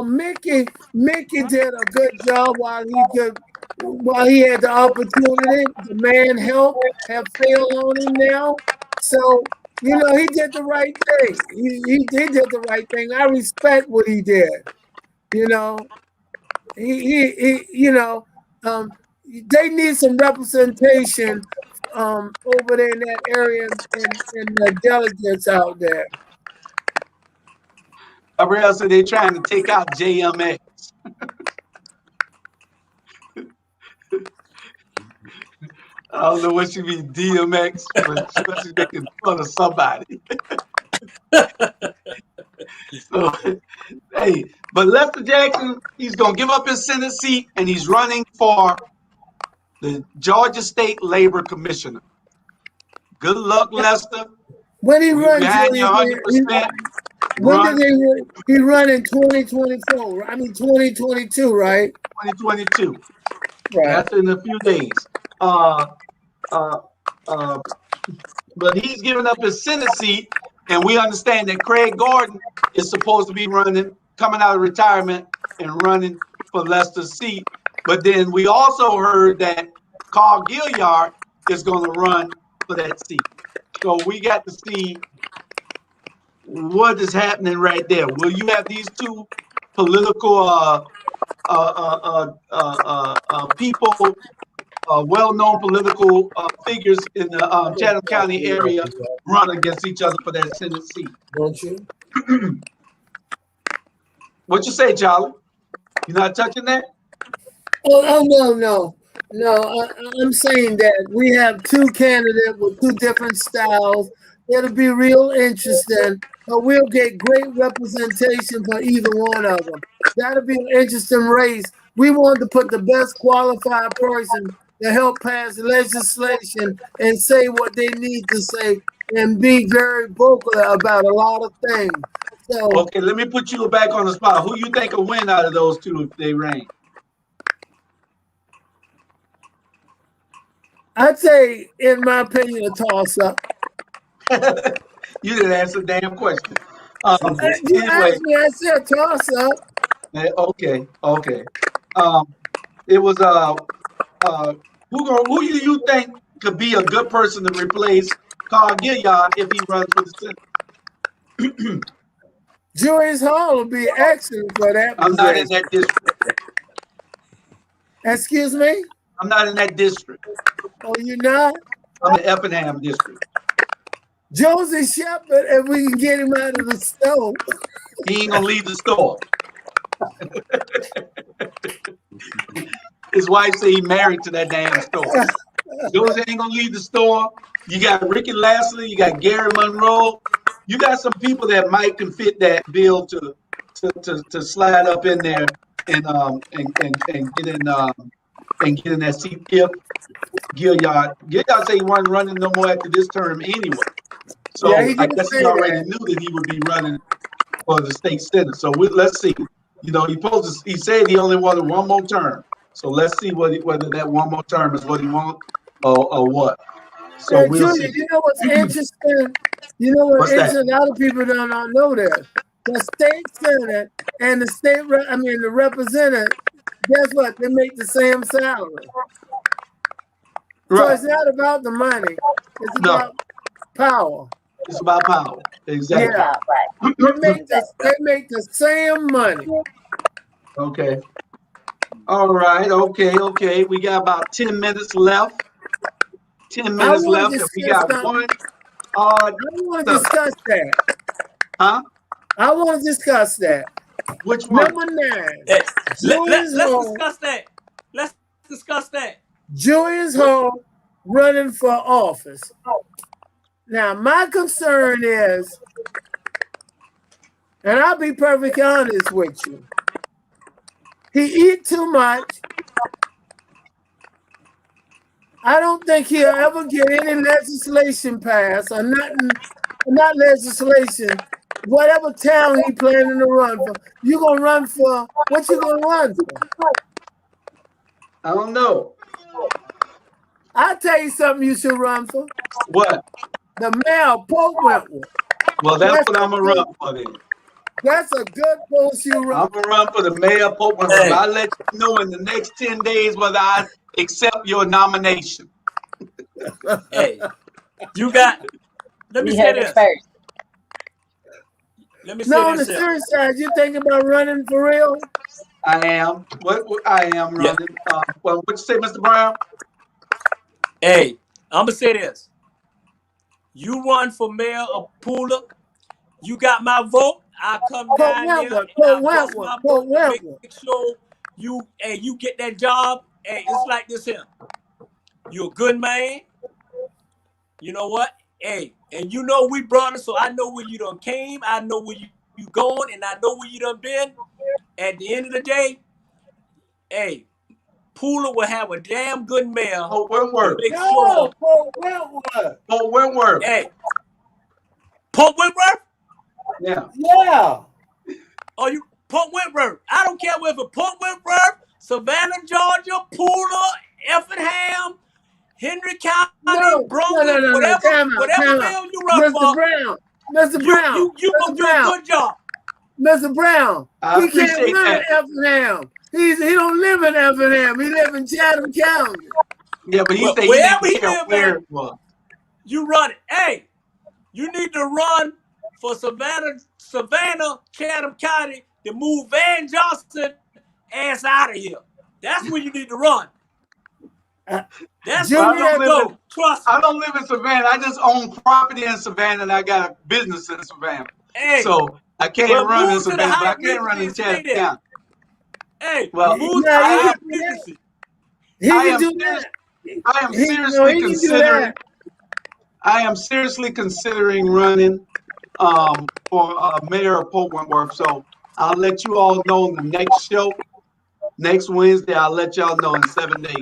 [SPEAKER 6] Mickey did a good job while he had the opportunity. The man health have failed on him now. So, he did the right thing. He did the right thing. I respect what he did. You know, they need some representation over there in that area and the delegates out there.
[SPEAKER 3] Gabrielle said they're trying to take out JMX. I don't know what she mean DMX, but she must be making fun of somebody. So, hey, but Lester Jackson, he's gonna give up his Senate seat and he's running for the Georgia State Labor Commissioner. Good luck, Lester.
[SPEAKER 6] When he
[SPEAKER 3] We
[SPEAKER 6] run,
[SPEAKER 3] behind you
[SPEAKER 6] Julius,
[SPEAKER 3] 100%.
[SPEAKER 6] when
[SPEAKER 3] Run
[SPEAKER 6] did he run in 2024? I mean 2022, right?
[SPEAKER 3] 2022.
[SPEAKER 6] Right.
[SPEAKER 3] That's in a few days. Uh, uh, uh, but he's giving up his Senate seat, and we understand that Craig Gordon is supposed to be running, coming out of retirement and running for Lester's seat. But then we also heard that Carl Gilliard is going to run for that seat. So we got to see what is happening right there. Will you have these two political people, well-known political figures in the Chatham County area run against each other for that Senate seat?
[SPEAKER 6] Don't you?
[SPEAKER 3] What you say, Charlie? You're not touching that?
[SPEAKER 6] No. I'm saying that we have two candidates with two different styles. It'll be real interesting, but we'll get great representation for either one of them. That'll be an interesting race. We want to put the best qualified person to help pass legislation and say what they need to say and be very vocal about a lot of things. So,
[SPEAKER 3] okay, let me put you back on the spot. Who you think will win out of those two if they reign?
[SPEAKER 6] I'd say, in my opinion, a toss-up.
[SPEAKER 3] You didn't answer the damn question.
[SPEAKER 6] You
[SPEAKER 3] Anyway,
[SPEAKER 6] asked me, I said toss-up.
[SPEAKER 3] okay. It was who do you think could be a good person to replace Carl Gilliard if he runs for the Senate?
[SPEAKER 6] Julius Hall will be excellent for that
[SPEAKER 3] I'm not in
[SPEAKER 6] position.
[SPEAKER 3] that district.
[SPEAKER 6] Excuse me?
[SPEAKER 3] I'm not in that district.
[SPEAKER 6] Oh, you're not?
[SPEAKER 3] I'm in Effingham district.
[SPEAKER 6] Josie Shepard, if we can get him out of the stove.
[SPEAKER 3] He ain't gonna leave the store. His wife said he married to that damn store. Josie ain't gonna leave the store. You got Ricky Lastly, you got Gary Monroe. You got some people that might can fit that bill to slide up in there and get in that seat if Gilliard say he wasn't running no more after this term anyway. So
[SPEAKER 6] Yeah,
[SPEAKER 3] I guess he already knew that he would be running for the state senate. So let's see. You know, he said he only wanted one more term. So let's see whether that one more term is what he wants or what. So we'll
[SPEAKER 6] Julia,
[SPEAKER 3] see.
[SPEAKER 6] you know what's interesting? You know what's interesting? A lot of people do not know this. The state senate and the representative, guess what? They make the same salary.
[SPEAKER 3] Right.
[SPEAKER 6] So it's not about the money. It's about power.
[SPEAKER 3] It's about power. Exactly.
[SPEAKER 6] Yeah, right. They make the same money.
[SPEAKER 3] Okay. All right. Okay. We got about 10 minutes left. 10 minutes left. And we got one.
[SPEAKER 6] I want to discuss that.
[SPEAKER 3] Huh?
[SPEAKER 6] I want to discuss that.
[SPEAKER 3] Which one?
[SPEAKER 6] Number 9.
[SPEAKER 5] Hey, let's discuss that. Let's discuss that.
[SPEAKER 6] Julius Hall running for office. Now, my concern is, and I'll be perfectly honest with you, he eat too much. I don't think he'll ever get any legislation passed or nothing, not legislation, whatever town he planning to run for. You gonna run for, what you gonna run for?
[SPEAKER 3] I don't know.
[SPEAKER 6] I'll tell you something you should run for.
[SPEAKER 3] What?
[SPEAKER 6] The mayor of Port Wentworth.
[SPEAKER 3] Well, that's what I'm going to run for then.
[SPEAKER 6] That's a good post you run.
[SPEAKER 3] I'm going to run for the mayor of Port Wentworth. I'll let you know in the next 10 days whether I accept your nomination.
[SPEAKER 5] Hey, let me say this.
[SPEAKER 4] First.
[SPEAKER 5] Let me say this.
[SPEAKER 6] On the serious side, you think about running for real?
[SPEAKER 3] I am. I am running. Yeah. Well, what you say, Mr. Brown?
[SPEAKER 5] Hey, I'm gonna say this. You run for mayor of Pooler, you got my vote. I'll come down here and I'll bust my vote to make sure you get that job. Hey, it's like this here. You're a good man. You know what? Hey, and you know we brothers, so I know where you done came. I know where you going, and I know where you done been. At the end of the day, hey, Pooler will have a damn good mayor.
[SPEAKER 3] Fort Wentworth.
[SPEAKER 5] Make
[SPEAKER 6] No,
[SPEAKER 5] sure.
[SPEAKER 6] Fort Wentworth.
[SPEAKER 3] Fort Wentworth.
[SPEAKER 5] Hey, Port Wentworth?
[SPEAKER 3] Yeah.
[SPEAKER 6] Yeah.
[SPEAKER 5] Oh, you Port Wentworth. I don't care whether Port Wentworth, Savannah, Georgia, Pooler, Effingham, Henry County,
[SPEAKER 6] No.
[SPEAKER 5] Brunswick, whatever
[SPEAKER 6] Time out.
[SPEAKER 5] mayor you run
[SPEAKER 6] Mr.
[SPEAKER 5] for,
[SPEAKER 6] Brown. Mr. Brown.
[SPEAKER 5] you gonna
[SPEAKER 6] Mr.
[SPEAKER 5] do a
[SPEAKER 6] Brown.
[SPEAKER 5] good job.
[SPEAKER 6] Mr. Brown.
[SPEAKER 3] I
[SPEAKER 6] He can't
[SPEAKER 3] appreciate
[SPEAKER 6] run in
[SPEAKER 3] that.
[SPEAKER 6] Effingham. He don't live in Effingham. He live in Chatham County.
[SPEAKER 3] Yeah, but he
[SPEAKER 5] Well,
[SPEAKER 3] said he
[SPEAKER 5] wherever
[SPEAKER 3] didn't
[SPEAKER 5] he
[SPEAKER 3] care
[SPEAKER 5] live
[SPEAKER 3] where
[SPEAKER 5] at,
[SPEAKER 3] it was.
[SPEAKER 5] you run it. Hey, you need to run for Savannah, Chatham County to move Van Johnson ass out of here. That's where you need to run. That's where you
[SPEAKER 6] Juliet,
[SPEAKER 5] need to go. Trust me.
[SPEAKER 3] I don't live in Savannah. I just own property in Savannah, and I got a business in Savannah.
[SPEAKER 5] Hey,
[SPEAKER 3] So I can't
[SPEAKER 5] well,
[SPEAKER 3] run in
[SPEAKER 5] move to the
[SPEAKER 3] Savannah, but I
[SPEAKER 5] high
[SPEAKER 3] can't run in
[SPEAKER 5] Regency and
[SPEAKER 3] Chatham
[SPEAKER 5] stay there.
[SPEAKER 3] County.
[SPEAKER 5] Hey,
[SPEAKER 3] Well,
[SPEAKER 5] move to
[SPEAKER 6] yeah,
[SPEAKER 5] the
[SPEAKER 6] he
[SPEAKER 5] high
[SPEAKER 6] can do that.
[SPEAKER 5] Regency.
[SPEAKER 6] He
[SPEAKER 3] I
[SPEAKER 6] can
[SPEAKER 3] am
[SPEAKER 6] do
[SPEAKER 3] serious-
[SPEAKER 6] that.
[SPEAKER 3] I am
[SPEAKER 6] He
[SPEAKER 3] seriously
[SPEAKER 6] can do
[SPEAKER 3] considering.
[SPEAKER 6] that.
[SPEAKER 3] I am seriously considering running for mayor of Port Wentworth. So I'll let you all know in the next show, next Wednesday. I'll let y'all know in 7 days.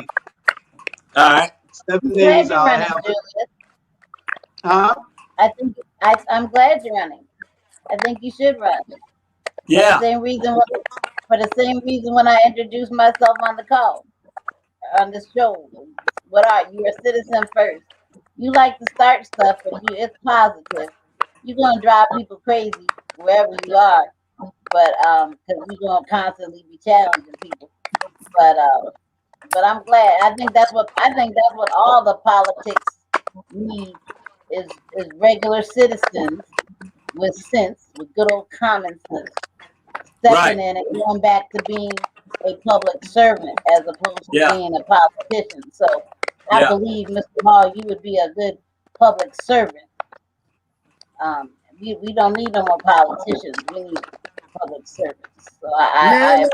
[SPEAKER 5] All right.
[SPEAKER 3] 7
[SPEAKER 4] Glad
[SPEAKER 3] days
[SPEAKER 4] you're
[SPEAKER 3] I'll
[SPEAKER 4] running,
[SPEAKER 3] have.
[SPEAKER 4] Julius.
[SPEAKER 3] Huh?
[SPEAKER 4] I'm glad you're running. I think you should run.
[SPEAKER 5] Yeah.
[SPEAKER 4] For the same reason when I introduced myself on the call, on the show. What are you? A citizen first. You like to start stuff, but it's positive. You're gonna drive people crazy wherever you are, but because you're gonna constantly be challenging people. But I'm glad. I think that's what all the politics need is regular citizens with sense, with good old common sense, stepping in and going back to being a public servant as opposed to being a politician. So I believe, Mr. Hall, you would be a good public servant. We don't need no more politicians. We need public servants. So I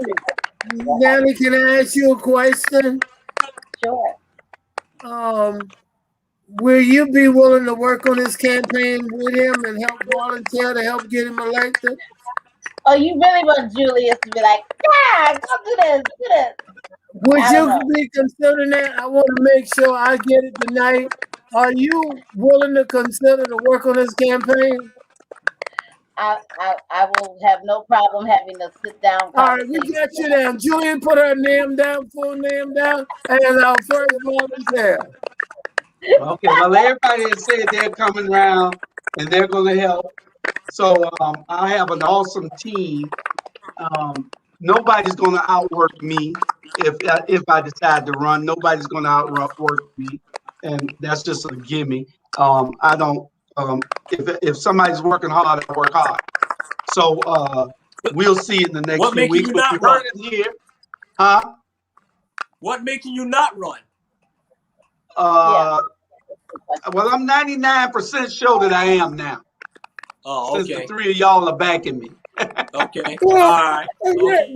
[SPEAKER 6] Nanny, can I ask you a question?
[SPEAKER 4] Sure.
[SPEAKER 6] Will you be willing to work on his campaign with him and help volunteer to help get him elected?
[SPEAKER 4] Oh, you really want Julius to be like, yeah, go do this, do this.
[SPEAKER 6] Would you be considering that? I want to make sure I get it tonight. Are you willing to consider to work on his campaign?
[SPEAKER 4] I will have no problem having a sit down conversation.
[SPEAKER 6] All right, we got you down. Julian, put her name down, full name down, and our first volunteer.
[SPEAKER 3] Okay, well, everybody has said they're coming around and they're going to help. So I have an awesome team. Nobody's going to outwork me if I decide to run. Nobody's going to outwork me, and that's just a gimme. I don't. If somebody's working hard, I work hard. So we'll see in the next few weeks. But you heard it here, huh?
[SPEAKER 5] What making you not run?
[SPEAKER 3] Well, I'm 99% sure that I am now.
[SPEAKER 5] Oh, okay.
[SPEAKER 3] Since the three of y'all are backing me.
[SPEAKER 5] Okay.
[SPEAKER 6] Well,
[SPEAKER 5] all right. Okay.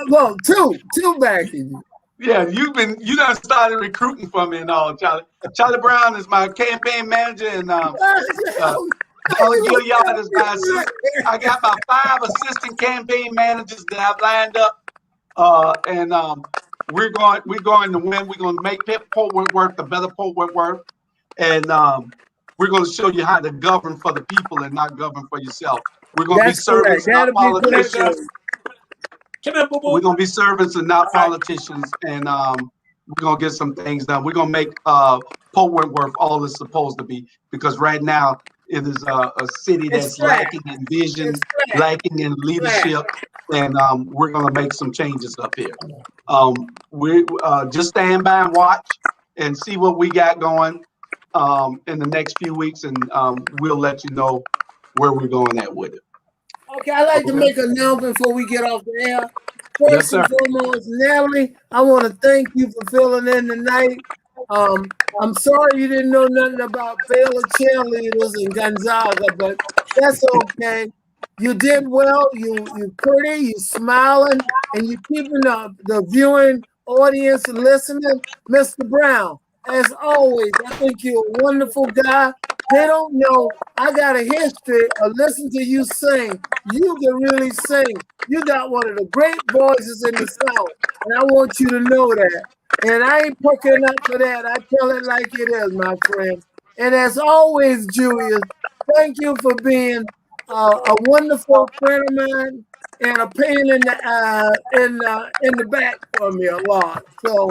[SPEAKER 6] Whoa. Two backing you.
[SPEAKER 3] Yeah, you done started recruiting for me and all, Charlie. Charlie Brown is my campaign manager, and Charlie Gilliard is my assistant. I got about 5 assistant campaign managers that I've lined up, and we're going to win. We're going to make Port Wentworth the better Port Wentworth, and we're going to show you how to govern for the people and not govern for yourself. We're going to be servants, not politicians. We're going to be servants and not politicians, and we're going to get some things done. We're going to make Port Wentworth all it's supposed to be, because right now it is a city that's lacking in vision, lacking in leadership, and we're going to make some changes up here. We just stand by and watch and see what we got going in the next few weeks, and we'll let you know where we're going at with it.
[SPEAKER 6] Okay, I'd like to make an announcement before we get off the air. First and foremost, Natalie, I want to thank you for filling in tonight. I'm sorry you didn't know nothing about Baylor cheerleaders and Gonzaga, but that's okay. You did well. You pretty. You smiling, and you keeping the viewing audience listening. Mr. Brown, as always, I think you're a wonderful guy. They don't know I got a history of listening to you sing. You can really sing. You got one of the great voices in the South, and I want you to know that. And I ain't perking up for that. I tell it like it is, my friend. And as always, Julius, thank you for being a wonderful friend of mine and a pain in the back for me a lot. So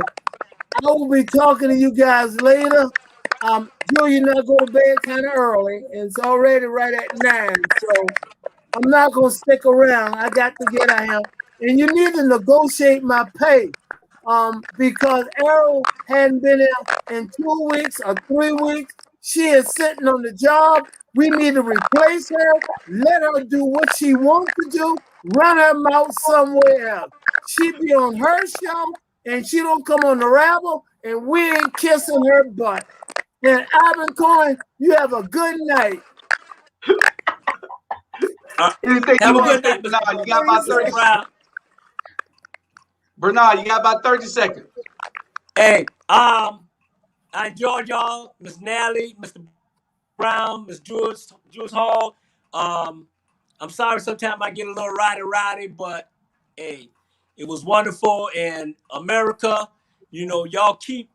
[SPEAKER 6] I will be talking to you guys later. Julia, not go to bed kind of early, and it's already right at 9. So I'm not gonna stick around. I got to get out, and you need to negotiate my pay, because Errol hadn't been here in 2 weeks or 3 weeks. She is sitting on the job. We need to replace her. Let her do what she wants to do. Run her mouth somewhere else. She be on her show, and she don't come on the Rabble, and we ain't kissing her butt. And Alvin Coin, you have a good night.
[SPEAKER 3] Anything
[SPEAKER 5] Have
[SPEAKER 3] you
[SPEAKER 5] a
[SPEAKER 3] want
[SPEAKER 5] good
[SPEAKER 3] to say,
[SPEAKER 5] night,
[SPEAKER 3] Bernard? You got about 30 seconds.
[SPEAKER 5] Brown.
[SPEAKER 3] Bernard, you got about 30 seconds.
[SPEAKER 5] Hey, I enjoyed y'all, Miss Nally, Mr. Brown, Miss Jules Hall. I'm sorry sometimes I get a little rowdy, but hey, it was wonderful. And America, y'all keep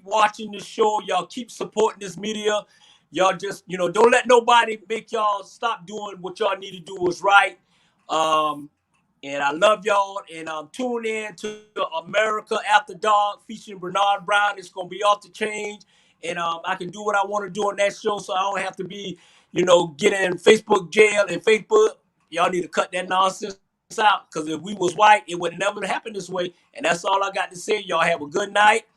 [SPEAKER 5] watching this show. Y'all keep supporting this media. Y'all just, don't let nobody make y'all stop doing what y'all need to do is right. And I love y'all. And tune in to America After Dark featuring Bernard Brown. It's gonna be off the chain. And I can do what I want to do on that show, so I don't have to be, getting in Facebook jail and Facebook. Y'all need to cut that nonsense out, because if we was white, it would never happen this way. And that's all I got to say. Y'all have a good night.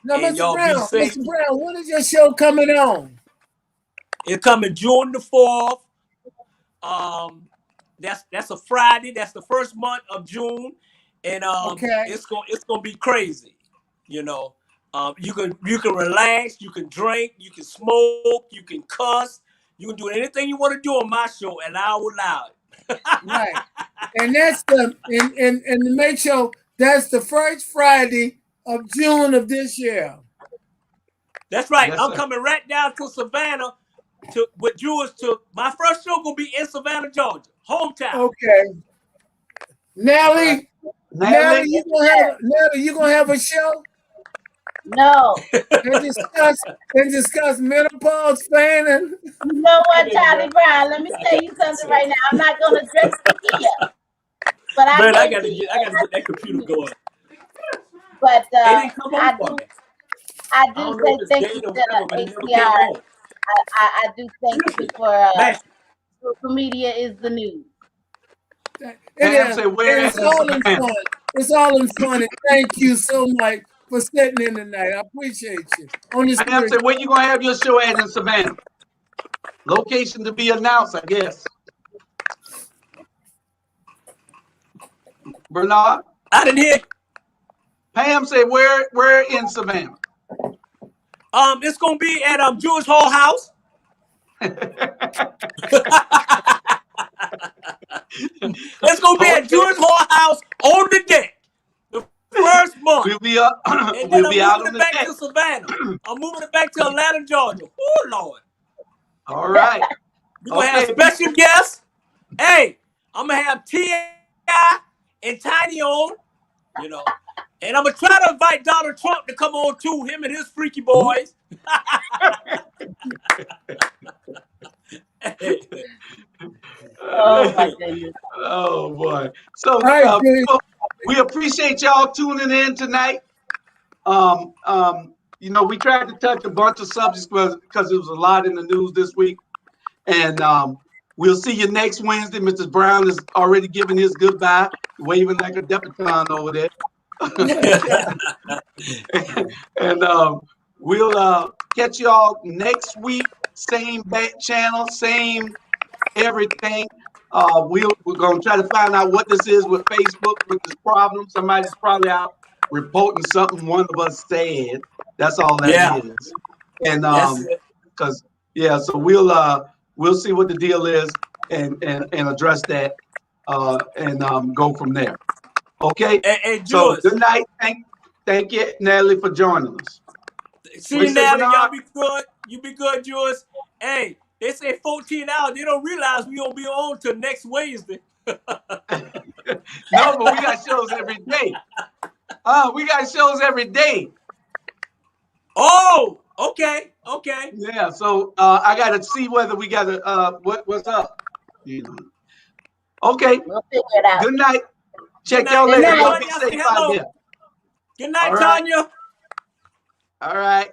[SPEAKER 6] Now,
[SPEAKER 5] And
[SPEAKER 6] Mr.
[SPEAKER 5] y'all be
[SPEAKER 6] Brown,
[SPEAKER 5] safe.
[SPEAKER 6] Mr. Brown, when is your show coming on?
[SPEAKER 5] It's coming June the 4th. That's a Friday. That's the first month of June, and
[SPEAKER 6] Okay.
[SPEAKER 5] it's gonna be crazy. You know, you can relax, you can drink, you can smoke, you can cuss, you can do anything you want to do on my show, and I will allow it.
[SPEAKER 6] Right. And that's and to make sure that's the first Friday of June of this year.
[SPEAKER 5] That's right.
[SPEAKER 3] Yes,
[SPEAKER 5] I'm
[SPEAKER 3] sir.
[SPEAKER 5] coming right down to Savannah with Jewish to my first show gonna be in Savannah, Georgia, hometown.
[SPEAKER 6] Okay. Nelly,
[SPEAKER 3] Natalie,
[SPEAKER 6] You gonna have a show
[SPEAKER 4] No.
[SPEAKER 6] and discuss menopause fanning?
[SPEAKER 4] You know what, Charlie Brown? Let me tell you something right now. I'm not going to address it here, but I
[SPEAKER 5] Man, I
[SPEAKER 4] can
[SPEAKER 5] gotta
[SPEAKER 4] see.
[SPEAKER 5] get that computer going.
[SPEAKER 4] But
[SPEAKER 5] It didn't come on for me.
[SPEAKER 4] I
[SPEAKER 5] I
[SPEAKER 4] do
[SPEAKER 5] don't know
[SPEAKER 4] say
[SPEAKER 5] if it's
[SPEAKER 4] thank
[SPEAKER 5] dead
[SPEAKER 4] you
[SPEAKER 5] or
[SPEAKER 4] to
[SPEAKER 5] whatever, but it never came
[SPEAKER 4] ACR.
[SPEAKER 5] on.
[SPEAKER 4] I do thank you
[SPEAKER 5] Seriously.
[SPEAKER 4] for
[SPEAKER 5] Man,
[SPEAKER 4] social media is the news.
[SPEAKER 6] It
[SPEAKER 3] Pam
[SPEAKER 6] is.
[SPEAKER 3] said, where
[SPEAKER 6] It's
[SPEAKER 3] at in
[SPEAKER 6] all in
[SPEAKER 3] Savannah?
[SPEAKER 6] fun. It's all in fun. And thank you so much for sitting in tonight. I appreciate you. On this
[SPEAKER 3] Pam said, where you going to have your show at in Savannah? Location to be announced, I guess. Bernard?
[SPEAKER 5] I didn't hear.
[SPEAKER 3] Pam said, where in Savannah?
[SPEAKER 5] It's gonna be at Jewish Hall House. It's gonna be at
[SPEAKER 3] Okay.
[SPEAKER 5] Jewish Hall House on the deck. The first month.
[SPEAKER 3] We'll be up.
[SPEAKER 5] And then
[SPEAKER 3] We'll
[SPEAKER 5] I'm
[SPEAKER 3] be out
[SPEAKER 5] moving
[SPEAKER 3] on
[SPEAKER 5] it
[SPEAKER 3] the
[SPEAKER 5] back
[SPEAKER 3] deck.
[SPEAKER 5] to Savannah. I'm moving it back to Atlanta, Georgia. Oh Lord.
[SPEAKER 3] All right.
[SPEAKER 5] We're gonna have
[SPEAKER 3] Okay,
[SPEAKER 5] special
[SPEAKER 3] people.
[SPEAKER 5] guests. Hey, I'm gonna have T.I. and Tiny on, And I'm gonna try to invite Donald Trump to come on too, him and his freaky boys.
[SPEAKER 4] Oh my goodness.
[SPEAKER 3] Oh boy. So
[SPEAKER 6] All right, Julie.
[SPEAKER 3] people, we appreciate y'all tuning in tonight. We tried to touch a bunch of subjects because there was a lot in the news this week. And we'll see you next Wednesday. Mr. Brown is already giving his goodbye, waving like a debutante over there. And we'll catch y'all next week. Same back channel, same everything. We're gonna try to find out what this is with Facebook with this problem. Somebody's probably out reporting something one of us said. That's all that
[SPEAKER 5] Yeah,
[SPEAKER 3] is. And
[SPEAKER 5] that's it.
[SPEAKER 3] so we'll see what the deal is and address that and go from there. Okay.
[SPEAKER 5] Hey,
[SPEAKER 3] So
[SPEAKER 5] Jules.
[SPEAKER 3] good night. Thank you, Natalie, for joining us.
[SPEAKER 5] See
[SPEAKER 3] What you
[SPEAKER 5] you,
[SPEAKER 3] say,
[SPEAKER 5] Natalie. Y'all
[SPEAKER 3] Bernard?
[SPEAKER 5] be good. You be good, Jules. Hey, they say 14 hours. They don't realize we won't be on till next Wednesday.
[SPEAKER 3] No, but we got shows every day. We got shows every day.
[SPEAKER 5] Oh, okay, okay.
[SPEAKER 3] Yeah, so I got to see whether we got to what's up. You know. Okay.
[SPEAKER 4] We'll figure it out.
[SPEAKER 3] Good night.
[SPEAKER 5] Good
[SPEAKER 3] Check y'all
[SPEAKER 5] night.
[SPEAKER 4] Good
[SPEAKER 3] later.
[SPEAKER 4] night.
[SPEAKER 3] Y'all be
[SPEAKER 5] Tanya, say
[SPEAKER 3] safe out
[SPEAKER 5] hello.
[SPEAKER 3] there.
[SPEAKER 5] Good night,
[SPEAKER 3] All right.
[SPEAKER 5] Tanya.
[SPEAKER 3] All right.